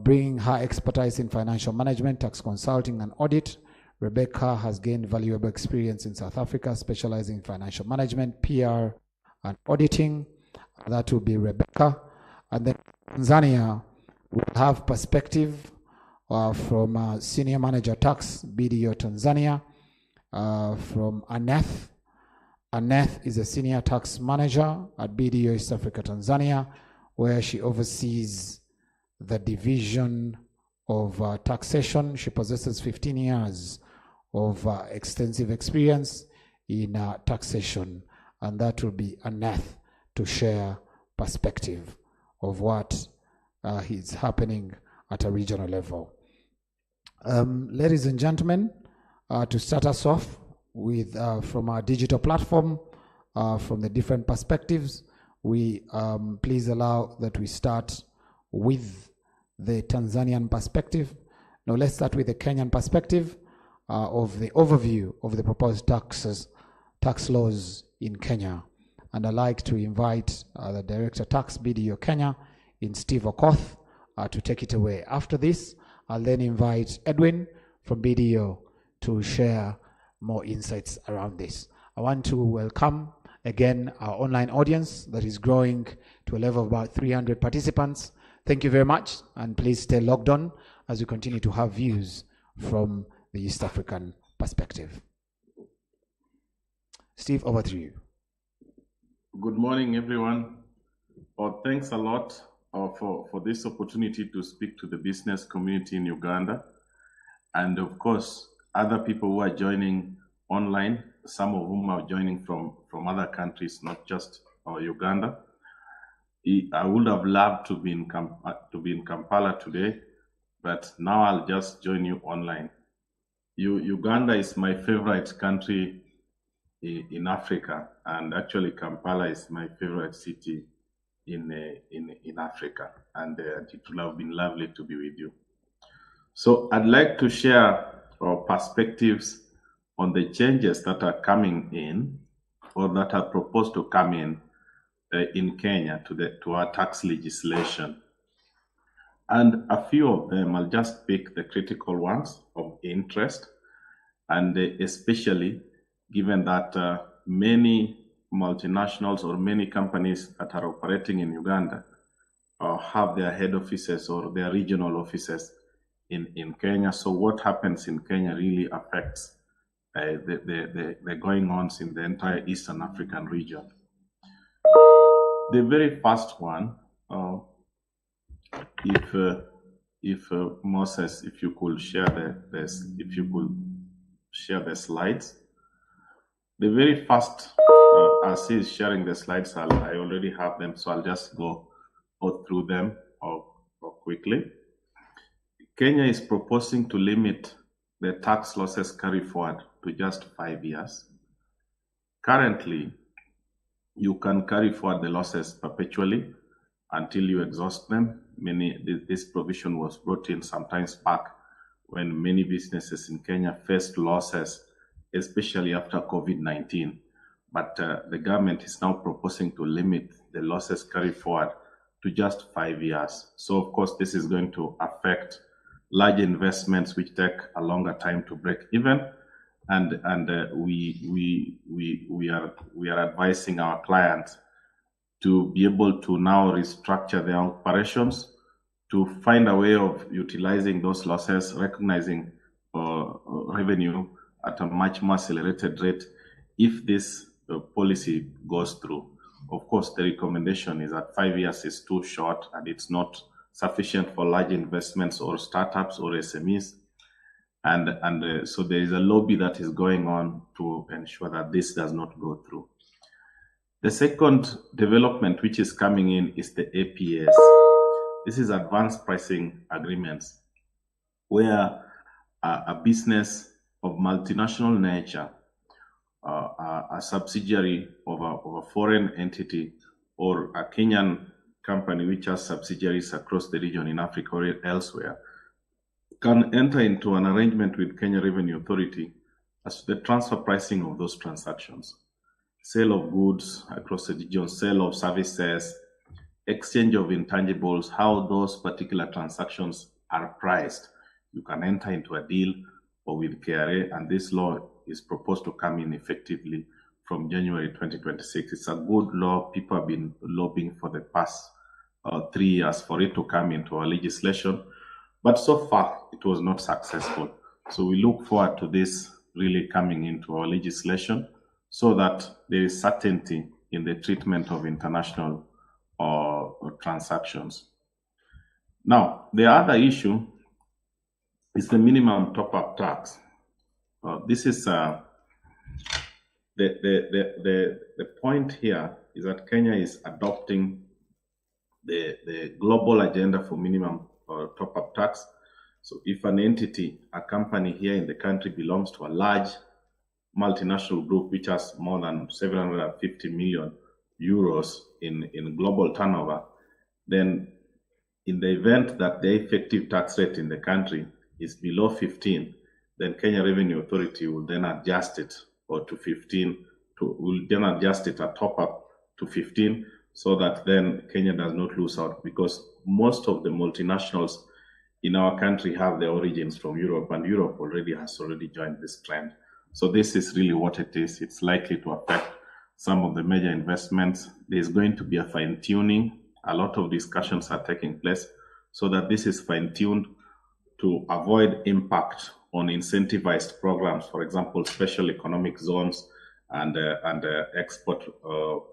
bringing her expertise in financial management, tax consulting, and audit. Rebecca has gained valuable experience in South Africa, specializing in financial management, PR, and auditing. That will be Rebecca. And then Tanzania will have perspective from Senior Manager Tax, BDO Tanzania, from Aneth. Aneth is a Senior Tax Manager at BDO East Africa Tanzania, where she oversees the division of taxation. She possesses 15 years of extensive experience in taxation, and that will be Aneth to share perspective of what is happening at a regional level. Ladies and gentlemen, to start us off with from our digital platform, from the different perspectives, we please allow that we start with the Tanzanian perspective. Now let's start with the Kenyan perspective of the overview of the proposed tax laws in Kenya. And I'd like to invite the Director Tax BDO Kenya in Steve Okoth to take it away. After this, I'll then invite Edwin from BDO to share more insights around this. I want to welcome again our online audience that is growing to a level of about 300 participants. Thank you very much, and please stay logged on as we continue to have views from the East African perspective. Steve, over to you. Good morning, everyone. Thanks a lot for this opportunity to speak to the business community in Uganda, and of course, other people who are joining online, some of whom are joining from other countries, not just Uganda. I would have loved to be in Kampala today, but now I'll just join you online. Uganda is my favorite country in Africa, and actually Kampala is my favorite city in Africa, and it would have been lovely to be with you. So I'd like to share our perspectives on the changes that are coming in, or that are proposed to come in Kenya to our tax legislation. And a few of them, I'll just pick the critical ones of interest, and especially given that many multinationals or many companies that are operating in Uganda have their head offices or their regional offices in Kenya. So what happens in Kenya really affects the going-ons in the entire Eastern African region. The very first one, if Moses, if you could share share the slides. The very first, as he is sharing the slides, I already have them, so I'll just go through them quickly. Kenya is proposing to limit the tax losses carry forward to just 5 years. Currently, you can carry forward the losses perpetually until you exhaust them. This provision was brought in sometimes back when many businesses in Kenya faced losses, especially after COVID-19. But the government is now proposing to limit the losses carried forward to just 5 years. So of course, this is going to affect large investments which take a longer time to break even. And we are advising our clients to be able to now restructure their operations to find a way of utilizing those losses, recognizing revenue at a much more accelerated rate if this policy goes through. Of course, the recommendation is that 5 years is too short and it's not sufficient for large investments or startups or SMEs. And so there is a lobby that is going on to ensure that this does not go through. The second development which is coming in is the APAs. This is advanced pricing agreements, where a business of multinational nature, a subsidiary of a foreign entity, or a Kenyan company which has subsidiaries across the region in Africa or elsewhere, can enter into an arrangement with Kenya Revenue Authority as to the transfer pricing of those transactions. sale of goods across the region, sale of services, exchange of intangibles, how those particular transactions are priced. You can enter into a deal or with KRA, and this law is proposed to come in effectively from January 2026. It's a good law. People have been lobbying for the past 3 years for it to come into our legislation, but so far it was not successful. So we look forward to this really coming into our legislation so that there is certainty in the treatment of international transactions. Now, the other issue is the minimum top-up tax. This is the point here is that Kenya is adopting the global agenda for minimum top-up tax. So if an entity, a company here in the country belongs to a large multinational group which has more than 750 million euros in global turnover, then in the event that the effective tax rate in the country is below 15, then Kenya Revenue Authority will then adjust it to 15, will then adjust it a top up to 15, so that then Kenya does not lose out, because most of the multinationals in our country have their origins from Europe, and Europe has already joined this trend. So this is really what it is. It's likely to affect some of the major investments. There's going to be a fine-tuning. A lot of discussions are taking place so that this is fine-tuned to avoid impact on incentivized programs, for example, special economic zones and export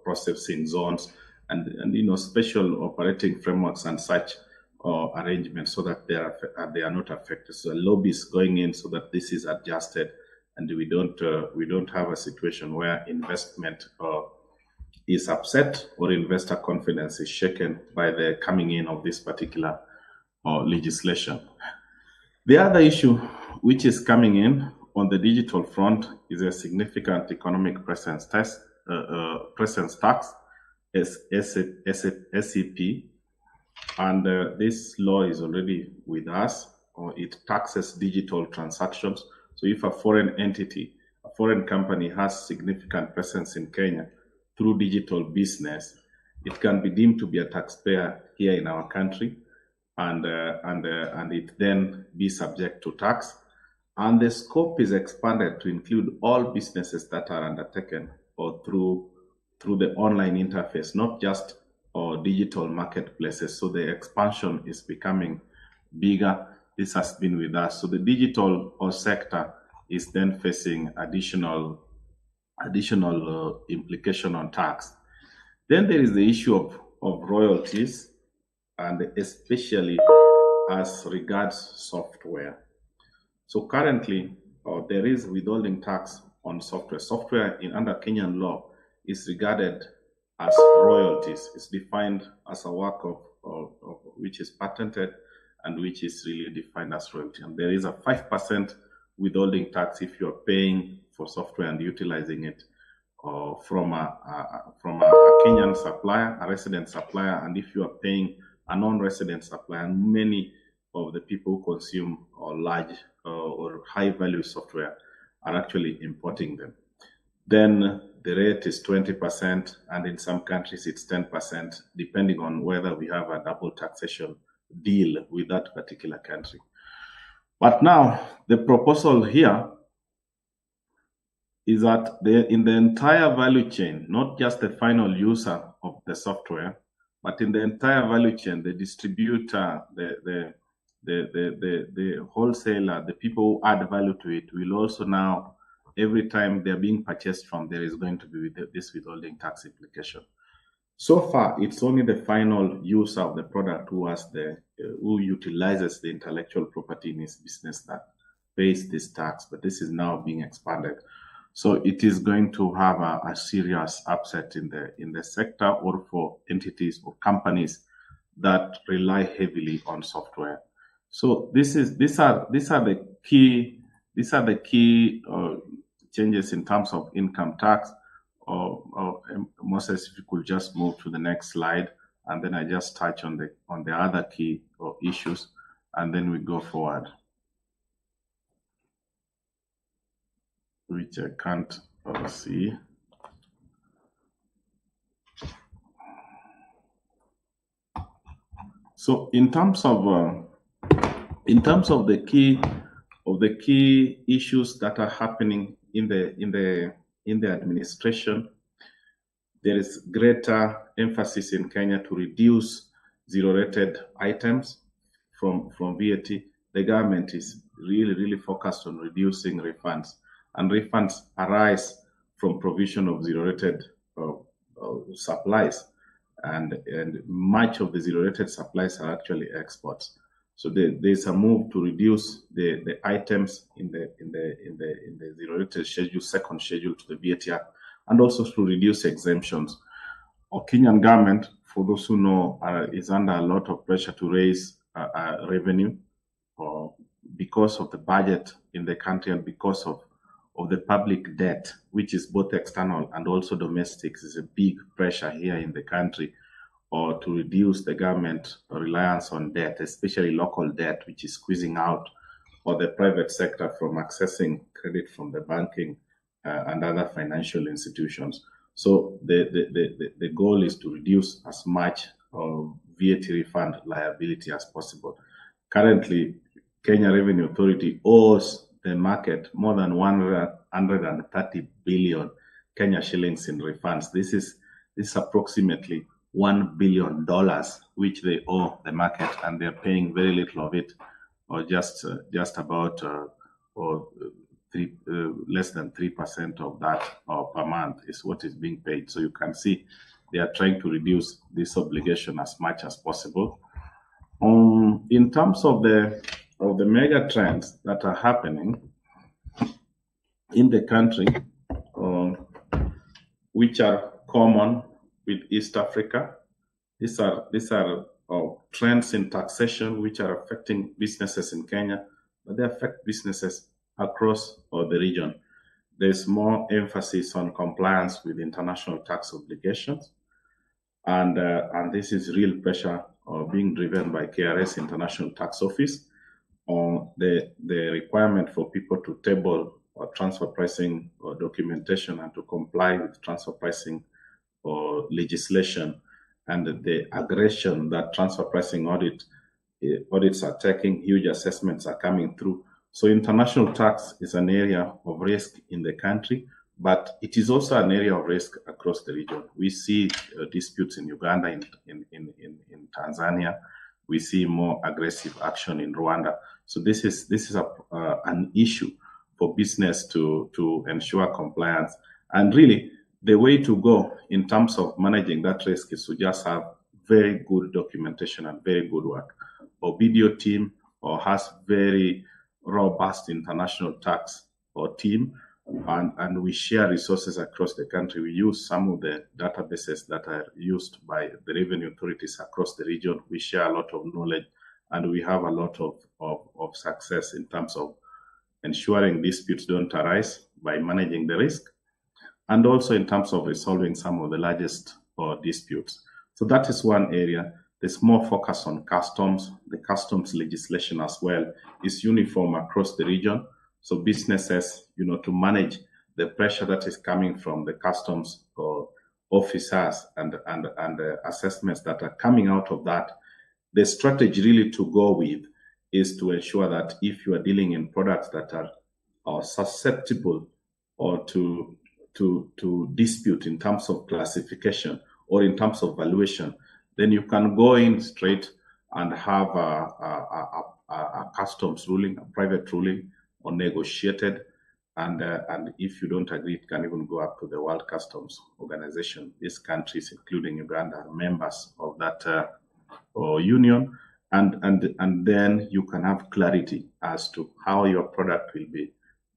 processing zones, and special operating frameworks and such arrangements, so that they are not affected. So the lobby is going in so that this is adjusted, and we don't have a situation where investment is upset or investor confidence is shaken by the coming in of this particular legislation. The other issue which is coming in on the digital front is a significant economic presence tax, SEP, and this law is already with us. It taxes digital transactions. So if a foreign entity, a foreign company has significant presence in Kenya through digital business, it can be deemed to be a taxpayer here in our country, and it then be subject to tax. And the scope is expanded to include all businesses that are undertaken or through the online interface, not just digital marketplaces. So the expansion is becoming bigger. This has been with us. So the digital sector is then facing additional implication on tax. Then there is the issue of royalties, and especially as regards software. So currently, there is withholding tax on software. Software under Kenyan law is regarded as royalties. It's defined as a work of which is patented and which is really defined as royalty. And there is a 5% withholding tax if you're paying for software and utilizing it from a Kenyan supplier, a resident supplier, and if you are paying a non-resident supplier. And many of the people who consume large or high-value software are actually importing them. Then the rate is 20%, and in some countries it's 10%, depending on whether we have a double taxation deal with that particular country. But now the proposal here is that in the entire value chain, not just the final user of the software, but in the entire value chain, the distributor, the wholesaler, the people who add value to it will also now, every time they're being purchased from, there is going to be this withholding tax implication. So far, it's only the final user of the product who utilizes the intellectual property in his business that pays this tax, but this is now being expanded. So it is going to have a serious upset in the sector, or for entities or companies that rely heavily on software. So these are the key changes in terms of income tax. Moses, if you could just move to the next slide, and then I just touch on the other key issues, and then we go forward, which I can't see. So in terms of the key issues that are happening in the administration, there is greater emphasis in Kenya to reduce zero-rated items from VAT. The government is really focused on reducing refunds, and refunds arise from provision of zero-rated supplies, and much of the zero-rated supplies are actually exports. So there's a move to reduce the items in the zero-rated schedule, second schedule to the VAT Act, and also to reduce exemptions. Our Kenyan government, for those who know, is under a lot of pressure to raise revenue because of the budget in the country and because of the public debt, which is both external and also domestic. Is a big pressure here in the country, or to reduce the government reliance on debt, especially local debt, which is squeezing out or the private sector from accessing credit from the banking and other financial institutions. So the goal is to reduce as much VAT refund liability as possible. Currently, Kenya Revenue Authority owes the market more than 130 billion Kenya shillings in refunds. This is approximately $1 billion, which they owe the market, and they're paying very little of it, or just about less than 3% of that per month is what is being paid. So you can see they are trying to reduce this obligation as much as possible. In terms of the mega trends that are happening in the country, which are common with East Africa, these are trends in taxation which are affecting businesses in Kenya, but they affect businesses across the region. There's more emphasis on compliance with international tax obligations, and this is real pressure being driven by KRS International Tax Office on the requirement for people to table or transfer pricing or documentation and to comply with transfer pricing or legislation, and the aggression that transfer pricing audits are taking. Huge assessments are coming through. So international tax is an area of risk in the country, but it is also an area of risk across the region. We see disputes in Uganda, in Tanzania. We see more aggressive action in Rwanda. So this is an issue for business to ensure compliance. And really, the way to go in terms of managing that risk is to just have very good documentation and very good work. Our BDO team has very robust international tax team, and we share resources across the country. We use some of the databases that are used by the revenue authorities across the region. We share a lot of knowledge, and we have a lot of success in terms of ensuring disputes don't arise by managing the risk, and also in terms of resolving some of the largest disputes. So that is one area. There's more focus on customs. The customs legislation as well is uniform across the region. So businesses, to manage the pressure that is coming from the customs officers and the assessments that are coming out of that, the strategy really to go with is to ensure that if you are dealing in products that are susceptible or to dispute in terms of classification or in terms of valuation, then you can go in straight and have a customs ruling, a private ruling, or negotiated. And if you don't agree, it can even go up to the World Customs Organization. These countries, including Uganda, are members of that union. And then you can have clarity as to how your product will be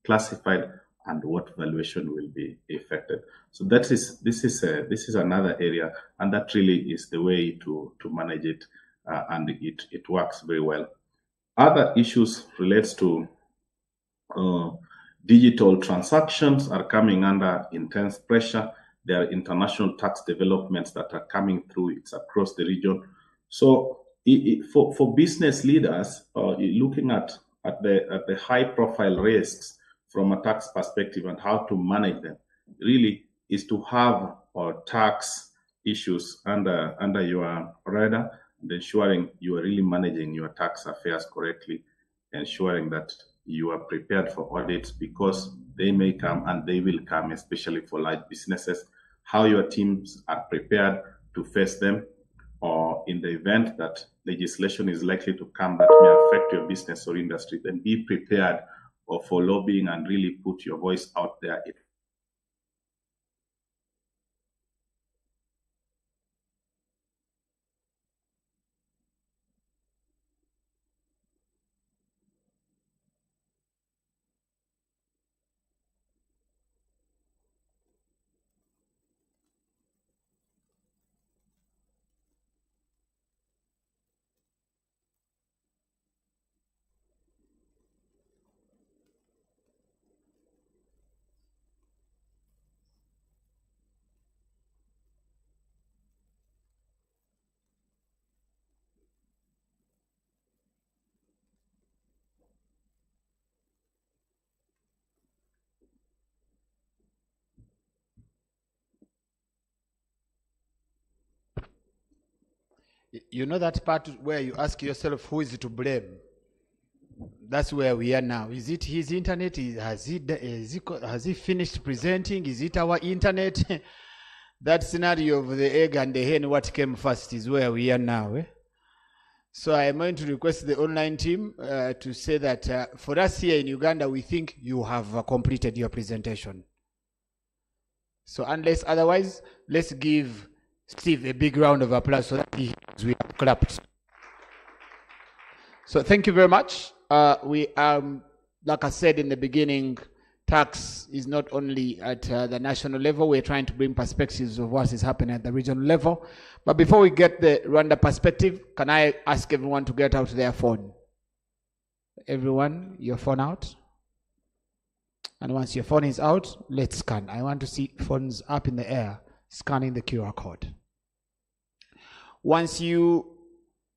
classified and what valuation will be affected. So this is another area, and that really is the way to manage it, and it works very well. Other issues relates to digital transactions are coming under intense pressure. There are international tax developments that are coming through. It's across the region. So for business leaders, looking at the high profile risks from a tax perspective and how to manage them, really is to have tax issues under your radar and ensuring you are really managing your tax affairs correctly, ensuring that you are prepared for audits because they may come and they will come, especially for large businesses, how your teams are prepared to face them, or in the event that legislation is likely to come that may affect your business or industry, then be prepared for lobbying and really put your voice out there. You know that part where you ask yourself, who is to blame? That's where we are now. Is it his internet? Has he finished presenting? Is it our internet? That scenario of the egg and the hen, what came first, is where we are now. So I am going to request the online team to say that for us here in Uganda, we think you have completed your presentation. So unless otherwise, let's give Steve a big round of applause so that we have clapped. So thank you very much. We like I said in the beginning, tax is not only at the national level. We're trying to bring perspectives of what is happening at the regional level. But before we get the Rwanda perspective, can I ask everyone to get out their phone? Everyone, your phone out. And once your phone is out, let's scan. I want to see phones up in the air, scanning the QR code. Once you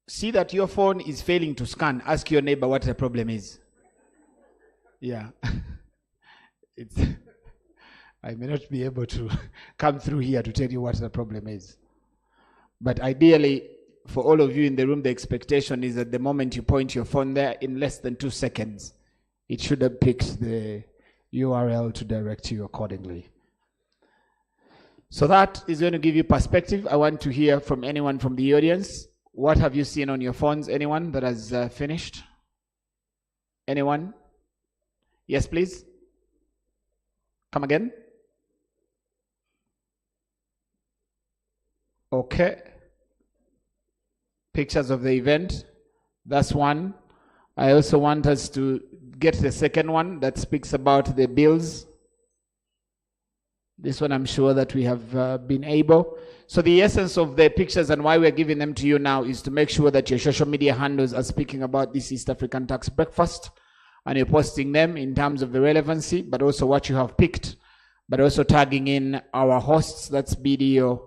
see that your phone is failing to scan, ask your neighbor what the problem is. Yeah. I may not be able to come through here to tell you what the problem is. But ideally, for all of you in the room, the expectation is that the moment you point your phone there, in less than 2 seconds, it should have picked the URL to direct you accordingly. So that is going to give you perspective. I want to hear from anyone from the audience. What have you seen on your phones? Anyone that has finished? Anyone? Yes, please. Come again. Okay. Pictures of the event. That's one. I also want us to get the second one that speaks about the bills. This one I'm sure that we have been able. So the essence of the pictures and why we're giving them to you now is to make sure that your social media handles are speaking about this East African tax breakfast, and you're posting them in terms of the relevancy, but also what you have picked, but also tagging in our hosts, that's BDO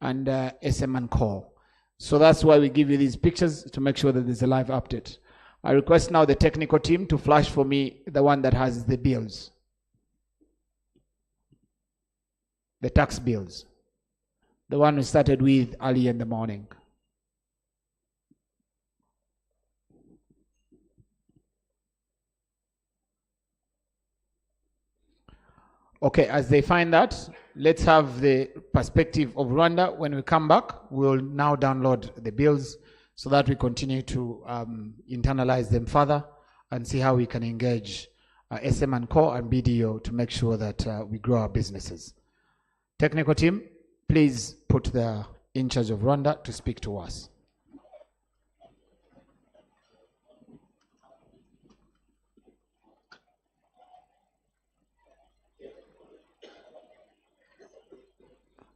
and SM&Co. So that's why we give you these pictures, to make sure that there's a live update. I request now the technical team to flash for me the one that has the bills. The tax bills. The one we started with early in the morning. Okay, as they find that, let's have the perspective of Rwanda. When we come back, we'll now download the bills so that we continue to internalize them further and see how we can engage SM&Co and BDO to make sure that we grow our businesses. Technical team, please put the in charge of Rwanda to speak to us.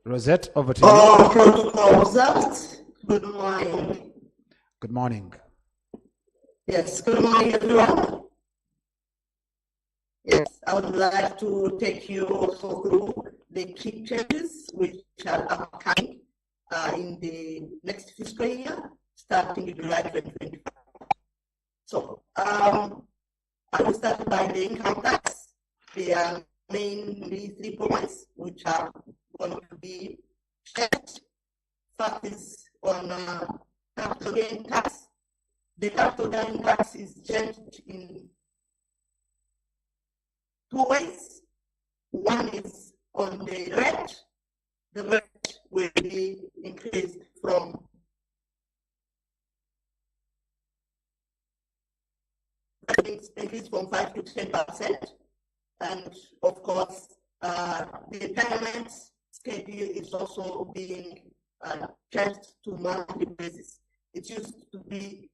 Rosette, over to you. Protocol observed. Good morning. Good morning. Yes, good morning, everyone. Yes, I would like to take you also through the key changes which are upcoming in the next fiscal year, starting in July 2025. So, I will start by the income tax. There are mainly 3 points which are going to be checked. First is on capital capital gain tax. The capital gain tax is changed in two ways. One is on the rate. The rate will be increased from 5 to 10%. And of course, the payment schedule is also being changed to monthly basis. It used to be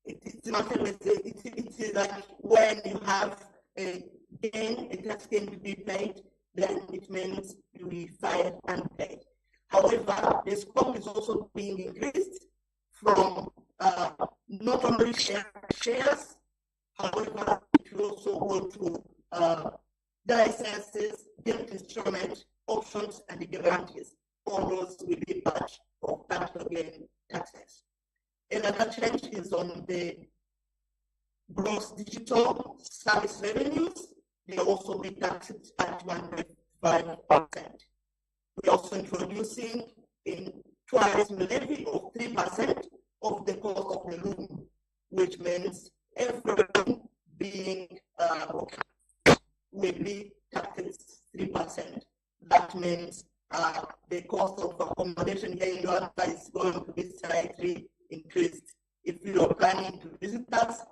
it's like when you have a gain, a tax gain to be paid, then it means you will file unpaid. However, the scope is also being increased from not only shares, however, it will also go to licenses, debt instruments, options, and guarantees. All those will be part of capital gain taxes. Another change is on the gross digital service revenues. They also be taxed at 1.5%. We're also introducing a tourism levy of 3% of the cost of the room, which means everyone being will be taxed 3%. That means the cost of accommodation here in Rwanda is going to be slightly increased. If you are planning to visit us,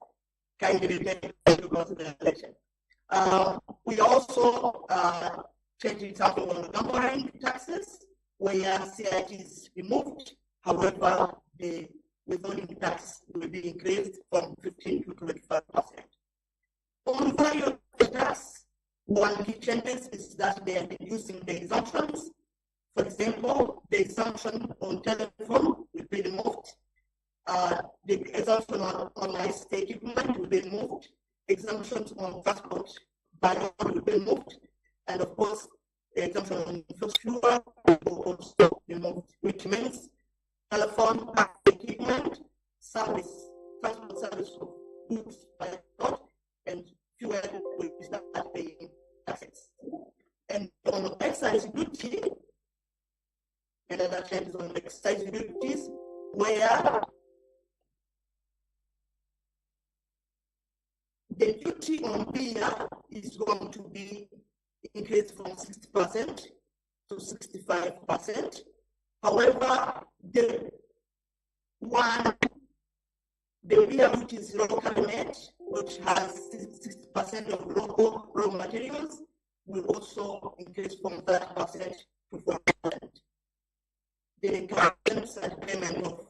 kindly take into consideration. We also changing something on the component taxes, where CIT is removed. However, the withholding tax will be increased from 15 to 25%. On value tax, one key changes is that they are reducing the exemptions. For example, the exemption on telephone will be removed. The exemption on ICT equipment will be removed. Exemptions on transport by will be removed. And of course, the exemption on infrastructure will also be removed, which means telephone equipment, service, transport service of goods by road, and fuel will start paying taxes. And on excise duty, another change is on excise duties, where the duty on beer is going to be increased from 60% to 65%. However, the beer which is locally made, which has 60% of local raw materials, will also increase from 30% to 40%. The collections and payment of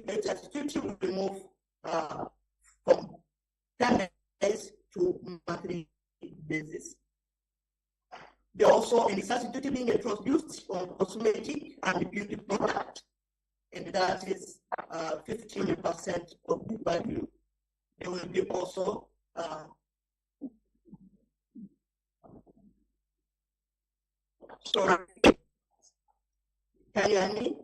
excise duty will be moved from 10 days to monthly basis. There also an excise duty being introduced on cosmetic and beauty product, and that is 15% of the value. There will be also sorry, can you hear me?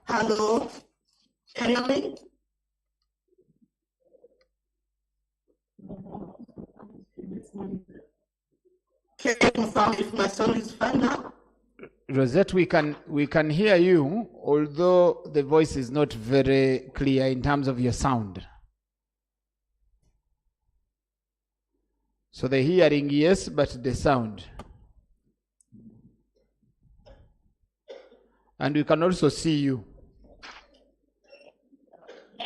Hello, can you hear me? Can you confirm if my sound is fine now? Rosette, we can hear you, although the voice is not very clear in terms of your sound. So the hearing, yes, but the sound. And we can also see you.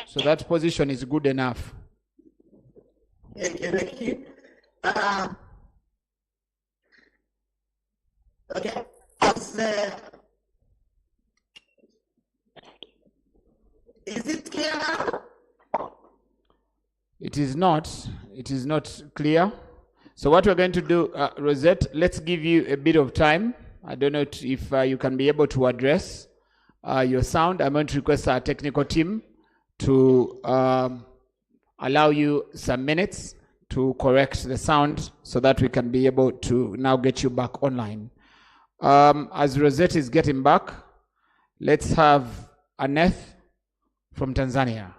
So that position is good enough. Thank you. Okay. Is it clear now? It is not. It is not clear. So what we're going to do, Rosette, let's give you a bit of time. I don't know if you can be able to address your sound. I'm going to request our technical team to allow you some minutes to correct the sound so that we can be able to now get you back online. As Rosette is getting back, let's have Aneth from Tanzania.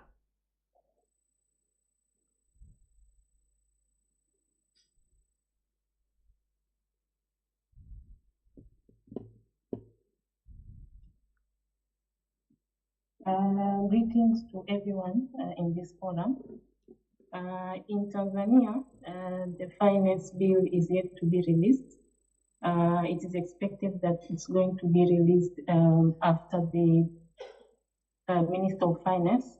Greetings to everyone in this forum. In Tanzania, the finance bill is yet to be released. It is expected that it's going to be released after the Minister of Finance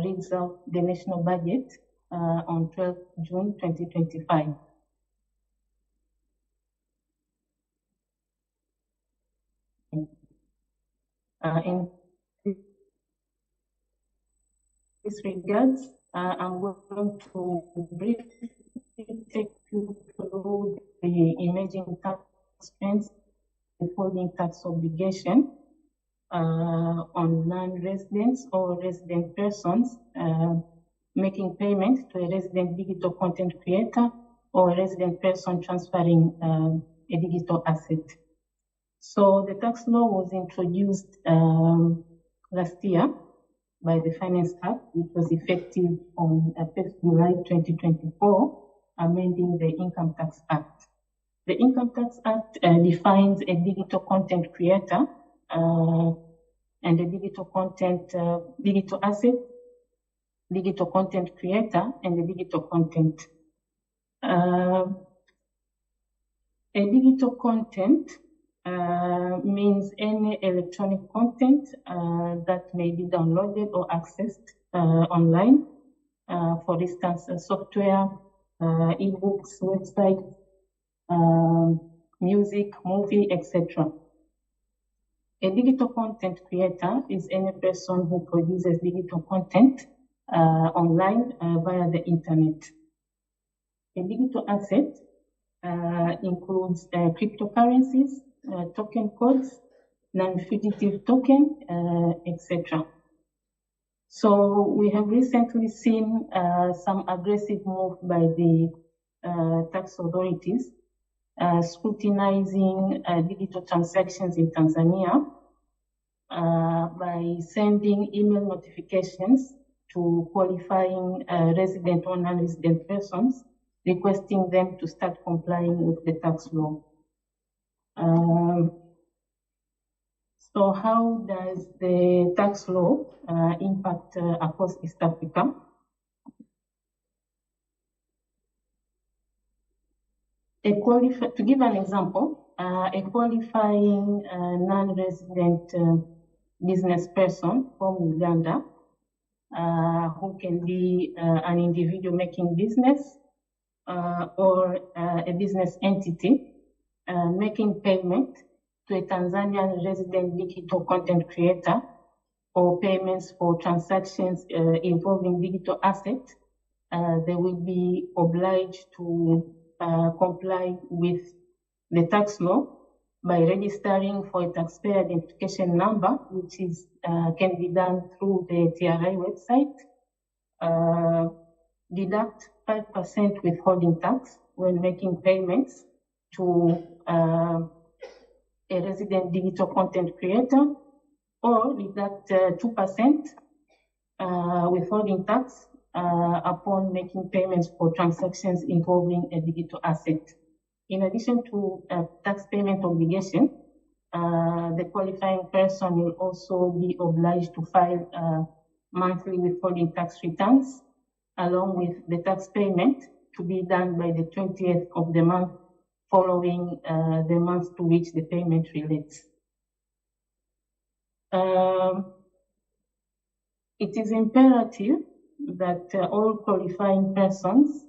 reads out the national budget on 12 June 2025. In this regards, I'm going to briefly take you through the emerging tax trends, withholding tax obligation on non-residents or resident persons making payment to a resident digital content creator or a resident person transferring a digital asset. So the tax law was introduced last year by the Finance Act, which was effective on 1st July 2024, amending the Income Tax Act. The Income Tax Act defines a digital content creator and a digital content, digital asset, digital content creator, and a digital content. A digital content means any electronic content that may be downloaded or accessed online. For instance, software, ebooks, websites, music, movie, etc. A digital content creator is any person who produces digital content online via the internet. A digital asset includes cryptocurrencies, token codes, non-fugitive token, etc. So we have recently seen some aggressive move by the tax authorities scrutinizing digital transactions in Tanzania by sending email notifications to qualifying resident or non-resident persons, requesting them to start complying with the tax law. So how does the tax law impact across East Africa? To give an example, a qualifying non-resident business person from Uganda, who can be an individual making business or a business entity making payment to a Tanzanian resident digital content creator or payments for transactions involving digital assets, they will be obliged to comply with the tax law by registering for a taxpayer identification number, which is can be done through the TRI website, deduct 5% withholding tax when making payments to a resident digital content creator, or deduct 2% withholding tax upon making payments for transactions involving a digital asset. In addition to tax payment obligation, the qualifying person will also be obliged to file monthly withholding tax returns along with the tax payment to be done by the 20th of the month following the month to which the payment relates. It is imperative that all qualifying persons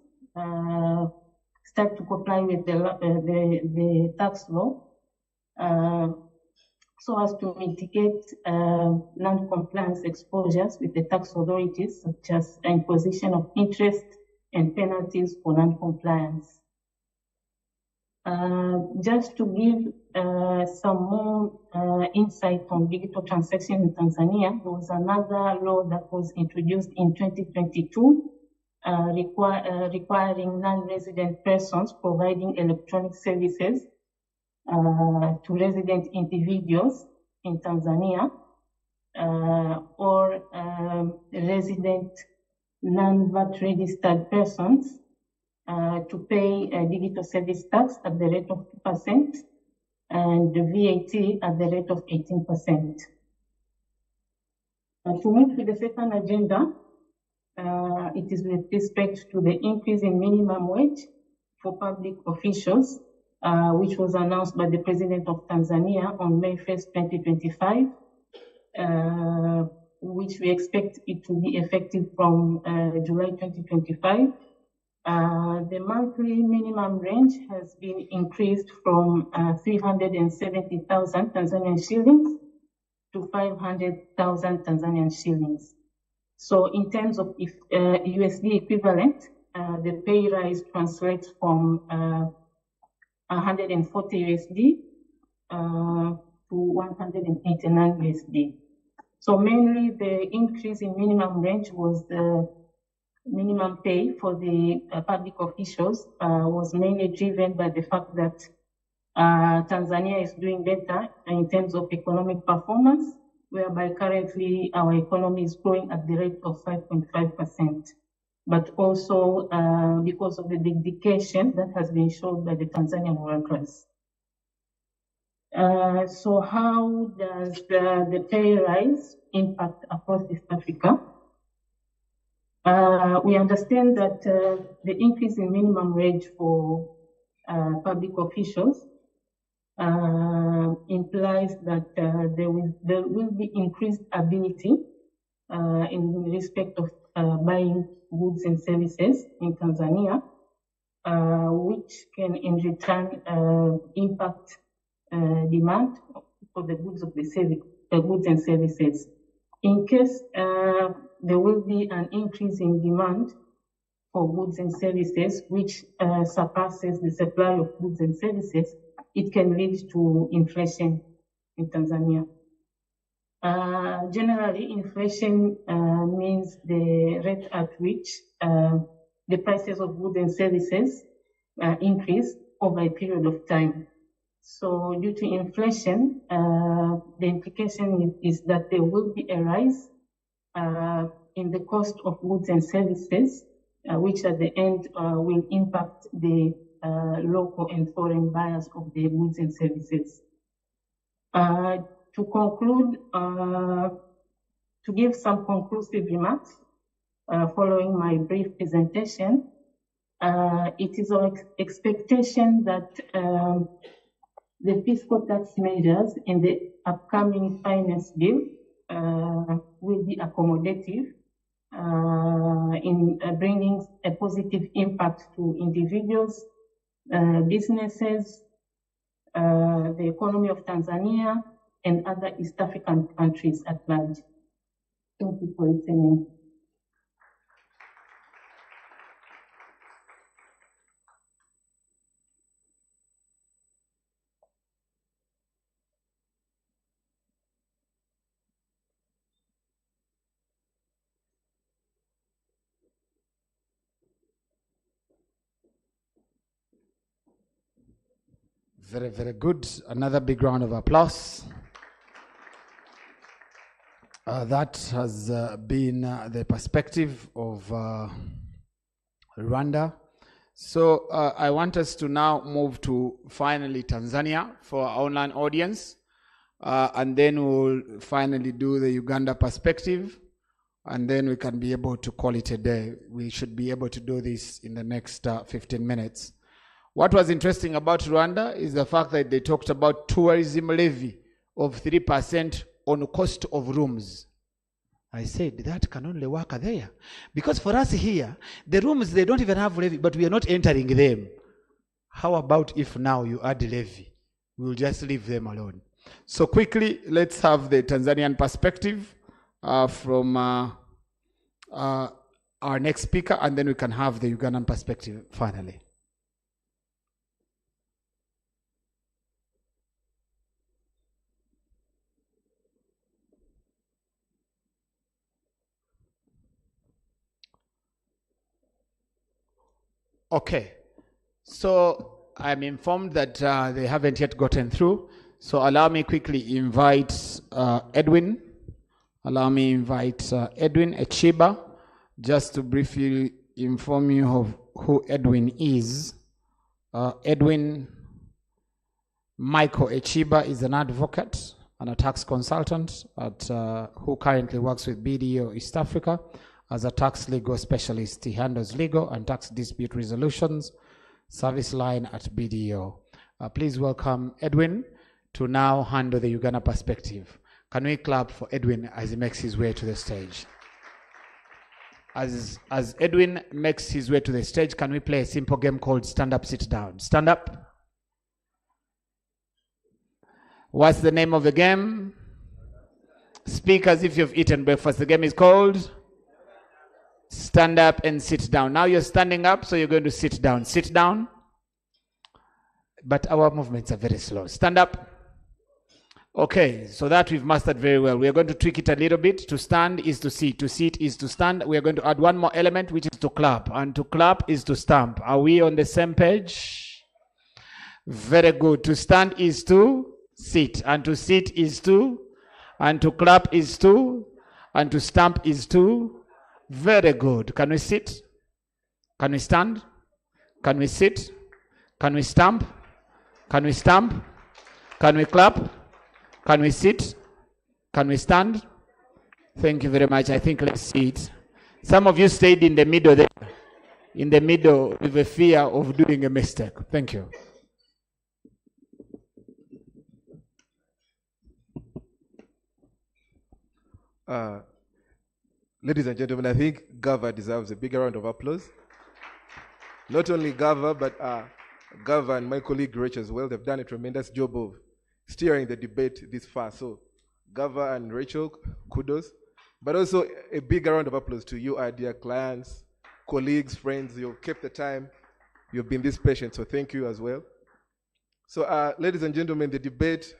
start to comply with the tax law so as to mitigate non-compliance exposures with the tax authorities, such as imposition of interest and penalties for non-compliance. Just to give some more insight on digital transactions in Tanzania, there was another law that was introduced in 2022 requiring non-resident persons providing electronic services to resident individuals in Tanzania or resident non-VAT registered persons to pay a digital service tax at the rate of 2% and the VAT at the rate of 18%. To move to the second agenda, it is with respect to the increase in minimum wage for public officials, which was announced by the President of Tanzania on May 1st, 2025, which we expect it to be effective from July 2025. The monthly minimum range has been increased from 370,000 Tanzanian shillings to 500,000 Tanzanian shillings. So in terms of USD equivalent, the pay rise translates from 140 USD to 189 USD. So mainly the increase in minimum range was the minimum pay for the public officials was mainly driven by the fact that Tanzania is doing better in terms of economic performance, whereby currently our economy is growing at the rate of 5.5%, but also because of the dedication that has been shown by the Tanzanian workers. So how does the pay rise impact across East Africa? We understand that the increase in minimum wage for public officials implies that there will be increased ability in respect of buying goods and services in Tanzania, which can in return impact demand for the goods of the goods and services. In case there will be an increase in demand for goods and services, which surpasses the supply of goods and services, it can lead to inflation in Tanzania. Generally, inflation means the rate at which the prices of goods and services increase over a period of time. So due to inflation, the implication is that there will be a rise in the cost of goods and services, which at the end will impact the local and foreign buyers of the goods and services. To conclude, to give some conclusive remarks following my brief presentation, it is our expectation that the fiscal tax measures in the upcoming finance bill will be accommodative in bringing a positive impact to individuals, businesses, the economy of Tanzania, and other East African countries at large. Thank you for listening. Very, very good. Another big round of applause. That has been the perspective of Rwanda. So I want us to now move to finally Tanzania for our online audience. And then we'll finally do the Uganda perspective. And then we can be able to call it a day. We should be able to do this in the next 15 minutes. What was interesting about Rwanda is the fact that they talked about tourism levy of 3% on cost of rooms. I said that can only work there. Because for us here, the rooms, they don't even have levy, but we are not entering them. How about if now you add levy? We'll just leave them alone. So quickly, let's have the Tanzanian perspective from our next speaker, and then we can have the Ugandan perspective finally. Okay. So I'm informed that they haven't yet gotten through. So allow me quickly invite Edwin. Allow me invite Edwin Echiba, just to briefly inform you of who Edwin is. Edwin Michael Echiba is an advocate and a tax consultant who currently works with BDO East Africa as a tax legal specialist. He handles legal and tax dispute resolutions service line at BDO. Please welcome Edwin to now handle the Uganda perspective. Can we clap for Edwin as he makes his way to the stage? As Edwin makes his way to the stage, can we play a simple game called Stand Up, Sit Down? Stand up. What's the name of the game? Speak as if you've eaten breakfast. The game is called Stand Up and Sit Down. Now you're standing up, so you're going to sit down. Sit down. But our movements are very slow. Stand up. Okay, so that we've mastered very well. We are going to tweak it a little bit. To stand is to sit. To sit is to stand. We are going to add one more element, which is to clap. And to clap is to stamp. Are we on the same page? Very good. To stand is to sit. And to sit is to. And to clap is to. And to stamp is to. Very good. Can we sit? Can we stand? Can we sit? Can we stamp? Can we stamp? Can we clap? Can we sit? Can we stand? Thank you very much. I think let's see it. Some of you stayed in the middle there, in the middle with a fear of doing a mistake. Thank you. Ladies and gentlemen, I think Gava deserves a bigger round of applause. Not only Gava, but Gava and my colleague Rachel as well. They've done a tremendous job of steering the debate this far. So Gava and Rachel, kudos. But also a big round of applause to you, our dear clients, colleagues, friends. You've kept the time. You've been this patient, so thank you as well. So ladies and gentlemen, the debate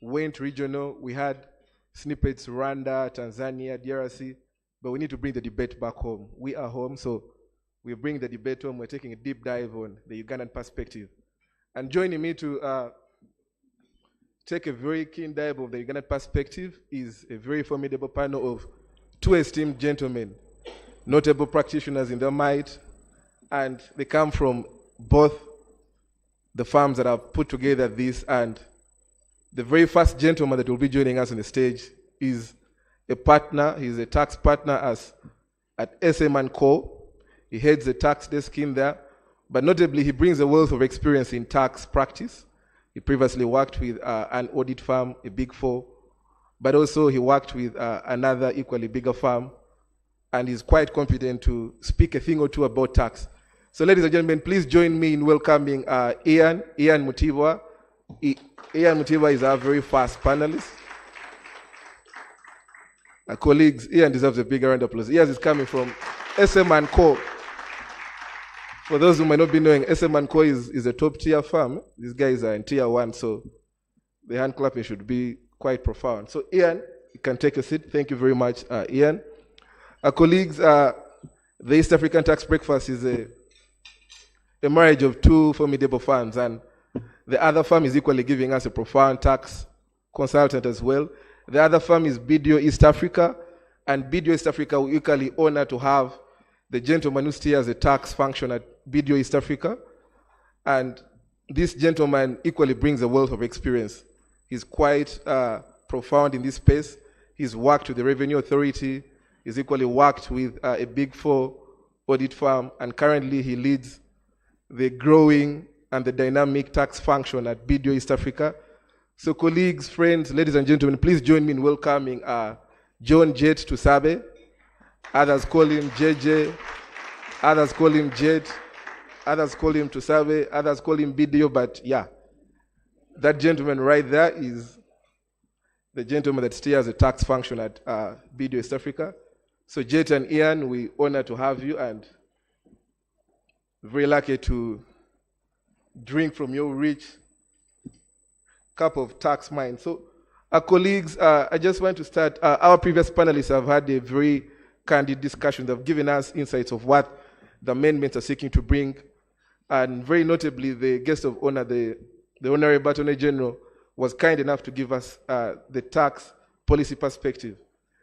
went regional. We had snippets, Rwanda, Tanzania, DRC, but we need to bring the debate back home. We are home, so we bring the debate home. We're taking a deep dive on the Ugandan perspective. And joining me to take a very keen dive of the Ugandan perspective is a very formidable panel of two esteemed gentlemen, notable practitioners in their might, and they come from both the firms that have put together this. And the very first gentleman that will be joining us on the stage is a partner. He's a tax partner at SM & Co. He heads the tax desk in there, but notably he brings a wealth of experience in tax practice. He previously worked with an audit firm, a Big Four, but also he worked with another equally bigger firm, and he's quite competent to speak a thing or two about tax. So ladies and gentlemen, please join me in welcoming Ian Mutibwa. Ian Mutibwa is our very first panelist. Colleagues, Ian deserves a bigger round of applause. Ian is coming from SM & Co. For those who might not be knowing, SM & Co is a top tier firm. These guys are in tier 1, so the hand clapping should be quite profound. So Ian, you can take a seat. Thank you very much, Ian. Colleagues, the East African Tax Breakfast is a marriage of two formidable firms, and the other firm is equally giving us a profound tax consultant as well. The other firm is BDO East Africa, and BDO East Africa will equally honor to have the gentleman who steers the tax function at BDO East Africa. And this gentleman equally brings a wealth of experience. He's quite profound in this space. He's worked with the Revenue Authority. He's equally worked with a Big Four audit firm, and currently he leads the growing and the dynamic tax function at BDO East Africa. So colleagues, friends, ladies and gentlemen, please join me in welcoming John Jet Tusabe. Others call him JJ, others call him Jet, others call him Tusabe, others call him BDO, but yeah, that gentleman right there is the gentleman that steers the tax function at BDO East Africa. So Jet and Ian, we honor to have you, and very lucky to drink from your rich cup of tax mind. So our colleagues, I just want to start. Our previous panelists have had a very candid discussion. They've given us insights of what the amendments are seeking to bring And very notably, the guest of honor, the Honorable Attorney General, was kind enough to give us the tax policy perspective.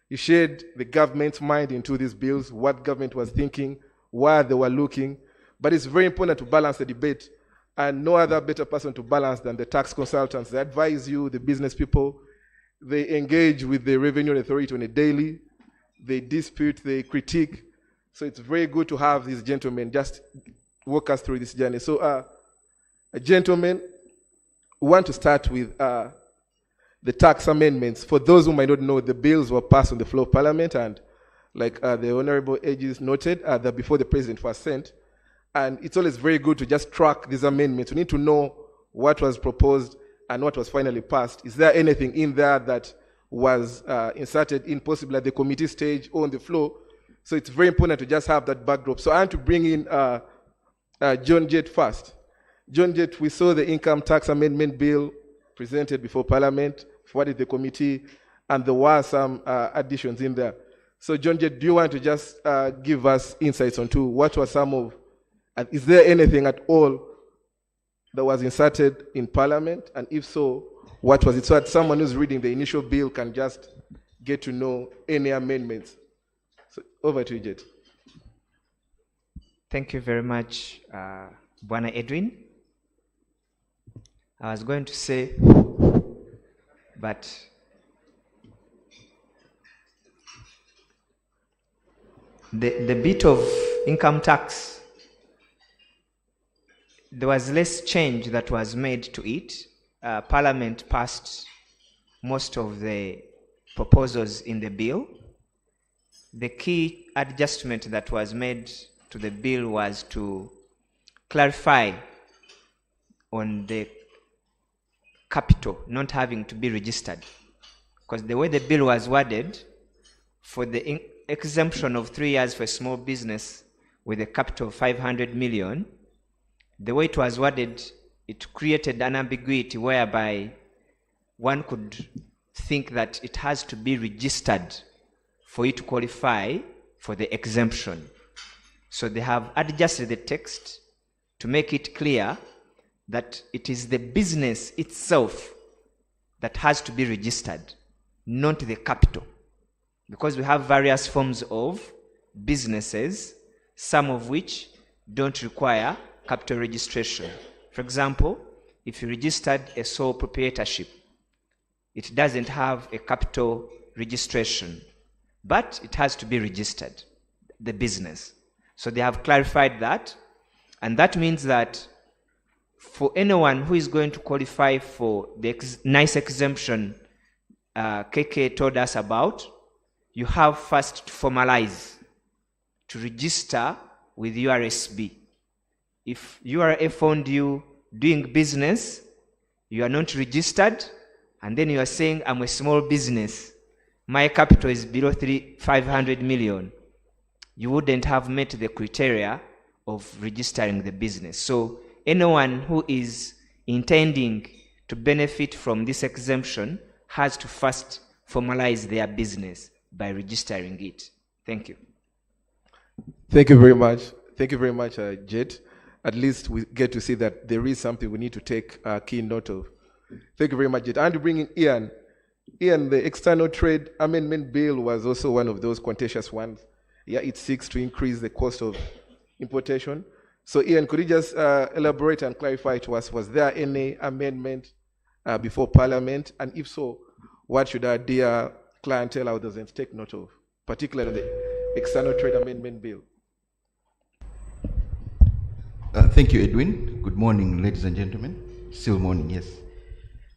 He shared the government's mind into these bills, what government was thinking, where they were looking. But it's very important to balance the debate, and no other better person to balance than the tax consultants. They advise you, the business people. They engage with the Revenue Authority on a daily. They dispute, they critique. So it's very good to have these gentlemen just walk us through this journey. So, gentlemen, we want to start with the tax amendments. For those who might not know, the bills were passed on the floor of Parliament, and like the Honorable Aegis noted, that before the President was sent. And it's always very good to just track these amendments. We need to know what was proposed and what was finally passed. Is there anything in there that was inserted in possibly at the committee stage or on the floor? So it's very important to just have that backdrop. So I want to bring in John Jett first. John Jett, we saw the income tax amendment bill presented before Parliament, forwarded the committee, and there were some additions in there. So John Jett, do you want to just give us insights onto what were some of, and is there anything at all that was inserted in Parliament? And if so, what was it? So that someone who's reading the initial bill can just get to know any amendments. So over to you, Jett. Thank you very much, Bwana Edwin. I was going to say, but the bit of income tax, there was less change that was made to it. Parliament passed most of the proposals in the bill. The key adjustment that was made to the bill was to clarify on the capital not having to be registered. Because the way the bill was worded, for the exemption of 3 years for a small business with a capital of 500 million, the way it was worded, it created an ambiguity whereby one could think that it has to be registered for you to qualify for the exemption. So they have adjusted the text to make it clear that it is the business itself that has to be registered, not the capital. Because we have various forms of businesses, some of which don't require capital registration. For example, if you registered a sole proprietorship, it doesn't have a capital registration, but it has to be registered, the business. So they have clarified that, and that means that for anyone who is going to qualify for the nice exemption KK told us about, you have first to formalize, to register with URSB. If URA found you doing business, you are not registered, and then you are saying, I'm a small business, my capital is below 500 million, you wouldn't have met the criteria of registering the business. So anyone who is intending to benefit from this exemption has to first formalize their business by registering it. Thank you. Thank you very much. Thank you very much, Jett. At least we get to see that there is something we need to take keen note of. Thank you very much, Jett. And to bring in Ian. Ian, the External Trade Amendment Bill was also one of those contentious ones. Yeah, it seeks to increase the cost of importation. So Ian, could you just elaborate and clarify to us, was there any amendment before Parliament? And if so, what should our dear clientele out there take note of, particularly the External Trade Amendment Bill? Thank you, Edwin. Good morning, ladies and gentlemen. Still morning, yes.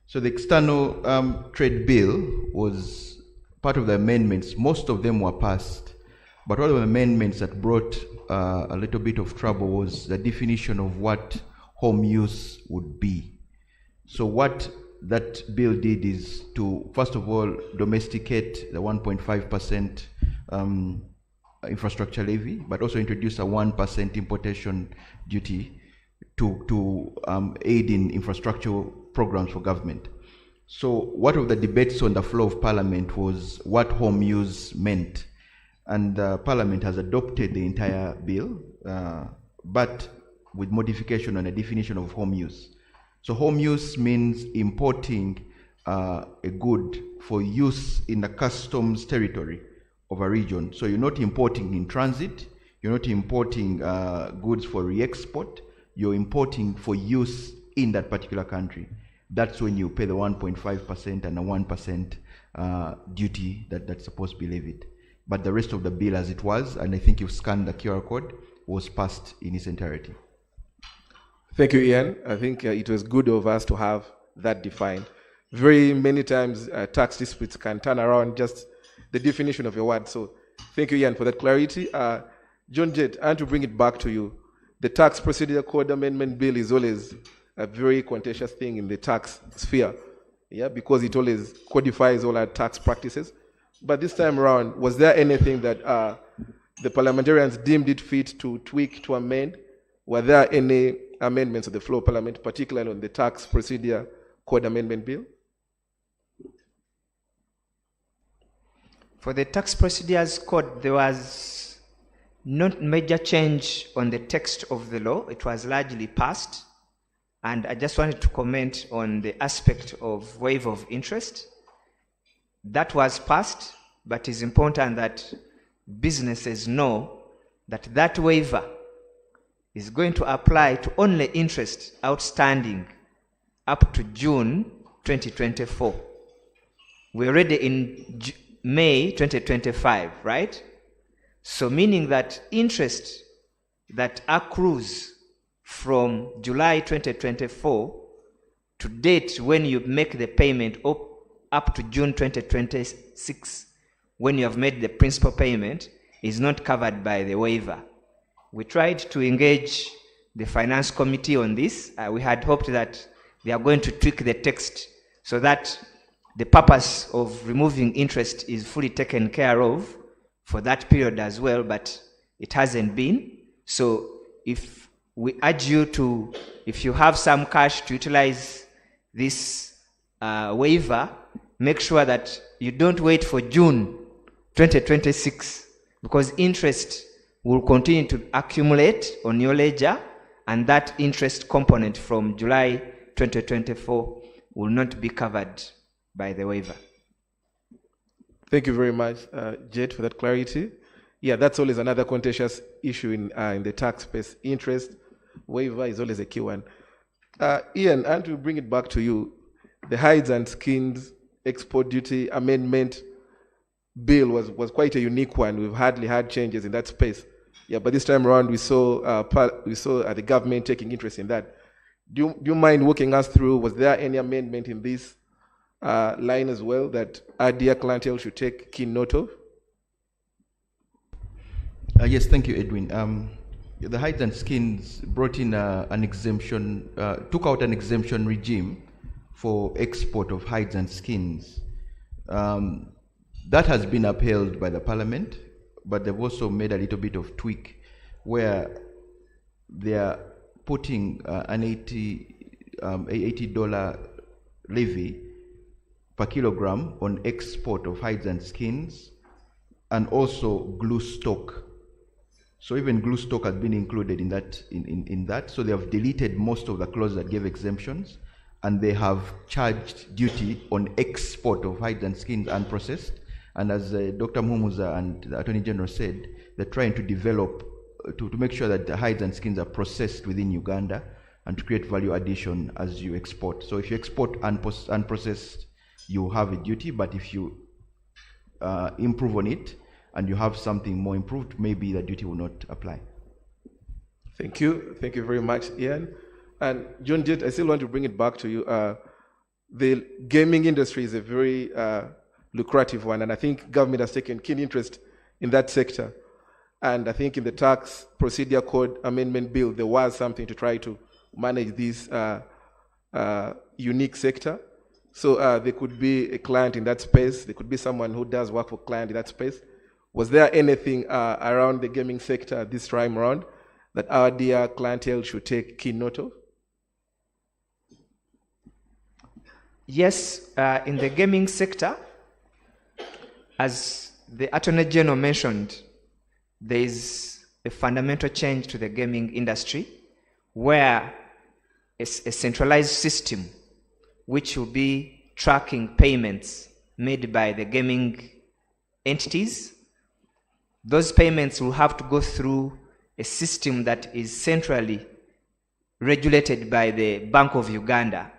So the External Trade Bill was part of the amendments. Most of them were passed, but one of the amendments that brought a little bit of trouble was the definition of what home use would be. So what that bill did is to, first of all, domesticate the 1.5% infrastructure levy, but also introduce a 1% importation duty to aid in infrastructure programs for government. So one of the debates on the floor of Parliament was what home use meant. And Parliament has adopted the entire bill, but with modification on a definition of home use. So home use means importing a good for use in the customs territory of a region. So you're not importing in transit, you're not importing goods for re-export, you're importing for use in that particular country. That's when you pay the 1.5% and the 1% duty that's supposed to be levied. But the rest of the bill as it was, and I think you've scanned the QR code, was passed in its entirety. Thank you, Ian. I think it was good of us to have that defined. Very many times tax disputes can turn around just the definition of a word. So thank you, Ian, for that clarity. John Jett, and to bring it back to you, the Tax Procedure Code Amendment Bill is always a very contentious thing in the tax sphere, because it always codifies all our tax practices. But this time around, was there anything that the parliamentarians deemed it fit to tweak, to amend? Were there any amendments of the floor of Parliament, particularly on the Tax Procedure Code Amendment Bill? For the Tax Procedures Code, there was not major change on the text of the law. It was largely passed. And I just wanted to comment on the aspect of waiver of interest. That was passed, but it's important that businesses know that that waiver is going to apply to only interest outstanding up to June 2024. We're already in May 2025, right? So meaning that interest that accrues from July 2024 to date when you make the payment up to June 2026, when you have made the principal payment, is not covered by the waiver. We tried to engage the Finance Committee on this. We had hoped that they are going to tweak the text so that the purpose of removing interest is fully taken care of for that period as well, but it hasn't been. So if we urge you to, if you have some cash to utilize this waiver, make sure that you don't wait for June 2026, because interest will continue to accumulate on your ledger, and that interest component from July 2024 will not be covered by the waiver. Thank you very much, Jett, for that clarity. Yeah, that's always another contentious issue in the tax space. Interest waiver is always a key one. Ian, and to bring it back to you, the hides and skins export duty amendment bill was quite a unique one. We've hardly had changes in that space. Yeah, but this time around we saw the government taking interest in that. Do you mind walking us through? Was there any amendment in this line as well that our dear clientele should take keen note of? Yes, thank you, Edwin. The hides and skins brought in an exemption, took out an exemption regime for export of hides and skins. That has been upheld by the Parliament, but they've also made a little bit of tweak where they are putting an $80 levy per kilogram on export of hides and skins, and also glue stock. So even glue stock has been included in that. In that, so they have deleted most of the clauses that gave exemptions, and they have charged duty on export of hides and skins unprocessed. And as Dr. Muhumuza and the Attorney General said, they're trying to develop, to make sure that the hides and skins are processed within Uganda and to create value addition as you export. So if you export unprocessed, you have a duty, but if you improve on it and you have something more improved, maybe the duty will not apply. Thank you. Thank you very much, Ian. And John Jett, I still want to bring it back to you. The gaming industry is a very lucrative one, and I think government has taken keen interest in that sector. And I think in the Tax Procedure Code Amendment Bill, there was something to try to manage this unique sector. So there could be a client in that space, there could be someone who does work for client in that space. Was there anything around the gaming sector this time around that our dear clientele should take keen note of? Yes, in the gaming sector, as the Attorney General mentioned, there is a fundamental change to the gaming industry, where a centralized system which will be tracking payments made by the gaming entities. Those payments will have to go through a system that is centrally regulated by the Bank of Uganda.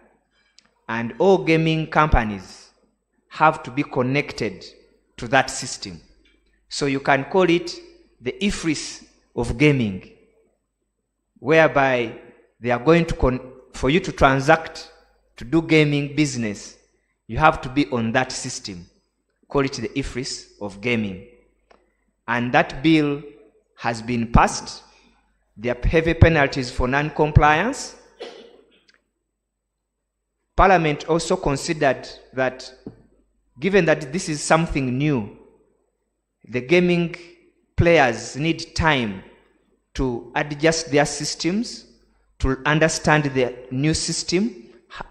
And all gaming companies have to be connected to that system. So you can call it the IFRIS of gaming, whereby they are going to, for you to transact, to do gaming business, you have to be on that system. Call it the IFRIS of gaming. And that bill has been passed. There are heavy penalties for non-compliance. Parliament also considered that, given that this is something new, the gaming players need time to adjust their systems, to understand the new system,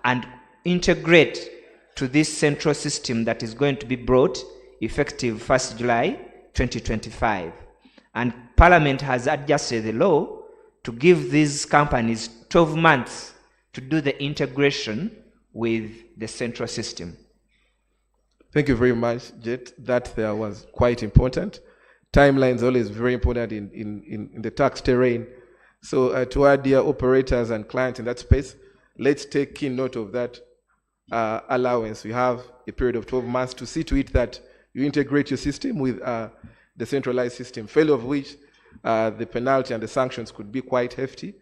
and integrate to this central system that is going to be brought effective 1st July 2025. And Parliament has adjusted the law to give these companies 12 months to do the integration with the central system. Thank you very much, Jet. That there was quite important. Timelines always very important in the tax terrain. So to our dear operators and clients in that space, let's take keen note of that allowance. We have a period of 12 months to see to it that you integrate your system with the centralized system, failure of which the penalty and the sanctions could be quite hefty.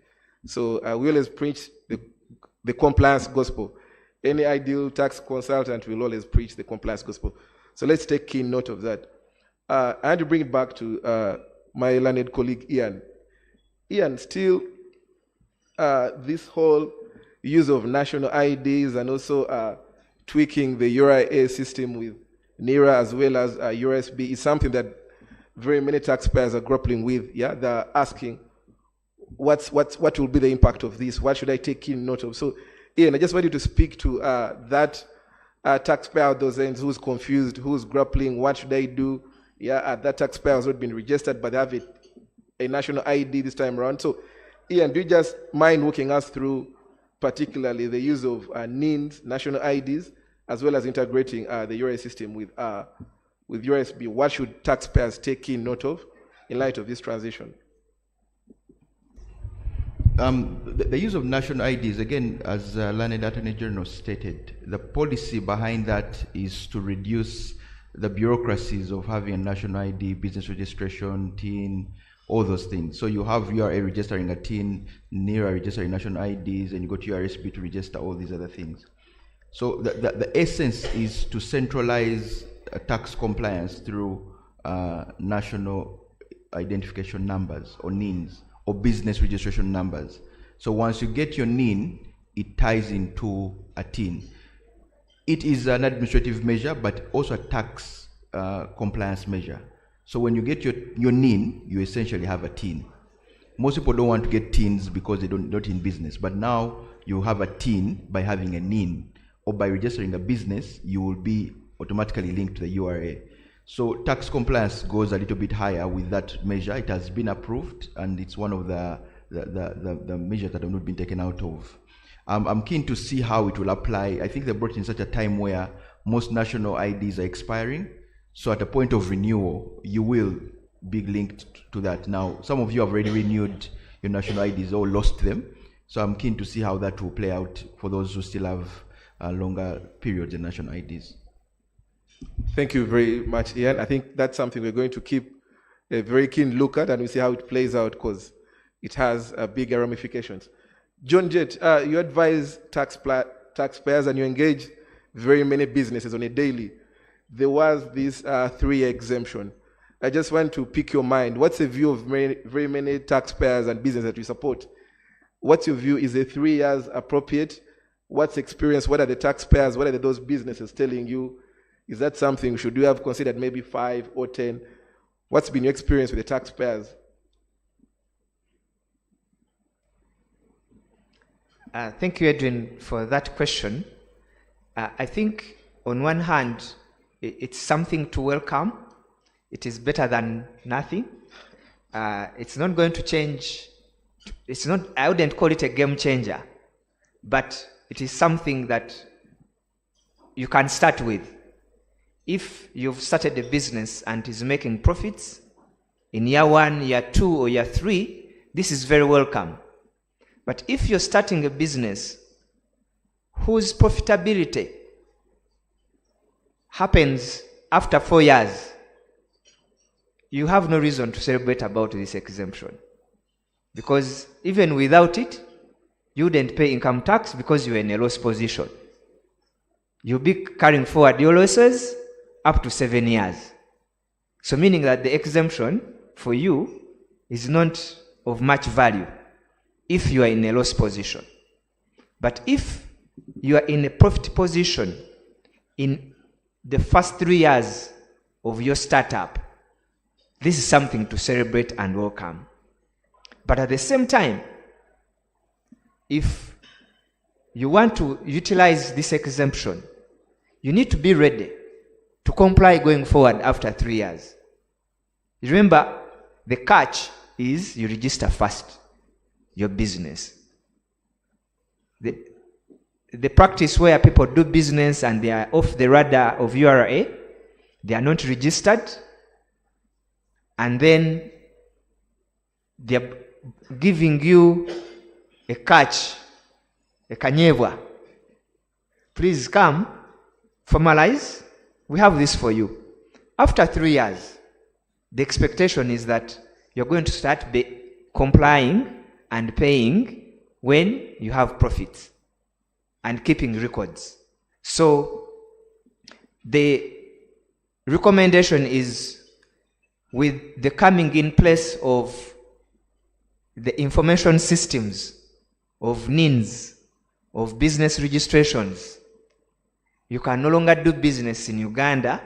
So we always preach the compliance gospel. Any ideal tax consultant will always preach the compliance gospel. So let's take keen note of that. I had to bring it back to my learned colleague, Ian. Ian, still this whole use of national IDs and also tweaking the URA system with NIRA as well as URSB is something that very many taxpayers are grappling with. Yeah, they're asking, what will be the impact of this? What should I take keen note of? So, Ian, I just want you to speak to that taxpayer out those ends who's confused, who's grappling, what should I do? Yeah, that taxpayer has not been registered, but they have a national ID this time around. So, Ian, do you just mind walking us through particularly the use of NINs, national IDs, as well as integrating the URA system with URSB? What should taxpayers take keen note of in light of this transition? The use of national IDs, again, as Learned Attorney General stated, the policy behind that is to reduce the bureaucracies of having a national ID, business registration, TIN, all those things. So you have URA registering a TIN, NIRA registering national IDs, and you go to URSB to register all these other things. So the essence is to centralize tax compliance through national identification numbers, or NINs, or business registration numbers. So once you get your NIN, it ties into a TIN. It is an administrative measure, but also a tax compliance measure. So when you get your NIN, you essentially have a TIN. Most people don't want to get TINs because they're not in business, but now you have a TIN by having a NIN, or by registering a business, you will be automatically linked to the URA. So tax compliance goes a little bit higher with that measure. It has been approved, and it's one of the measures that have not been taken out of. I'm keen to see how it will apply. I think they brought in such a time where most national IDs are expiring. So at a point of renewal, you will be linked to that. Now, some of you have already renewed your national IDs or lost them. So I'm keen to see how that will play out for those who still have longer periods in national IDs. Thank you very much, Ian. I think that's something we're going to keep a very keen look at, and we see how it plays out, because it has bigger ramifications. John Jett, you advise taxpayers and you engage very many businesses on a daily. There was this 3-year exemption. I just want to pick your mind. What's the view of very many taxpayers and businesses that you support? What's your view? Is the 3 years appropriate? What's the experience? What are the taxpayers? What are those businesses telling you? Is that something, should you have considered maybe 5 or 10? What's been your experience with the taxpayers? Thank you, Edwin, for that question. I think, on one hand, it's something to welcome. It is better than nothing. It's not going to change It's not, I wouldn't call it a game changer, but it is something that you can start with. If you've started a business and is making profits in year 1, year 2, or year 3, this is very welcome. But if you're starting a business whose profitability happens after 4 years, you have no reason to celebrate about this exemption. Because even without it, you wouldn't pay income tax because you're in a loss position. You'll be carrying forward your losses up to 7 years. So meaning that the exemption for you is not of much value if you are in a loss position. But if you are in a profit position in the first 3 years of your startup, this is something to celebrate and welcome. But at the same time, if you want to utilize this exemption, you need to be ready to comply going forward after 3 years. Remember, the catch is you register first your business. The practice where people do business and they are off the radar of URA, they are not registered, and then they are giving you a catch, a kanyevwa. Please come, formalize, we have this for you. After 3 years, the expectation is that you're going to start complying and paying when you have profits and keeping records. So the recommendation is, with the coming in place of the information systems, of NINs, of business registrations, you can no longer do business in Uganda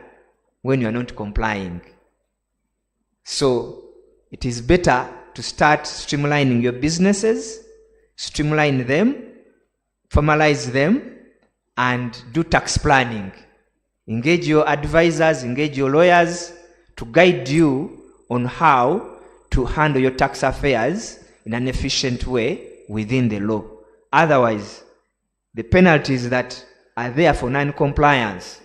when you are not complying. So it is better to start streamlining your businesses, streamline them, formalize them, and do tax planning. Engage your advisors, engage your lawyers to guide you on how to handle your tax affairs in an efficient way within the law. Otherwise, the penalties that are there for non-compliance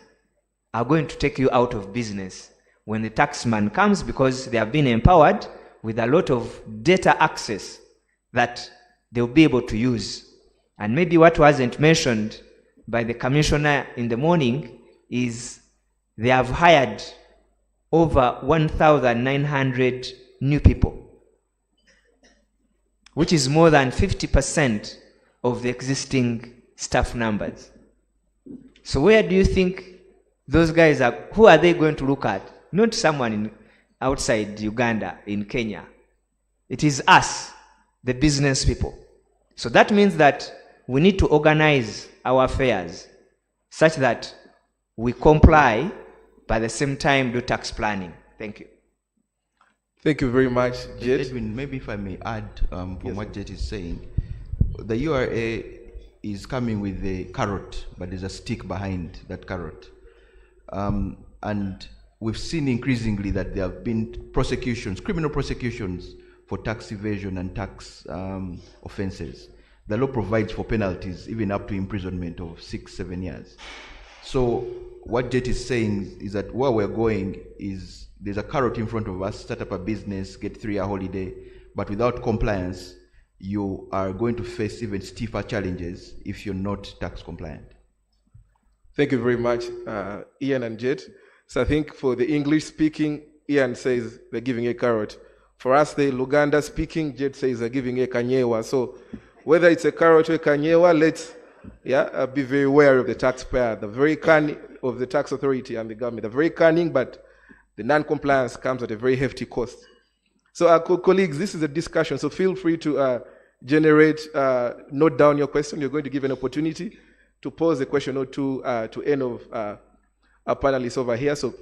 are going to take you out of business when the taxman comes, because they have been empowered with a lot of data access that they'll be able to use. And maybe what wasn't mentioned by the commissioner in the morning is they have hired over 1,900 new people, which is more than 50% of the existing staff numbers. So where do you think those guys are? Who are they going to look at? Not someone outside Uganda, in Kenya. It is us, the business people. So that means that we need to organize our affairs such that we comply, but at the same time do tax planning. Thank you. Thank you very much, Jet. Edwin, maybe if I may add from what Jet is saying, the URA is coming with a carrot, but there's a stick behind that carrot. And we've seen increasingly that there have been prosecutions, criminal prosecutions for tax evasion and tax offenses. The law provides for penalties, even up to imprisonment of 6-7 years. So what Jet is saying is that where we're going is there's a carrot in front of us: start up a business, get 3-year holiday, but without compliance, you are going to face even stiffer challenges if you're not tax compliant. Thank you very much, Ian and Jet. So I think for the English speaking, Ian says they're giving a carrot. For us, the Luganda speaking, Jet says they're giving a kanyewa. So whether it's a carrot or a kanyewa, let's be very aware of the taxpayer, the very cunning of the tax authority and the government. They're very cunning, but the non-compliance comes at a very hefty cost. So our colleagues, this is a discussion, so feel free to note down your question. You're going to give an opportunity to pose a question or two to any of our panelists over here, so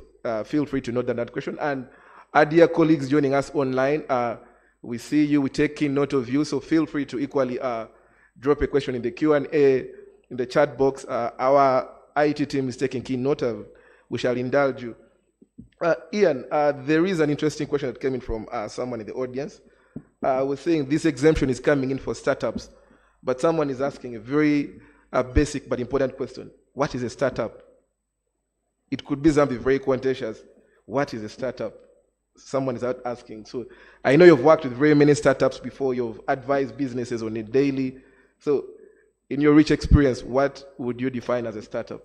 feel free to note down that question. And our dear colleagues joining us online, we see you, we take keen note of you, so feel free to equally drop a question in the Q&A, in the chat box. Our IT team is taking keen note of. We shall indulge you. Ian, there is an interesting question that came in from someone in the audience. I was saying this exemption is coming in for startups, but someone is asking a very basic but important question. What is a startup? It could be something very contentious. What is a startup? Someone is out asking. So I know you've worked with very many startups before. You've advised businesses on a daily. So in your rich experience, what would you define as a startup?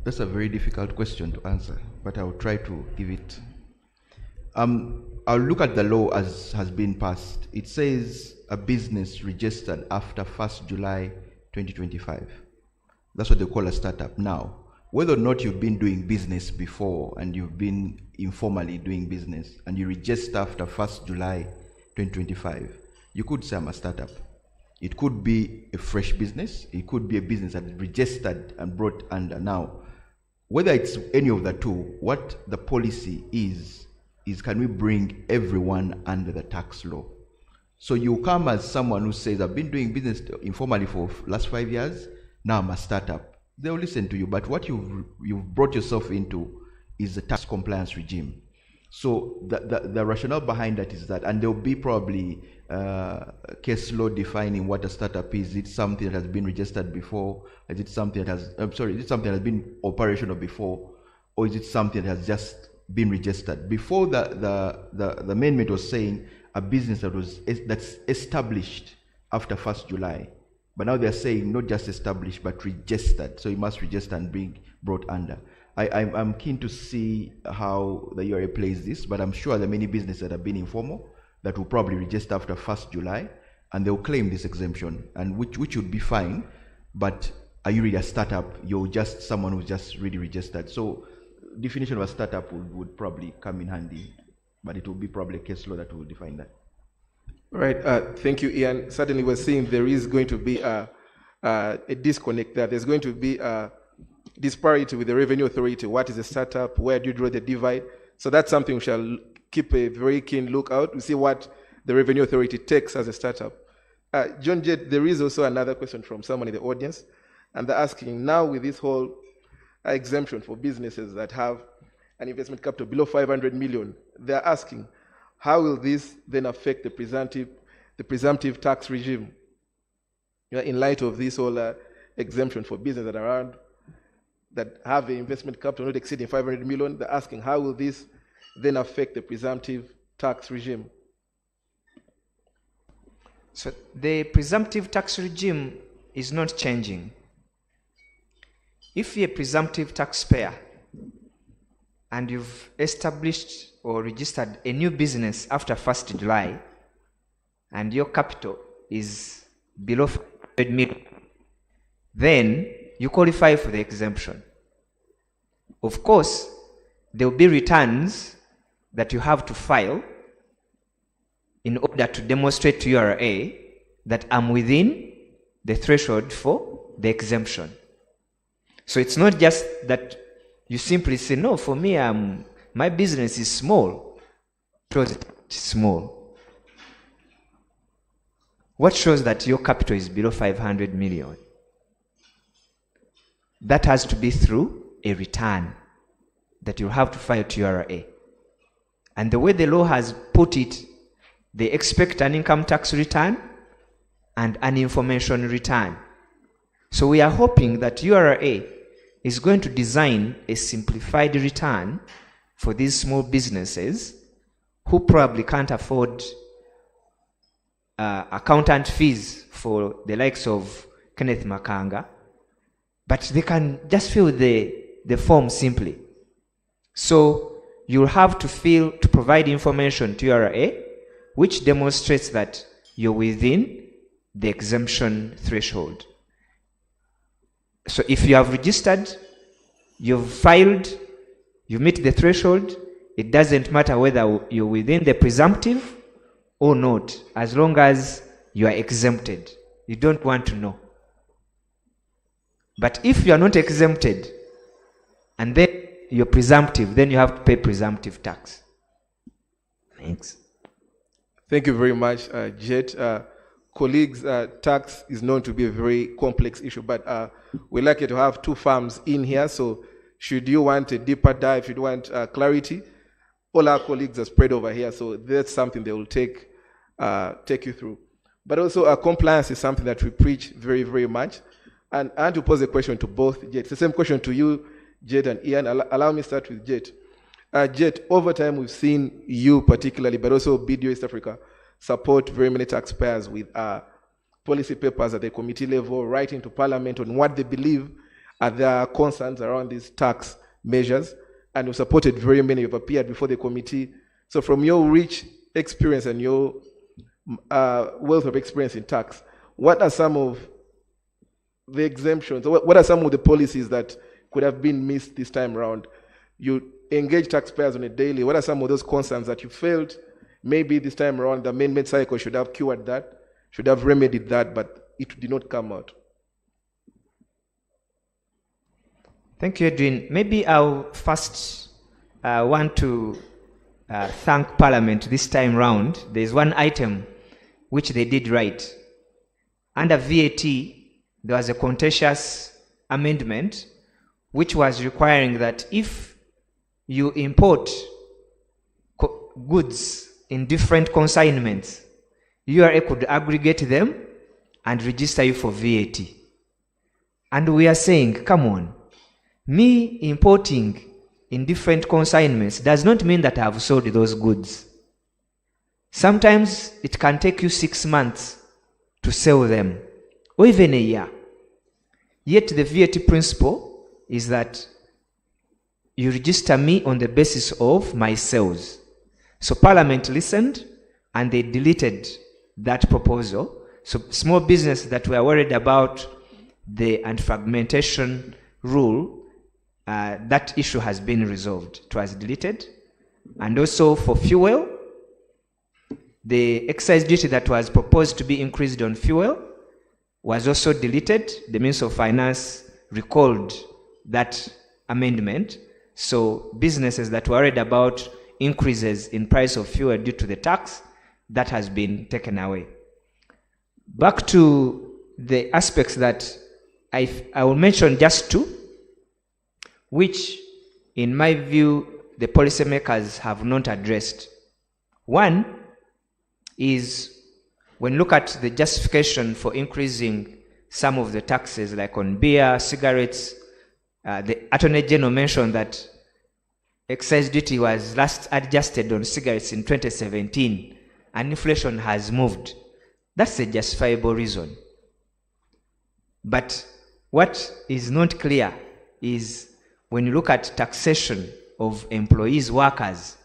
That's a very difficult question to answer, but I'll try to give it. I'll look at the law as has been passed. It says a business registered after 1st July 2025. That's what they call a startup now. Whether or not you've been doing business before and you've been informally doing business and you register after 1st July 2025, you could say I'm a startup. It could be a fresh business. It could be a business that is registered and brought under. Now, whether it's any of the two, what the policy is can we bring everyone under the tax law? So you come as someone who says, I've been doing business informally for last 5 years, now I'm a startup. They'll listen to you, but what you've brought yourself into is the tax compliance regime. So the rationale behind that is that, and there'll be probably case law defining what a startup is. Is it something that has been registered before? Is it something that has, is it something that has been operational before? Or is it something that has just been registered? Before the amendment was saying a business that's established after 1st July. But now they're saying not just established, but registered. So you must register and be brought under. I'm keen to see how the URA plays this, but I'm sure there are many businesses that have been informal that will probably register after 1st July, and they'll claim this exemption, and which would be fine. But are you really a startup? You're just someone who's just really registered. So definition of a startup would probably come in handy, but it will be probably a case law that will define that. Right. Thank you, Ian. Certainly, we're seeing there is going to be a disconnect there. There's going to be a disparity with the Revenue Authority. What is a startup? Where do you draw the divide? So that's something we shall keep a very keen lookout. We see what the Revenue Authority takes as a startup. John Jett, there is also another question from someone in the audience, and they're asking, now with this whole exemption for businesses that have an investment capital below 500 million, they're asking, how will this then affect the presumptive tax regime? In light of this whole exemption for businesses that are around, that have an investment capital not exceeding 500 million, they're asking, how will this then affect the presumptive tax regime? So the presumptive tax regime is not changing. If you're a presumptive taxpayer and you've established or registered a new business after 1st July and your capital is below 500 million, then you qualify for the exemption. Of course, there will be returns that you have to file in order to demonstrate to URA that I'm within the threshold for the exemption. So it's not just that you simply say, no, for me, my business is small. It's small. What shows that your capital is below 500 million? That has to be through a return that you'll have to file to URA. And the way the law has put it, they expect an income tax return and an information return. So we are hoping that URA is going to design a simplified return for these small businesses who probably can't afford accountant fees for the likes of Kenneth Makanga, but they can just fill the form simply. So you'll have to provide information to URA which demonstrates that you're within the exemption threshold. So if you have registered, you've filed, you meet the threshold, it doesn't matter whether you're within the presumptive or not, as long as you are exempted. You don't want to know. But if you are not exempted, and then you're presumptive, then you have to pay presumptive tax. Thanks. Thank you very much, Jett. Colleagues, tax is known to be a very complex issue, but we're lucky to have two firms in here, so should you want a deeper dive, if you want clarity, all our colleagues are spread over here, so that's something they will take you through. But also, compliance is something that we preach very, very much. And I want to pose a question to both Jet. It's the same question to you, Jet and Ian. Allow me to start with Jet. Jet, over time we've seen you particularly, but also BDO East Africa, support very many taxpayers with policy papers at the committee level, writing to Parliament on what they believe are their concerns around these tax measures. And you supported very many, you've appeared before the committee. So from your rich experience and your wealth of experience in tax, what are some of the exemptions, what are some of the policies that could have been missed this time around? You engage taxpayers on a daily. What are some of those concerns that you felt maybe this time around the amendment cycle should have cured that, should have remedied that, but it did not come out? Thank you, Edwin. Maybe I'll first want to thank Parliament this time round. There's one item which they did right. Under VAT, there was a contentious amendment which was requiring that if you import goods in different consignments, URA could aggregate them and register you for VAT. And we are saying, come on, me importing in different consignments does not mean that I have sold those goods. Sometimes it can take you 6 months to sell them, or even a year. Yet the VAT principle is that you register me on the basis of my sales. So Parliament listened and they deleted that proposal. So small businesses that were worried about the anti-fragmentation rule, that issue has been resolved. It was deleted. And also for fuel, the excise duty that was proposed to be increased on fuel was also deleted. The Minister of Finance recalled that amendment. So businesses that were worried about increases in price of fuel due to the tax, that has been taken away. Back to the aspects that I will mention just two, which in my view the policymakers have not addressed. One is when you look at the justification for increasing some of the taxes, like on beer, cigarettes, the Attorney General mentioned that excise duty was last adjusted on cigarettes in 2017 and inflation has moved. That's a justifiable reason. But what is not clear is when you look at taxation of employees, workers,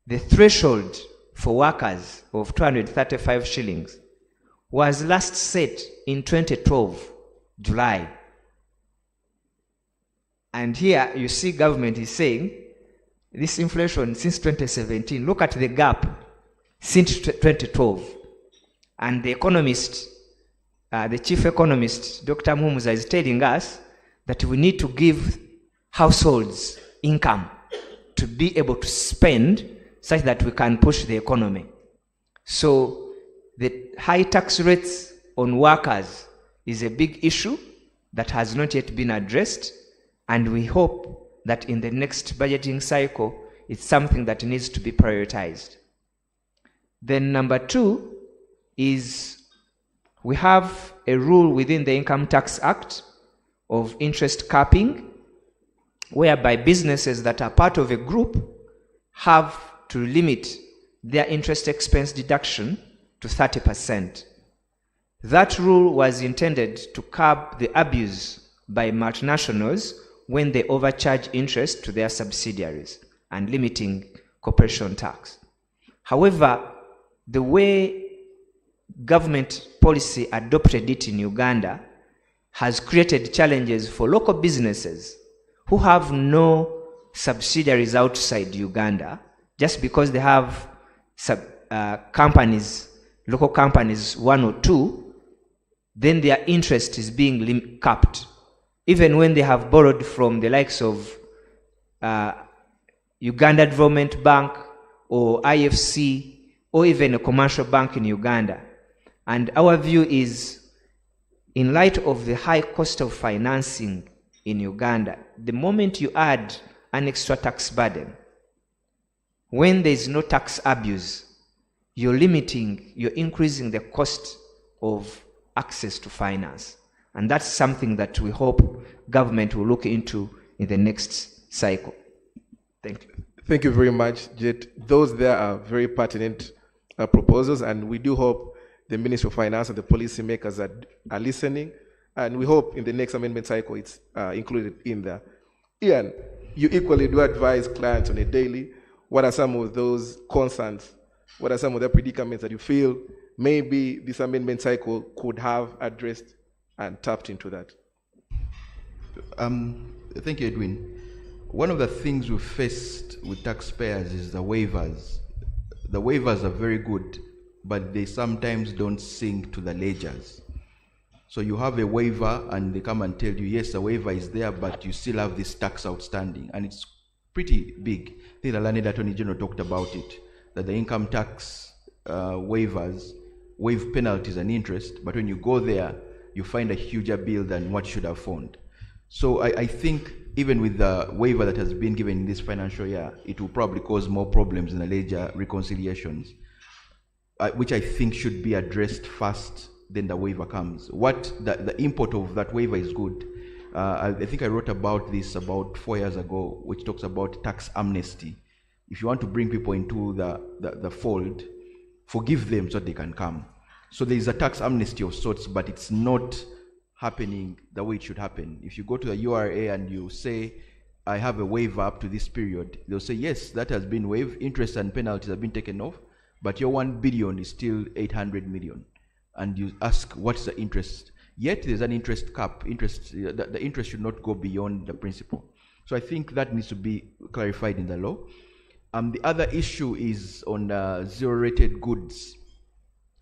the threshold for workers of 235 shillings was last set in 2012, July. And here you see government is saying this inflation since 2017, look at the gap since 2012. And the economist, the chief economist, Dr. Mumuza, is telling us that we need to give households income to be able to spend such that we can push the economy. So the high tax rates on workers is a big issue that has not yet been addressed, and we hope that in the next budgeting cycle, it's something that needs to be prioritized. Then number two is we have a rule within the Income Tax Act of interest capping, whereby businesses that are part of a group have to limit their interest expense deduction to 30%. That rule was intended to curb the abuse by multinationals when they overcharge interest to their subsidiaries and limiting corporation tax. However, the way government policy adopted it in Uganda has created challenges for local businesses who have no subsidiaries outside Uganda. Just because they have companies, local companies, one or two, then their interest is being capped. Even when they have borrowed from the likes of Uganda Development Bank or IFC or even a commercial bank in Uganda. And our view is, in light of the high cost of financing in Uganda, the moment you add an extra tax burden, when there is no tax abuse, you're increasing the cost of access to finance. And that's something that we hope government will look into in the next cycle. Thank you. Thank you very much, Jet. Those there are very pertinent proposals, and we do hope the Ministry of Finance and the policymakers are listening, and we hope in the next amendment cycle it's included in there. Ian, you equally do advise clients on a daily. What are some of those concerns? What are some of the predicaments that you feel maybe this amendment cycle could have addressed and tapped into that? Thank you, Edwin. One of the things we faced with taxpayers is the waivers. The waivers are very good, but they sometimes don't sync to the ledgers. So you have a waiver and they come and tell you, yes, the waiver is there, but you still have this tax outstanding. And it's pretty big. I think the learned Attorney General talked about it, that the income tax waivers waive penalties and interest, but when you go there, you find a huger bill than what you should have found. So I think even with the waiver that has been given in this financial year, it will probably cause more problems in the ledger reconciliations, which I think should be addressed first, then the waiver comes. The import of that waiver is good. I think I wrote about this about 4 years ago, which talks about tax amnesty. If you want to bring people into the fold, forgive them so they can come. So there is a tax amnesty of sorts, but it's not happening the way it should happen. If you go to the URA and you say, I have a waiver up to this period, they'll say, yes, that has been waived, interest and penalties have been taken off, but your 1 billion is still 800 million. And you ask, what's the interest? Yet there's an interest cap. The interest should not go beyond the principal. So I think that needs to be clarified in the law. The other issue is on zero-rated goods.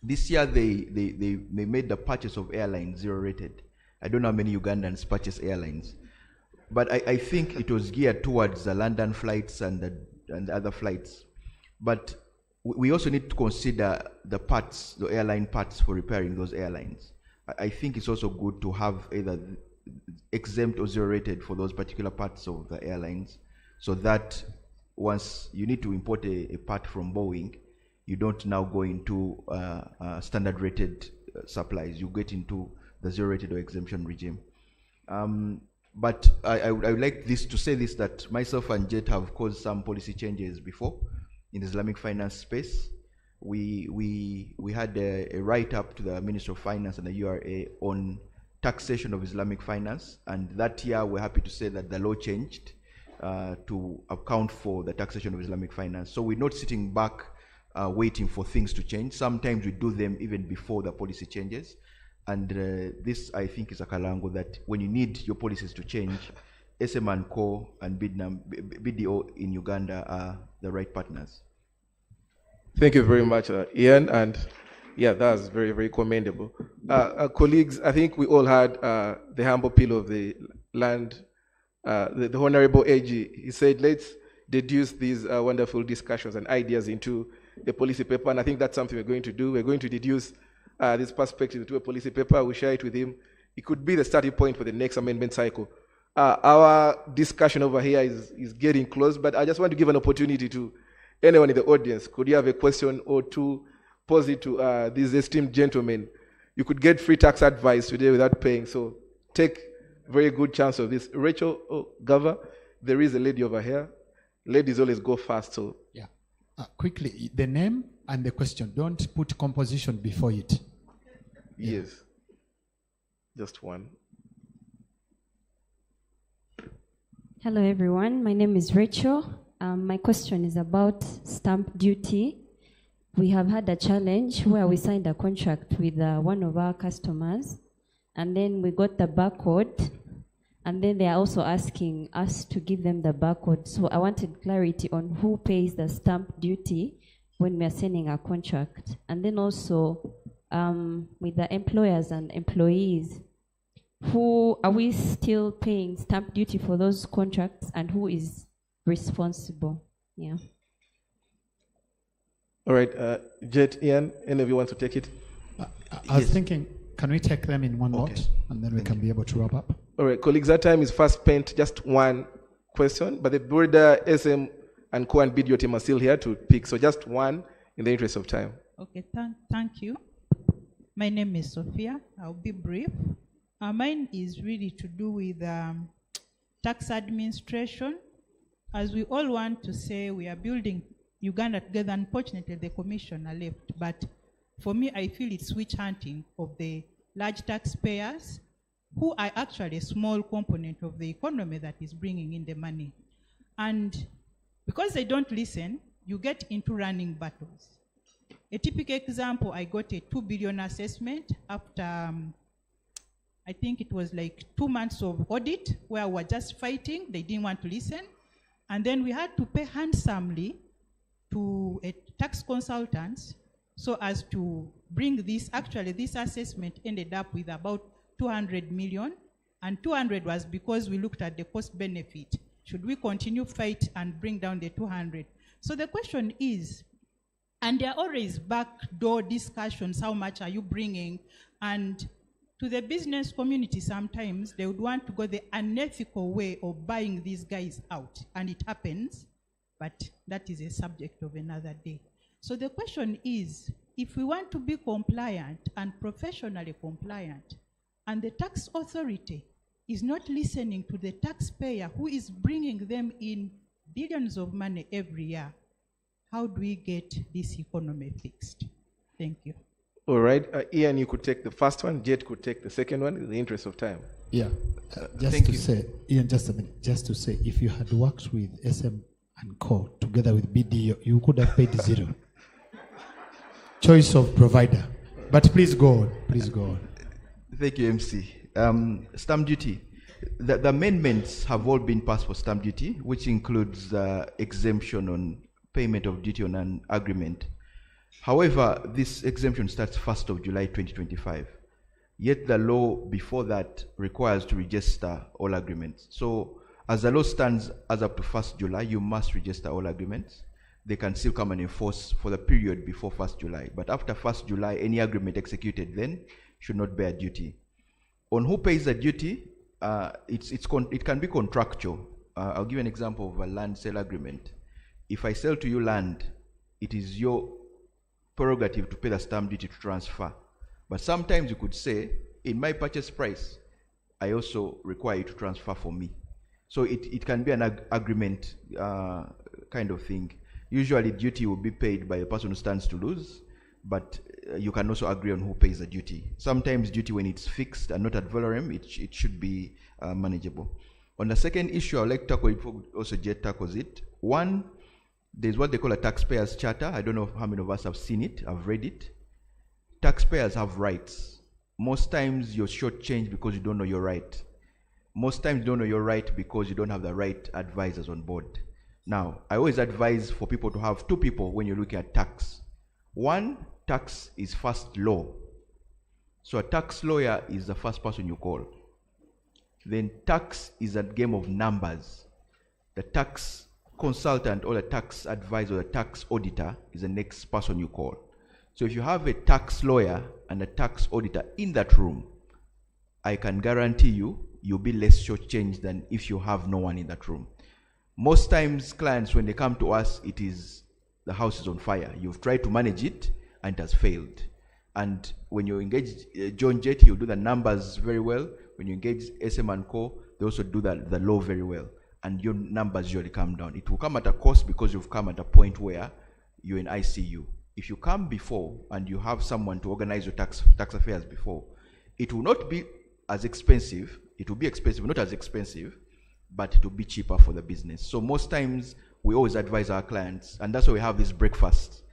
This year they made the purchase of airlines zero-rated. I don't know how many Ugandans purchase airlines, but I think it was geared towards the London flights and the other flights. But we also need to consider the parts, the airline parts for repairing those airlines. I think it's also good to have either exempt or zero-rated for those particular parts of the airlines, so that once you need to import a part from Boeing, you don't now go into standard rated supplies. You get into the zero-rated or exemption regime. But I would like to say this, that myself and Jet have caused some policy changes before in the Islamic finance space. We had a write-up to the Ministry of Finance and the URA on taxation of Islamic finance, and that year we're happy to say that the law changed to account for the taxation of Islamic finance. So we're not sitting back waiting for things to change. Sometimes we do them even before the policy changes. And this, I think, is a kalango that when you need your policies to change, SM&Co and BDO in Uganda are the right partners. Thank you very much, Ian. And yeah, that's very, very commendable. Colleagues, I think we all had the humble appeal of the land, the Honorable AG. He said, let's deduce these wonderful discussions and ideas into a policy paper. And I think that's something we're going to do. We're going to deduce this perspective into a policy paper. We'll share it with him. It could be the starting point for the next amendment cycle. Our discussion over here is getting close, but I just want to give an opportunity to anyone in the audience. Could you have a question or two, pose it to these esteemed gentlemen? You could get free tax advice today without paying, so take very good chance of this. Rachel Gava, there is a lady over here. Ladies always go fast, so. Yeah. Quickly, the name and the question. Don't put composition before it. Yes. Just one. Hello, everyone. My name is Rachel. My question is about stamp duty. We have had a challenge where we signed a contract with one of our customers, and then we got the barcode, and then they are also asking us to give them the barcode. So I wanted clarity on who pays the stamp duty when we are signing a contract. And then also with the employers and employees, who are we still paying stamp duty for those contracts, and who is responsible? Yeah. All right, Jet, Ian, any of you want to take it? I was thinking, can we take them in one lot, and then we can be able to wrap up? All right, colleagues, that time is fast spent, just one question, but the broader SM and Co and BDO team are still here to pick. So just one in the interest of time. Okay, thank you. My name is Sophia. I'll be brief. Mine is really to do with tax administration. As we all want to say, we are building Uganda together. Unfortunately, the commissioner left. But for me, I feel it's witch hunting of the large taxpayers who are actually a small component of the economy that is bringing in the money. And because they don't listen, you get into running battles. A typical example, I got a 2 billion assessment after, I think it was like 2 months of audit where we were just fighting. They didn't want to listen. And then we had to pay handsomely to a tax consultant so as to bring this. Actually, this assessment ended up with about 200 million. And 200 was because we looked at the cost benefit. Should we continue fight and bring down the 200? So the question is, and there are always backdoor discussions, how much are you bringing? And to the business community, sometimes they would want to go the unethical way of buying these guys out. And it happens, but that is a subject of another day. So the question is, if we want to be compliant and professionally compliant, and the tax authority is not listening to the taxpayer who is bringing them in billions of money every year, how do we get this economy fixed? Thank you. All right. Ian, you could take the first one. Jet could take the second one in the interest of time. Yeah. Thank you. Say, Ian, just a minute. Just to say, if you had worked with SM and Co together with BDO, you could have paid 0. Choice of provider. But please go on. Please go on. Thank you, MC. Stamp duty. The amendments have all been passed for stamp duty, which includes exemption on payment of duty on an agreement. However, this exemption starts 1st of July 2025. Yet the law before that requires to register all agreements. So as the law stands as up to 1st July, you must register all agreements. They can still come and enforce for the period before 1st July. But after 1st July, any agreement executed then should not bear duty. On who pays the duty, it can be contractual. I'll give you an example of a land sale agreement. If I sell to you land, it is your prerogative to pay the stamp duty to transfer. But sometimes you could say, in my purchase price, I also require you to transfer for me. So it can be an agreement kind of thing. Usually duty will be paid by the person who stands to lose, but you can also agree on who pays the duty. Sometimes duty, when it's fixed and not ad valorem, it should be manageable. On the second issue, I'd like to tackle it before also Jet tackles it. One, there's what they call a taxpayer's charter. I don't know how many of us have seen it. I've read it. Taxpayers have rights. Most times you're shortchanged because you don't know your right. Most times you don't know your right because you don't have the right advisors on board. Now, I always advise for people to have 2 people when you're looking at tax. One, tax is first law. So a tax lawyer is the first person you call. Then tax is a game of numbers. The tax consultant or the tax advisor or the tax auditor is the next person you call. So if you have a tax lawyer and a tax auditor in that room, I can guarantee you'll be less shortchanged than if you have no one in that room. Most times clients, when they come to us, it is the house is on fire. You've tried to manage it and it has failed. And when you engage John Jet, he'll do the numbers very well. When you engage SM and Co, they also do the law very well. And your numbers usually come down. It will come at a cost because you've come at a point where you're in ICU. If you come before and you have someone to organize your tax affairs before, it will not be as expensive. It will be expensive, not as expensive, but it will be cheaper for the business. So most times we always advise our clients, and that's why we have this breakfast.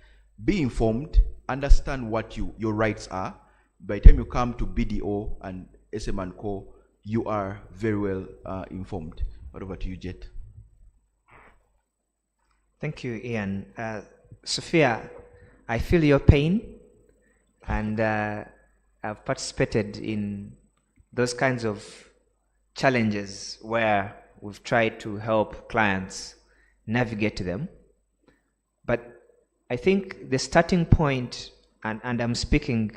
Be informed, understand what your rights are. By the time you come to BDO and SM and Co, you are very well informed. Over to you, Jet. Thank you, Ian. Sophia, I feel your pain, and I've participated in those kinds of challenges where we've tried to help clients navigate them. But I think the starting point, and I'm speaking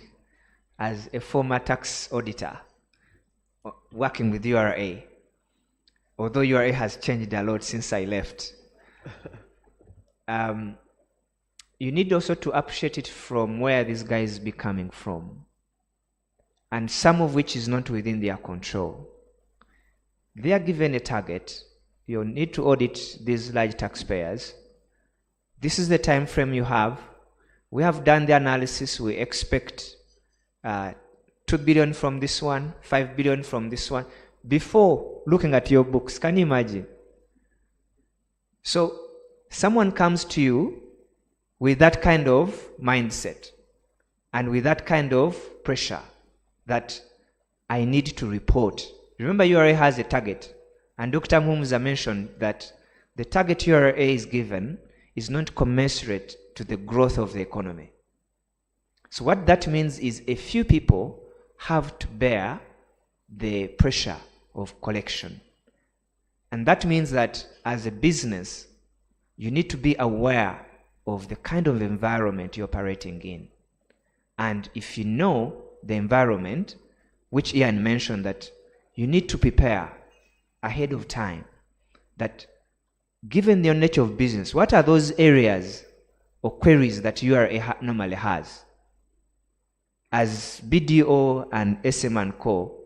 as a former tax auditor working with URA, although URA has changed a lot since I left. you need also to appreciate it from where these guys be coming from, and some of which is not within their control. They are given a target. You need to audit these large taxpayers. This is the time frame you have. We have done the analysis. We expect 2 billion from this one, 5 billion from this one. Before looking at your books, can you imagine? So someone comes to you with that kind of mindset and with that kind of pressure that I need to report. Remember, URA has a target, and Dr. Mumza mentioned that the target URA is given is not commensurate to the growth of the economy. So what that means is a few people have to bear the pressure of collection. And that means that as a business, you need to be aware of the kind of environment you're operating in. And if you know the environment, which Ian mentioned, that you need to prepare ahead of time, that given the nature of business, what are those areas or queries that URA normally has? As BDO and SM and Co,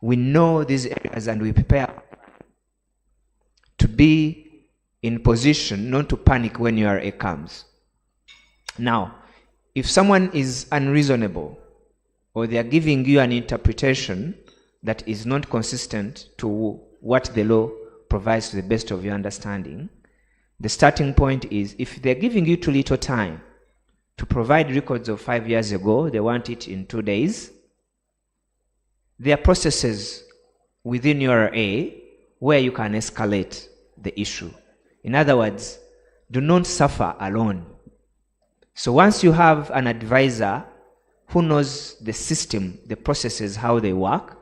we know these areas and we prepare to be in position not to panic when URA comes. Now, if someone is unreasonable or they are giving you an interpretation that is not consistent to what the law provides to the best of your understanding, the starting point is, if they're giving you too little time to provide records of 5 years ago, they want it in 2 days, there are processes within URA where you can escalate the issue. In other words, do not suffer alone. So once you have an advisor who knows the system, the processes, how they work,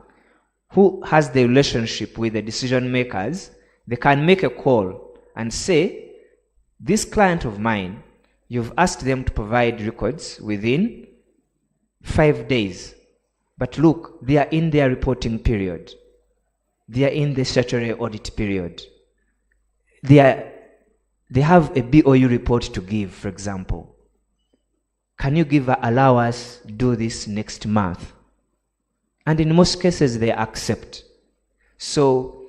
who has the relationship with the decision makers, they can make a call and say, this client of mine, you've asked them to provide records within 5 days. But look, they are in their reporting period. They are in the statutory audit period. They have a BOU report to give, for example. Can you allow us to do this next month? And in most cases, they accept. So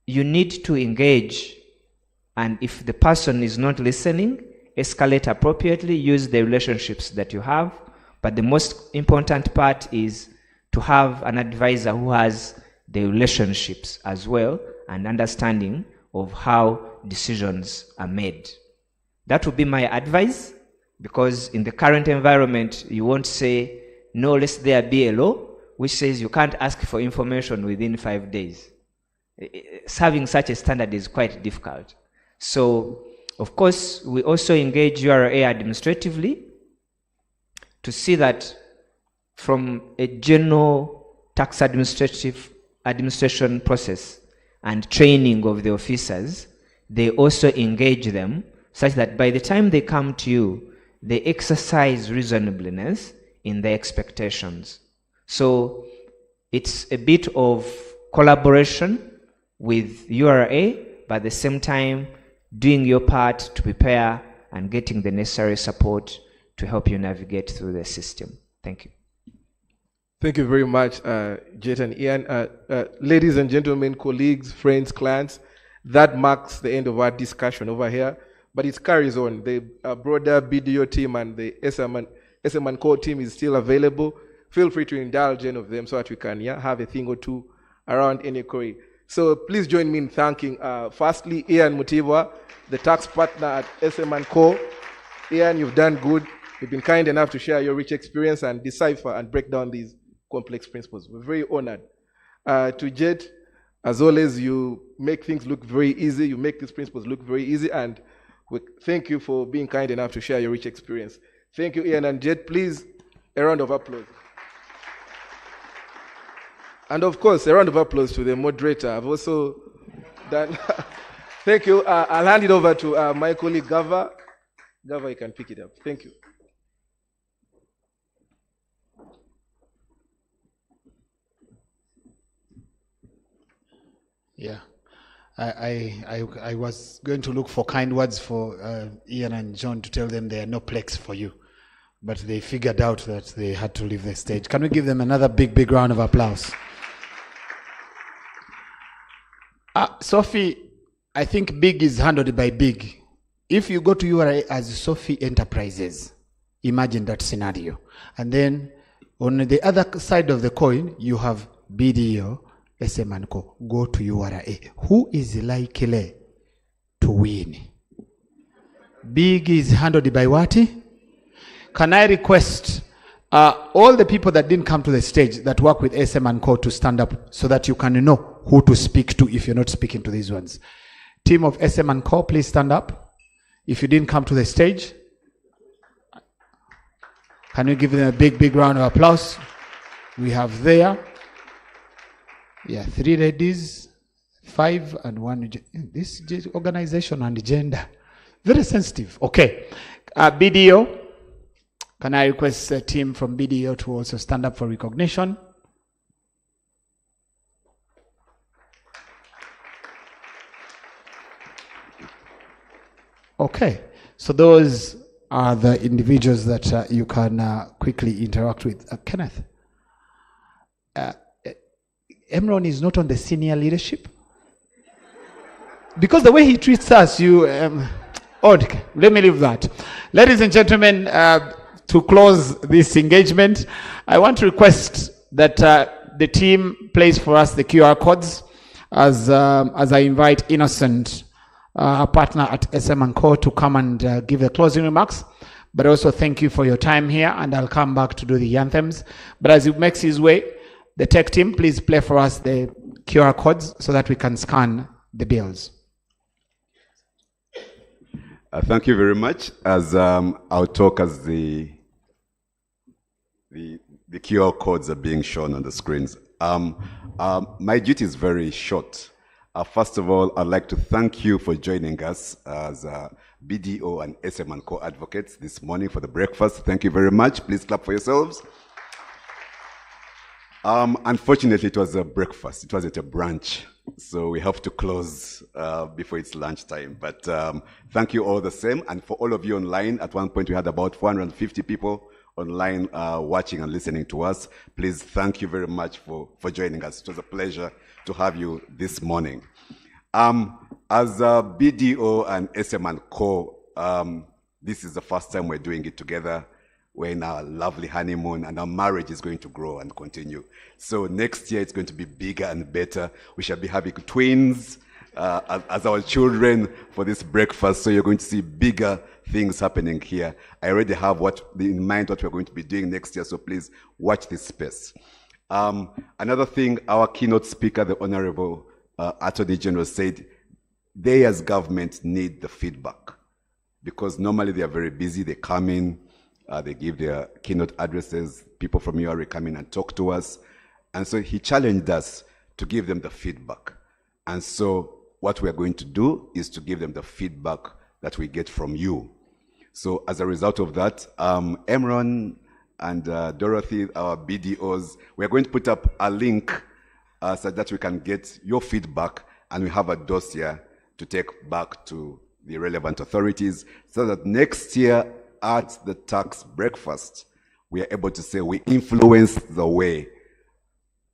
you need to engage, and if the person is not listening, escalate appropriately, use the relationships that you have. But the most important part is to have an advisor who has the relationships as well and understanding of how decisions are made. That would be my advice, because in the current environment, you won't say, no, lest there be a law which says you can't ask for information within 5 days. Having such a standard is quite difficult. So, of course, we also engage URA administratively to see that from a general tax administration process and training of the officers, they also engage them such that by the time they come to you, they exercise reasonableness in their expectations. So it's a bit of collaboration with URA, but at the same time doing your part to prepare and getting the necessary support to help you navigate through the system. Thank you. Thank you very much, Jet and Ian. Ladies and gentlemen, colleagues, friends, clients, that marks the end of our discussion over here, but it carries on. The broader BDO team and the SM and Co team is still available. Feel free to indulge any of them so that we can have a thing or two around any query. So please join me in thanking, firstly, Ian Mutibwa, the tax partner at SM and Co. Ian, you've done good. You've been kind enough to share your rich experience and decipher and break down these complex principles. We're very honored. To Jet, as always, you make things look very easy. You make these principles look very easy, and we thank you for being kind enough to share your rich experience. Thank you, Ian and Jet. Please, a round of applause. And of course, a round of applause to the moderator. I've also done. Thank you. I'll hand it over to my colleague, Gava. Gava, you can pick it up. Thank you. Yeah. I was going to look for kind words for Ian and John to tell them there are no plaques for you, but they figured out that they had to leave the stage. Can we give them another big round of applause? Sophie, I think big is handled by big. If you go to URA as Sophie Enterprises, imagine that scenario. And then on the other side of the coin, you have BDO, SM and Co. Go to URA. Who is likely to win? Big is handled by what? Can I request all the people that didn't come to the stage that work with SM and Co. to stand up so that you can know who to speak to if you're not speaking to these ones? Team of SM and Co., please stand up. If you didn't come to the stage, can you give them a big round of applause? We have there, 3 ladies, 5 and 1. This organization and gender, very sensitive. Okay, BDO, can I request a team from BDO to also stand up for recognition? Okay, so those are the individuals that you can quickly interact with. Kenneth, Emron is not on the senior leadership? Because the way he treats us, okay, let me leave that. Ladies and gentlemen, to close this engagement, I want to request that the team plays for us the QR codes as I invite Innocent, our partner at SM & Co, to come and give the closing remarks. But also thank you for your time here, and I'll come back to do the anthems. But as he makes his way, the tech team, please play for us the QR codes so that we can scan the bills. Thank you very much. As I'll talk as the QR codes are being shown on the screens. My duty is very short. First of all, I'd like to thank you for joining us as BDO and SM & Co advocates this morning for the breakfast. Thank you very much. Please clap for yourselves. Unfortunately, it was a breakfast. It wasn't a brunch. So we have to close before it's lunchtime. But thank you all the same. And for all of you online, at one point we had about 450 people online watching and listening to us. Please, thank you very much for joining us. It was a pleasure to have you this morning. As BDO and SM & Co, this is the first time we're doing it together. We're in our lovely honeymoon, and our marriage is going to grow and continue. So next year it's going to be bigger and better. We shall be having twins as our children for this breakfast. So you're going to see bigger things happening here. I already have in mind what we're going to be doing next year. So please watch this space. Another thing, our keynote speaker, the Honorable Attorney General, said they as government need the feedback, because normally they are very busy. They come in, they give their keynote addresses, people from URA come in and talk to us. And so he challenged us to give them the feedback. And so what we're going to do is to give them the feedback that we get from you. So as a result of that, Emron and Dorothy, our BDOs, we're going to put up a link so that we can get your feedback, and we have a dossier to take back to the relevant authorities so that next year at the tax breakfast, we are able to say we influenced the way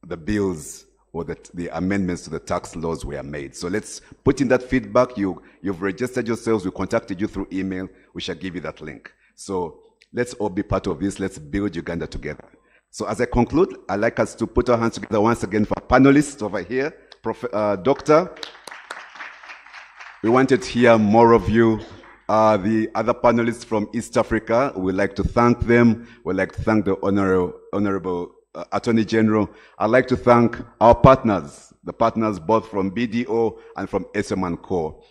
the bills or the amendments to the tax laws were made. So let's put in that feedback. You've registered yourselves. We contacted you through email. We shall give you that link. So let's all be part of this. Let's build Uganda together. So as I conclude, I'd like us to put our hands together once again for panelists over here. Doctor, we wanted to hear more of you. The other panelists from East Africa, we'd like to thank them. We'd like to thank the Honorable Attorney General. I'd like to thank our partners, the partners both from BDO and from SM & Co.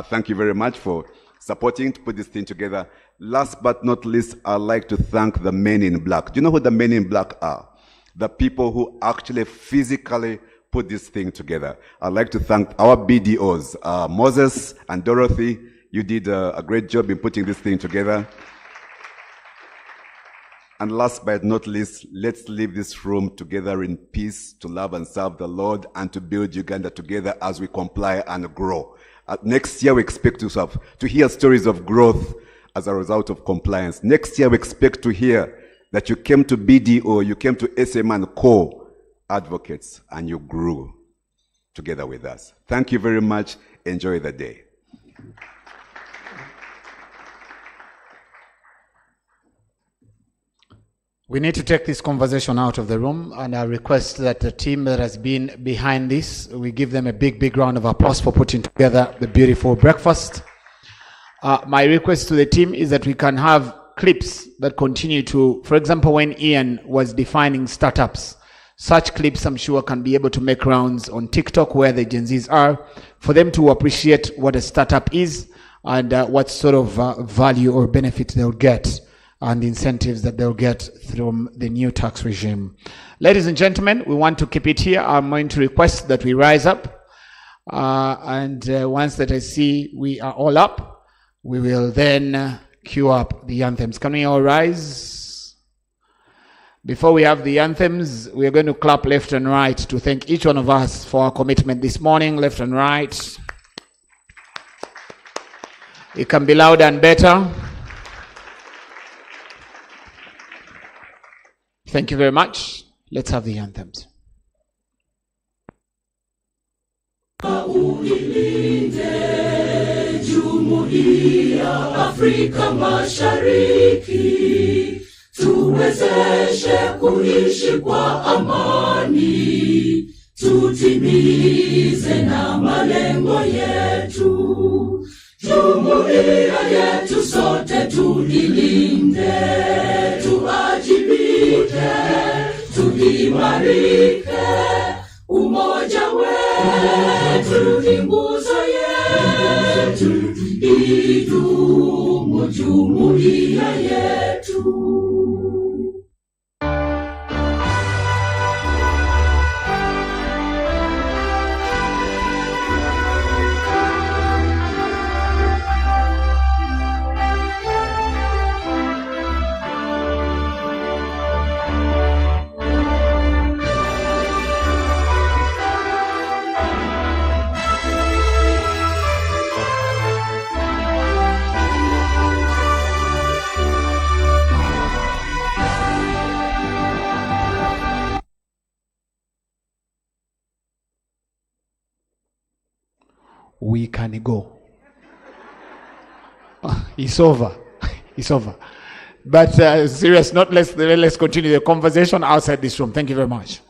Thank you very much for supporting to put this thing together. Last but not least, I'd like to thank the Men in Black. Do you know who the Men in Black are? The people who actually physically put this thing together. I'd like to thank our BDOs, Moses and Dorothy. You did a great job in putting this thing together. And last but not least, let's leave this room together in peace to love and serve the Lord and to build Uganda together as we comply and grow. Next year, we expect to hear stories of growth as a result of compliance. Next year, we expect to hear that you came to BDO, you came to SM and Co advocates, and you grew together with us. Thank you very much. Enjoy the day. We need to take this conversation out of the room, and I request that the team that has been behind this, we give them a big, big round of applause for putting together the beautiful breakfast. My request to the team is that we can have clips that continue to, for example, when Ian was defining startups, such clips I'm sure can be able to make rounds on TikTok where the Gen Zs are, for them to appreciate what a startup is and what sort of value or benefit they'll get and the incentives that they'll get from the new tax regime. Ladies and gentlemen, we want to keep it here. I'm going to request that we rise up. Once that I see we are all up, we will then cue up the anthems. Can we all rise? Before we have the anthems, we are going to clap left and right to thank each one of us for our commitment this morning, left and right. It can be louder and better. Thank you very much. Let's have the anthems. Uilinde Jumuiya Afrika Mashariki, tuwezeshe kuishi kwa amani, tutimize na malengo yetu. Jumuiya yetu sote tuilinde, tuajibike, tuimarike. Umoja wetu ni nguzo yetu, idumu jumuiya yetu. We can go. It's over. It's over. But serious note, let's continue the conversation outside this room. Thank you very much.